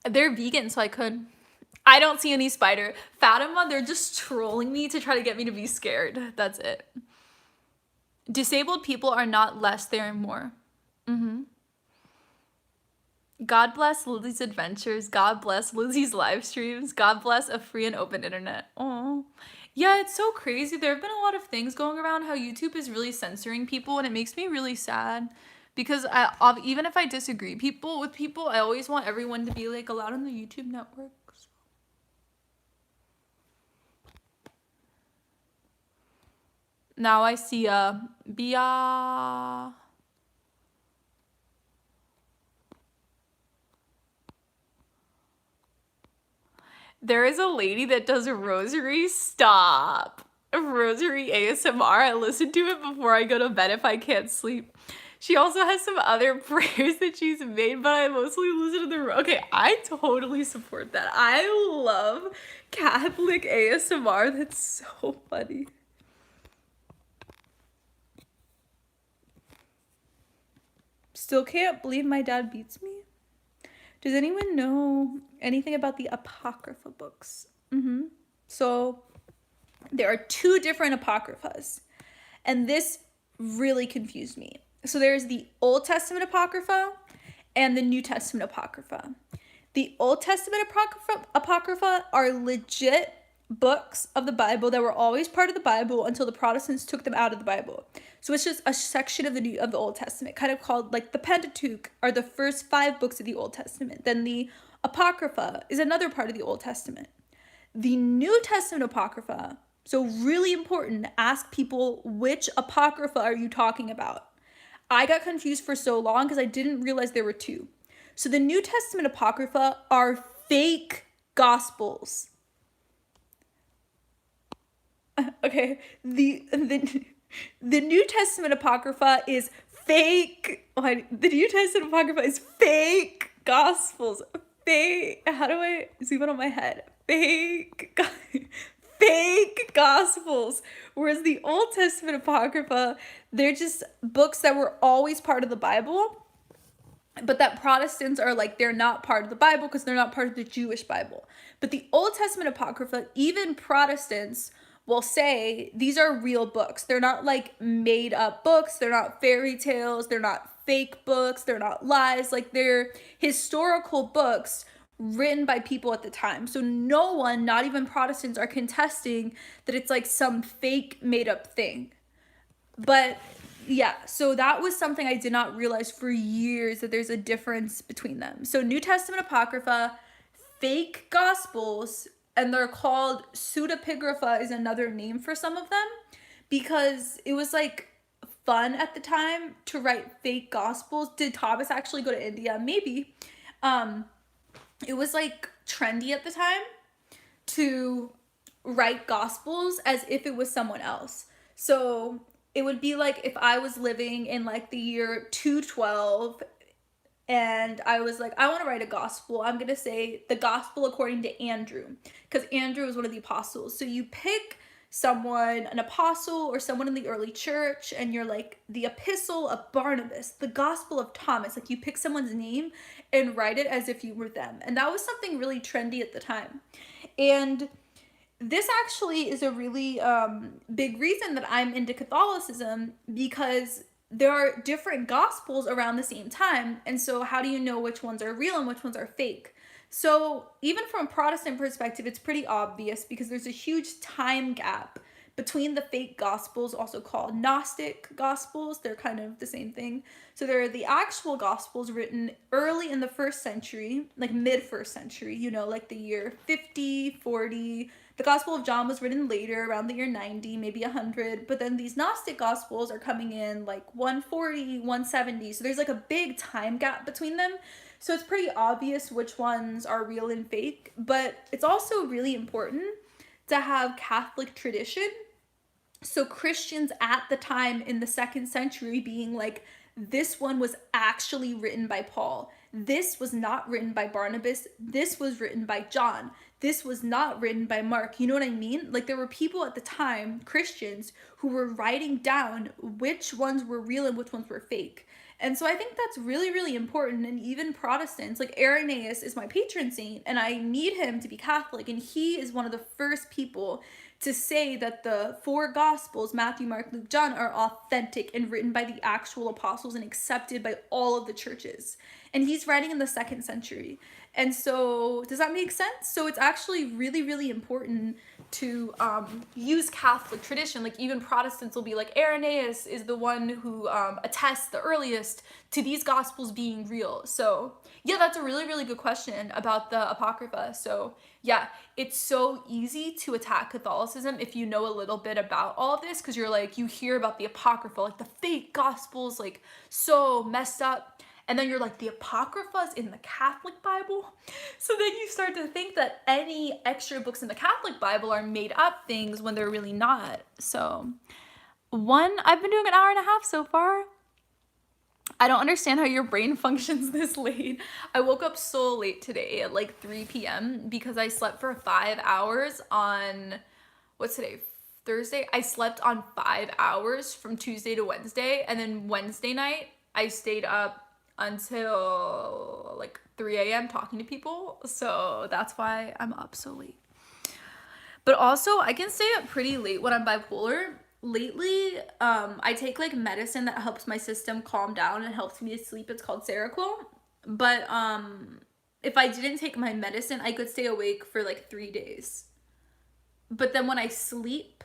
They're vegan, so I could. I don't see any spider. Fatima, they're just trolling me to try to get me to be scared. That's it. Disabled people are not less, they're more. God bless Lizzie's adventures. God bless Lizzie's live streams. God bless a free and open internet. Oh, yeah, it's so crazy. There have been a lot of things going around how YouTube is really censoring people, and it makes me really sad because even if I disagree with people, I always want everyone to be like allowed on the YouTube networks. Now I see Bia. There is a lady that does a rosary. Stop. A rosary ASMR. I listen to it before I go to bed if I can't sleep. She also has some other prayers that she's made, but I mostly listen to the... Okay, I totally support that. I love Catholic ASMR. That's so funny. Still can't believe my dad beats me. Does anyone know anything about the Apocrypha books? So there are 2 different Apocryphas, and this really confused me. So there's the Old Testament Apocrypha and the New Testament Apocrypha. The Old Testament Apocrypha are legit books of the Bible that were always part of the Bible until the Protestants took them out of the Bible. So it's just a section of the Old Testament, kind of called like the Pentateuch are the first 5 books of the Old Testament. Then the Apocrypha is another part of the Old Testament. The New Testament Apocrypha, so really important, ask people which Apocrypha are you talking about? I got confused for so long because I didn't realize there were 2. So the New Testament Apocrypha are fake gospels. Okay, the New Testament Apocrypha is fake. The New Testament Apocrypha is fake gospels. Fake. How do I zoom in on my head? Fake gospels. Whereas the Old Testament Apocrypha, they're just books that were always part of the Bible, but that Protestants are like, they're not part of the Bible because they're not part of the Jewish Bible. But the Old Testament Apocrypha, even Protestants will say these are real books. They're not like made up books. They're not fairy tales. They're not fake books. They're not lies. Like, they're historical books written by people at the time. So no one, not even Protestants, are contesting that it's like some fake made up thing. But yeah, so that was something I did not realize for years, that there's a difference between them. So New Testament Apocrypha, fake gospels, and they're called pseudepigrapha is another name for some of them, because it was like fun at the time to write fake gospels. Did Thomas actually go to India? Maybe. It was like trendy at the time to write gospels as if it was someone else. So it would be like if I was living in like the year 212 and I was like, I want to write a gospel. I'm going to say the gospel according to Andrew, because Andrew was one of the apostles. So you pick someone, an apostle or someone in the early church, and you're like the epistle of Barnabas, the gospel of Thomas. Like, you pick someone's name and write it as if you were them. And that was something really trendy at the time. And this actually is a really big reason that I'm into Catholicism, because there are different gospels around the same time. And so how do you know which ones are real and which ones are fake? So even from a Protestant perspective, it's pretty obvious, because there's a huge time gap between the fake gospels, also called Gnostic gospels. They're kind of the same thing. So there are the actual gospels written early in the 1st century, like mid 1st century, you know, like the year 50, 40. The Gospel of John was written later, around the year 90, maybe 100. But then these Gnostic gospels are coming in like 140, 170. So there's like a big time gap between them. So it's pretty obvious which ones are real and fake. But it's also really important to have Catholic tradition. So Christians at the time in the 2nd century being like, this one was actually written by Paul. This was not written by Barnabas. This was written by John. This was not written by Mark. You know what I mean? Like, there were people at the time, Christians, who were writing down which ones were real and which ones were fake. And so I think that's really, really important. And even Protestants, like Irenaeus is my patron saint, and I need him to be Catholic. And he is one of the first people to say that the 4 Gospels, Matthew, Mark, Luke, John, are authentic and written by the actual apostles and accepted by all of the churches. And he's writing in the 2nd century. And so, does that make sense? So it's actually really, really important to use Catholic tradition. Like, even Protestants will be like, Irenaeus is the one who attests the earliest to these Gospels being real. So yeah, that's a really, really good question about the Apocrypha. So yeah, it's so easy to attack Catholicism if you know a little bit about all of this, because you're like, you hear about the Apocrypha, like the fake Gospels, like so messed up. And then you're like, the Apocrypha is in the Catholic Bible? So then you start to think that any extra books in the Catholic Bible are made up things when they're really not. So I've been doing an hour and a half so far. I don't understand how your brain functions this late. I woke up so late today at like 3 p.m. because I slept for 5 hours on, what's today? Thursday? I slept on 5 hours from Tuesday to Wednesday. And then Wednesday night, I stayed up until like 3 a.m. talking to people. So that's why I'm up so late. But also, I can stay up pretty late when I'm bipolar. Lately, I take like medicine that helps my system calm down and helps me to sleep. It's called Seroquel. But if I didn't take my medicine, I could stay awake for like 3 days. But then when I sleep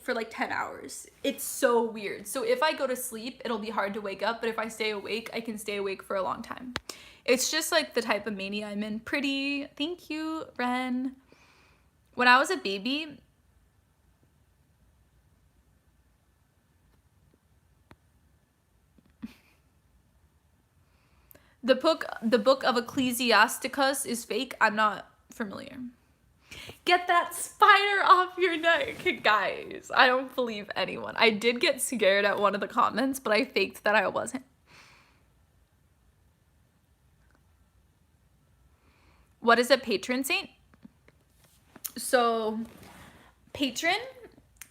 for like 10 hours. It's so weird. So if I go to sleep, it'll be hard to wake up. But if I stay awake, I can stay awake for a long time. It's just like the type of mania I'm in. Pretty. Thank you, Ren. When I was a baby, the book of Ecclesiasticus is fake. I'm not familiar. Get that spider off your neck, guys. I don't believe anyone. I did get scared at one of the comments, but I faked that I wasn't. What is a patron saint? So, patron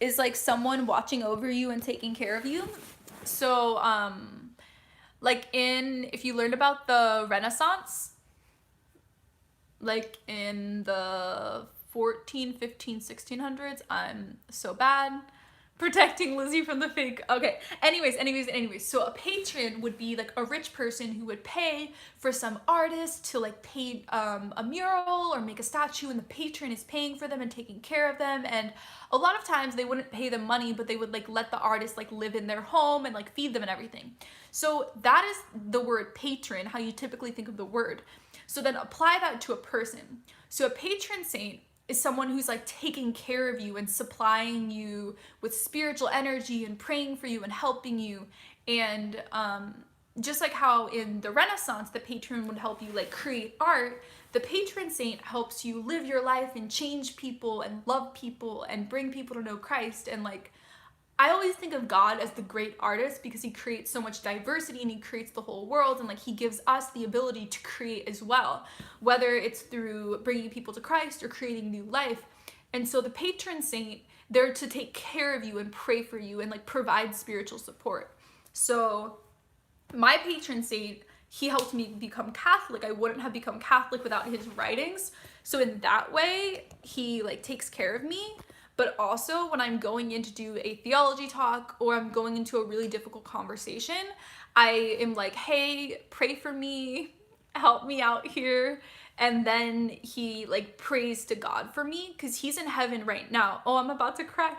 is like someone watching over you and taking care of you. So, like if you learned about the Renaissance, like in the 14, 15, 1600s, I'm so bad. Protecting Lizzie from the fake. Okay. Anyways. So a patron would be like a rich person who would pay for some artist to like paint a mural or make a statue, and the patron is paying for them and taking care of them. And a lot of times they wouldn't pay them money, but they would like let the artist like live in their home and like feed them and everything. So that is the word patron, how you typically think of the word. So then apply that to a person. So a patron saint is someone who's like taking care of you and supplying you with spiritual energy and praying for you and helping you. And just like how in the Renaissance, the patron would help you like create art, the patron saint helps you live your life and change people and love people and bring people to know Christ. And like, I always think of God as the great artist because he creates so much diversity and he creates the whole world, and like he gives us the ability to create as well, whether it's through bringing people to Christ or creating new life. And so the patron saint, they're to take care of you and pray for you and like provide spiritual support. So my patron saint, he helped me become Catholic. I wouldn't have become Catholic without his writings. So in that way, he like takes care of me. But also when I'm going in to do a theology talk or I'm going into a really difficult conversation, I am like, hey, pray for me, help me out here. And then he like prays to God for me because he's in heaven right now. Oh, I'm about to cry.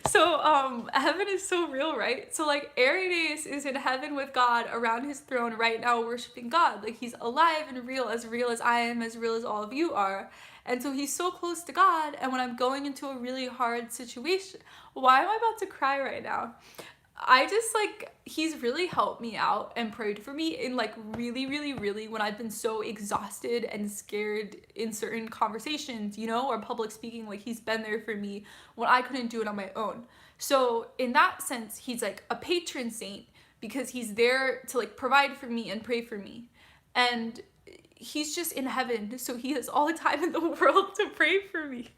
So heaven is so real, right? So like Arides is in heaven with God around his throne right now worshiping God. Like he's alive and real as I am, as real as all of you are. And so he's so close to God. And when I'm going into a really hard situation, why am I about to cry right now? I just like, he's really helped me out and prayed for me in like really, really, really when I've been so exhausted and scared in certain conversations, you know, or public speaking. Like he's been there for me when I couldn't do it on my own. So in that sense, he's like a patron saint because he's there to like provide for me and pray for me. And he's just in heaven, so he has all the time in the world to pray for me.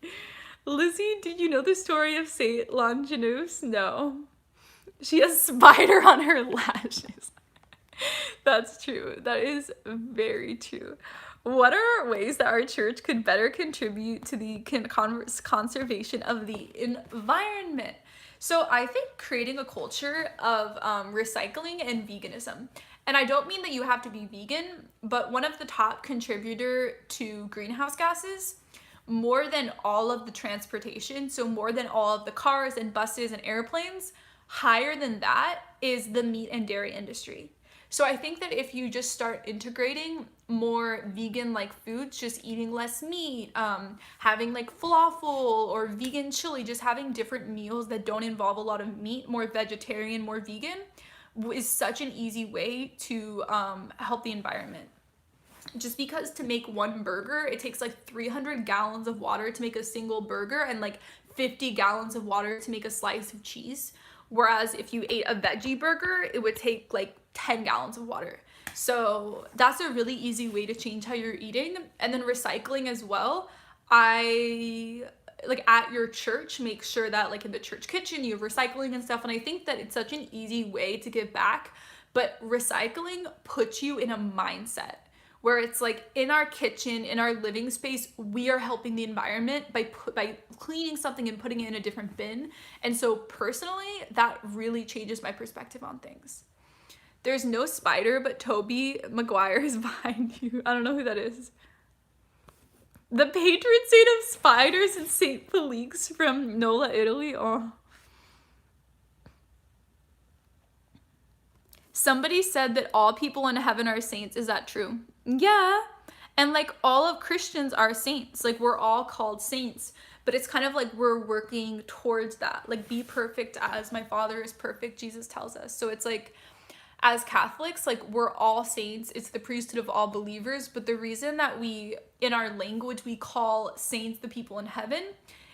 Lizzie, did you know the story of Saint Longinus? No. She has spider on her lashes. That's true. That is very true. What are ways that our church could better contribute to the conservation of the environment? So I think creating a culture of recycling and veganism. And I don't mean that you have to be vegan, but one of the top contributor to greenhouse gases, more than all of the transportation, so more than all of the cars and buses and airplanes, higher than that is the meat and dairy industry. So I think that if you just start integrating more vegan-like foods, just eating less meat, having like falafel or vegan chili, just having different meals that don't involve a lot of meat, more vegetarian, more vegan, is such an easy way to help the environment. Just because to make one burger, it takes like 300 gallons of water to make a single burger and like 50 gallons of water to make a slice of cheese. Whereas if you ate a veggie burger, it would take like 10 gallons of water. So that's a really easy way to change how you're eating. And then recycling as well. I like at your church, make sure that like in the church kitchen, you have recycling and stuff. And I think that it's such an easy way to give back. But recycling puts you in a mindset where it's like in our kitchen, in our living space, we are helping the environment by cleaning something and putting it in a different bin. And so personally, that really changes my perspective on things. There's no spider, but Toby Maguire is behind you. I don't know who that is. The patron saint of spiders is Saint Felix from Nola, Italy. Oh. Somebody said that all people in heaven are saints. Is that true? Yeah. And like all of Christians are saints. Like we're all called saints. But it's kind of like we're working towards that. Like be perfect as my Father is perfect, Jesus tells us. So it's like as Catholics, like we're all saints. It's the priesthood of all believers. But the reason that we, in our language, we call saints the people in heaven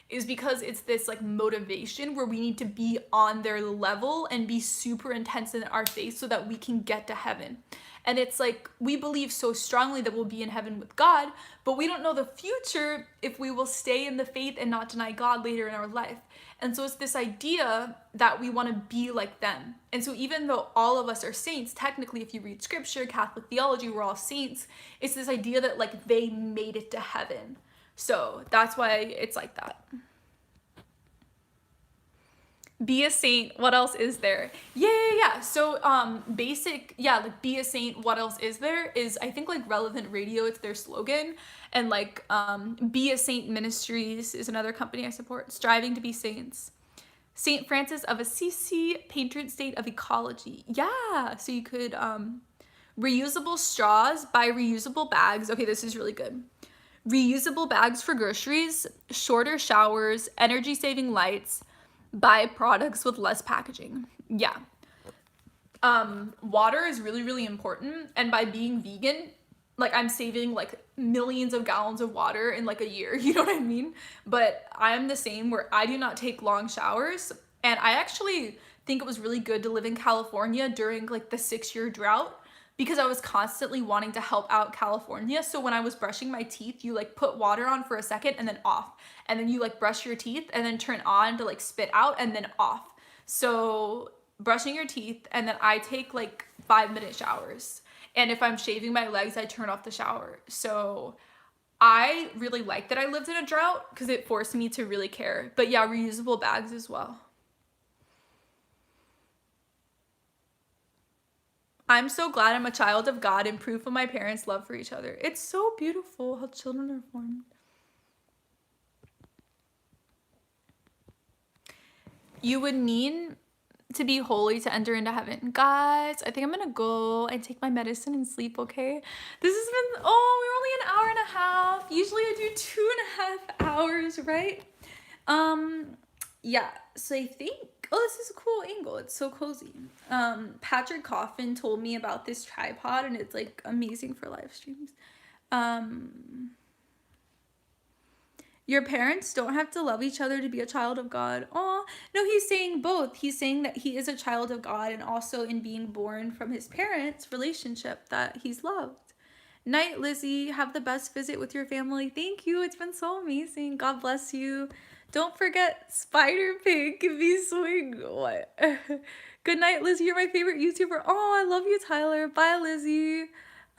is because it's this like motivation where we need to be on their level and be super intense in our faith so that we can get to heaven. And it's like we believe so strongly that we'll be in heaven with God, but we don't know the future if we will stay in the faith and not deny God later in our life. And so it's this idea that we want to be like them. And so even though all of us are saints, technically if you read scripture, Catholic theology, we're all saints, it's this idea that like they made it to heaven. So that's why it's like that. Be a saint, what else is there? Yeah. So basic, like be a saint, what else is there is I think like Relevant Radio, it's their slogan. And like Be a Saint Ministries is another company I support, striving to be saints. Saint Francis of Assisi, patron saint of ecology. Yeah, so you could reusable straws, buy reusable bags. Okay, this is really good. Reusable bags for groceries, shorter showers, energy saving lights, buy products with less packaging. Yeah. Water is really, really important. And by being vegan, like I'm saving like millions of gallons of water in like a year, you know what I mean? But I'm the same where I do not take long showers. And I actually think it was really good to live in California during like the 6-year drought because I was constantly wanting to help out California. So when I was brushing my teeth, you like put water on for a second and then off. And then you like brush your teeth and then turn on to like spit out and then off. So brushing your teeth, and then I take like 5-minute showers. And if I'm shaving my legs, I turn off the shower. So I really like that I lived in a drought because it forced me to really care. But yeah, reusable bags as well. I'm so glad I'm a child of God and proof of my parents' love for each other. It's so beautiful how children are formed. You would need to be holy to enter into heaven. Guys, I think I'm gonna go and take my medicine and sleep, okay? This has been, we're only an hour and a half. Usually I do 2.5 hours, right? Yeah, so I think, this is a cool angle. It's so cozy. Patrick Coffin told me about this tripod and it's like amazing for live streams. Your parents don't have to love each other to be a child of God. Oh, no, he's saying both. He's saying that he is a child of God and also in being born from his parents' relationship that he's loved. Night, Lizzie. Have the best visit with your family. Thank you. It's been so amazing. God bless you. Don't forget Spider Pig can be swing. What? Good night, Lizzie. You're my favorite YouTuber. Oh, I love you, Tyler. Bye, Lizzie.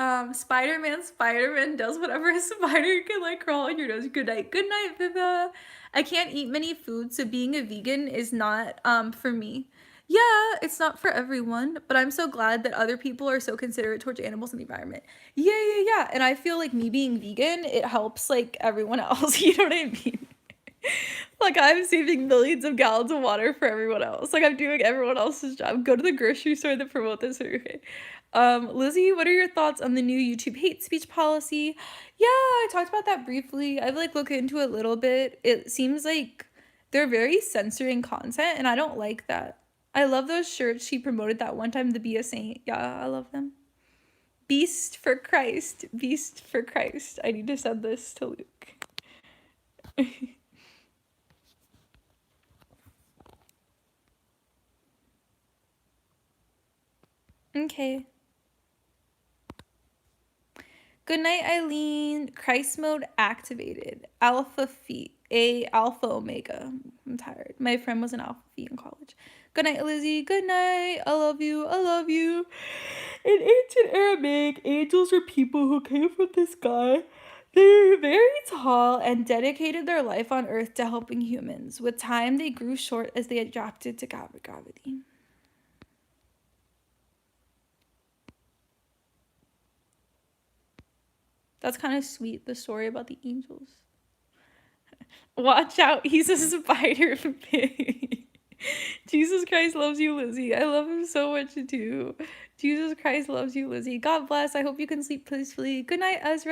Spider-Man does whatever a spider can, like, crawl on your nose. Good night. Good night, Viva. I can't eat many foods, so being a vegan is not, for me. Yeah, it's not for everyone, but I'm so glad that other people are so considerate towards animals and the environment. Yeah. And I feel like me being vegan, it helps, like, everyone else. You know what I mean? Like, I'm saving millions of gallons of water for everyone else. Like, I'm doing everyone else's job. Go to the grocery store to promote this. Okay. Lizzie, what are your thoughts on the new YouTube hate speech policy? Yeah, I talked about that briefly. I've, like, looked into it a little bit. It seems like they're very censoring content, and I don't like that. I love those shirts she promoted that one time, the Be a Saint. Yeah, I love them. Beast for Christ. Beast for Christ. I need to send this to Luke. Okay. Good night, Eileen. Christ mode activated. Alpha feet. Alpha omega. I'm tired. My friend was an alpha feet in college. Good night, Lizzie. Good night. I love you. I love you. In ancient Aramaic, angels are people who came from the sky. They were very tall and dedicated their life on earth to helping humans. With time, they grew short as they adapted to gravity. That's kind of sweet, the story about the angels. Watch out, he's a spider pig. Jesus Christ loves you, Lizzie. I love him so much too. Jesus Christ loves you, Lizzie. God bless. I hope you can sleep peacefully. Good night, Ezra.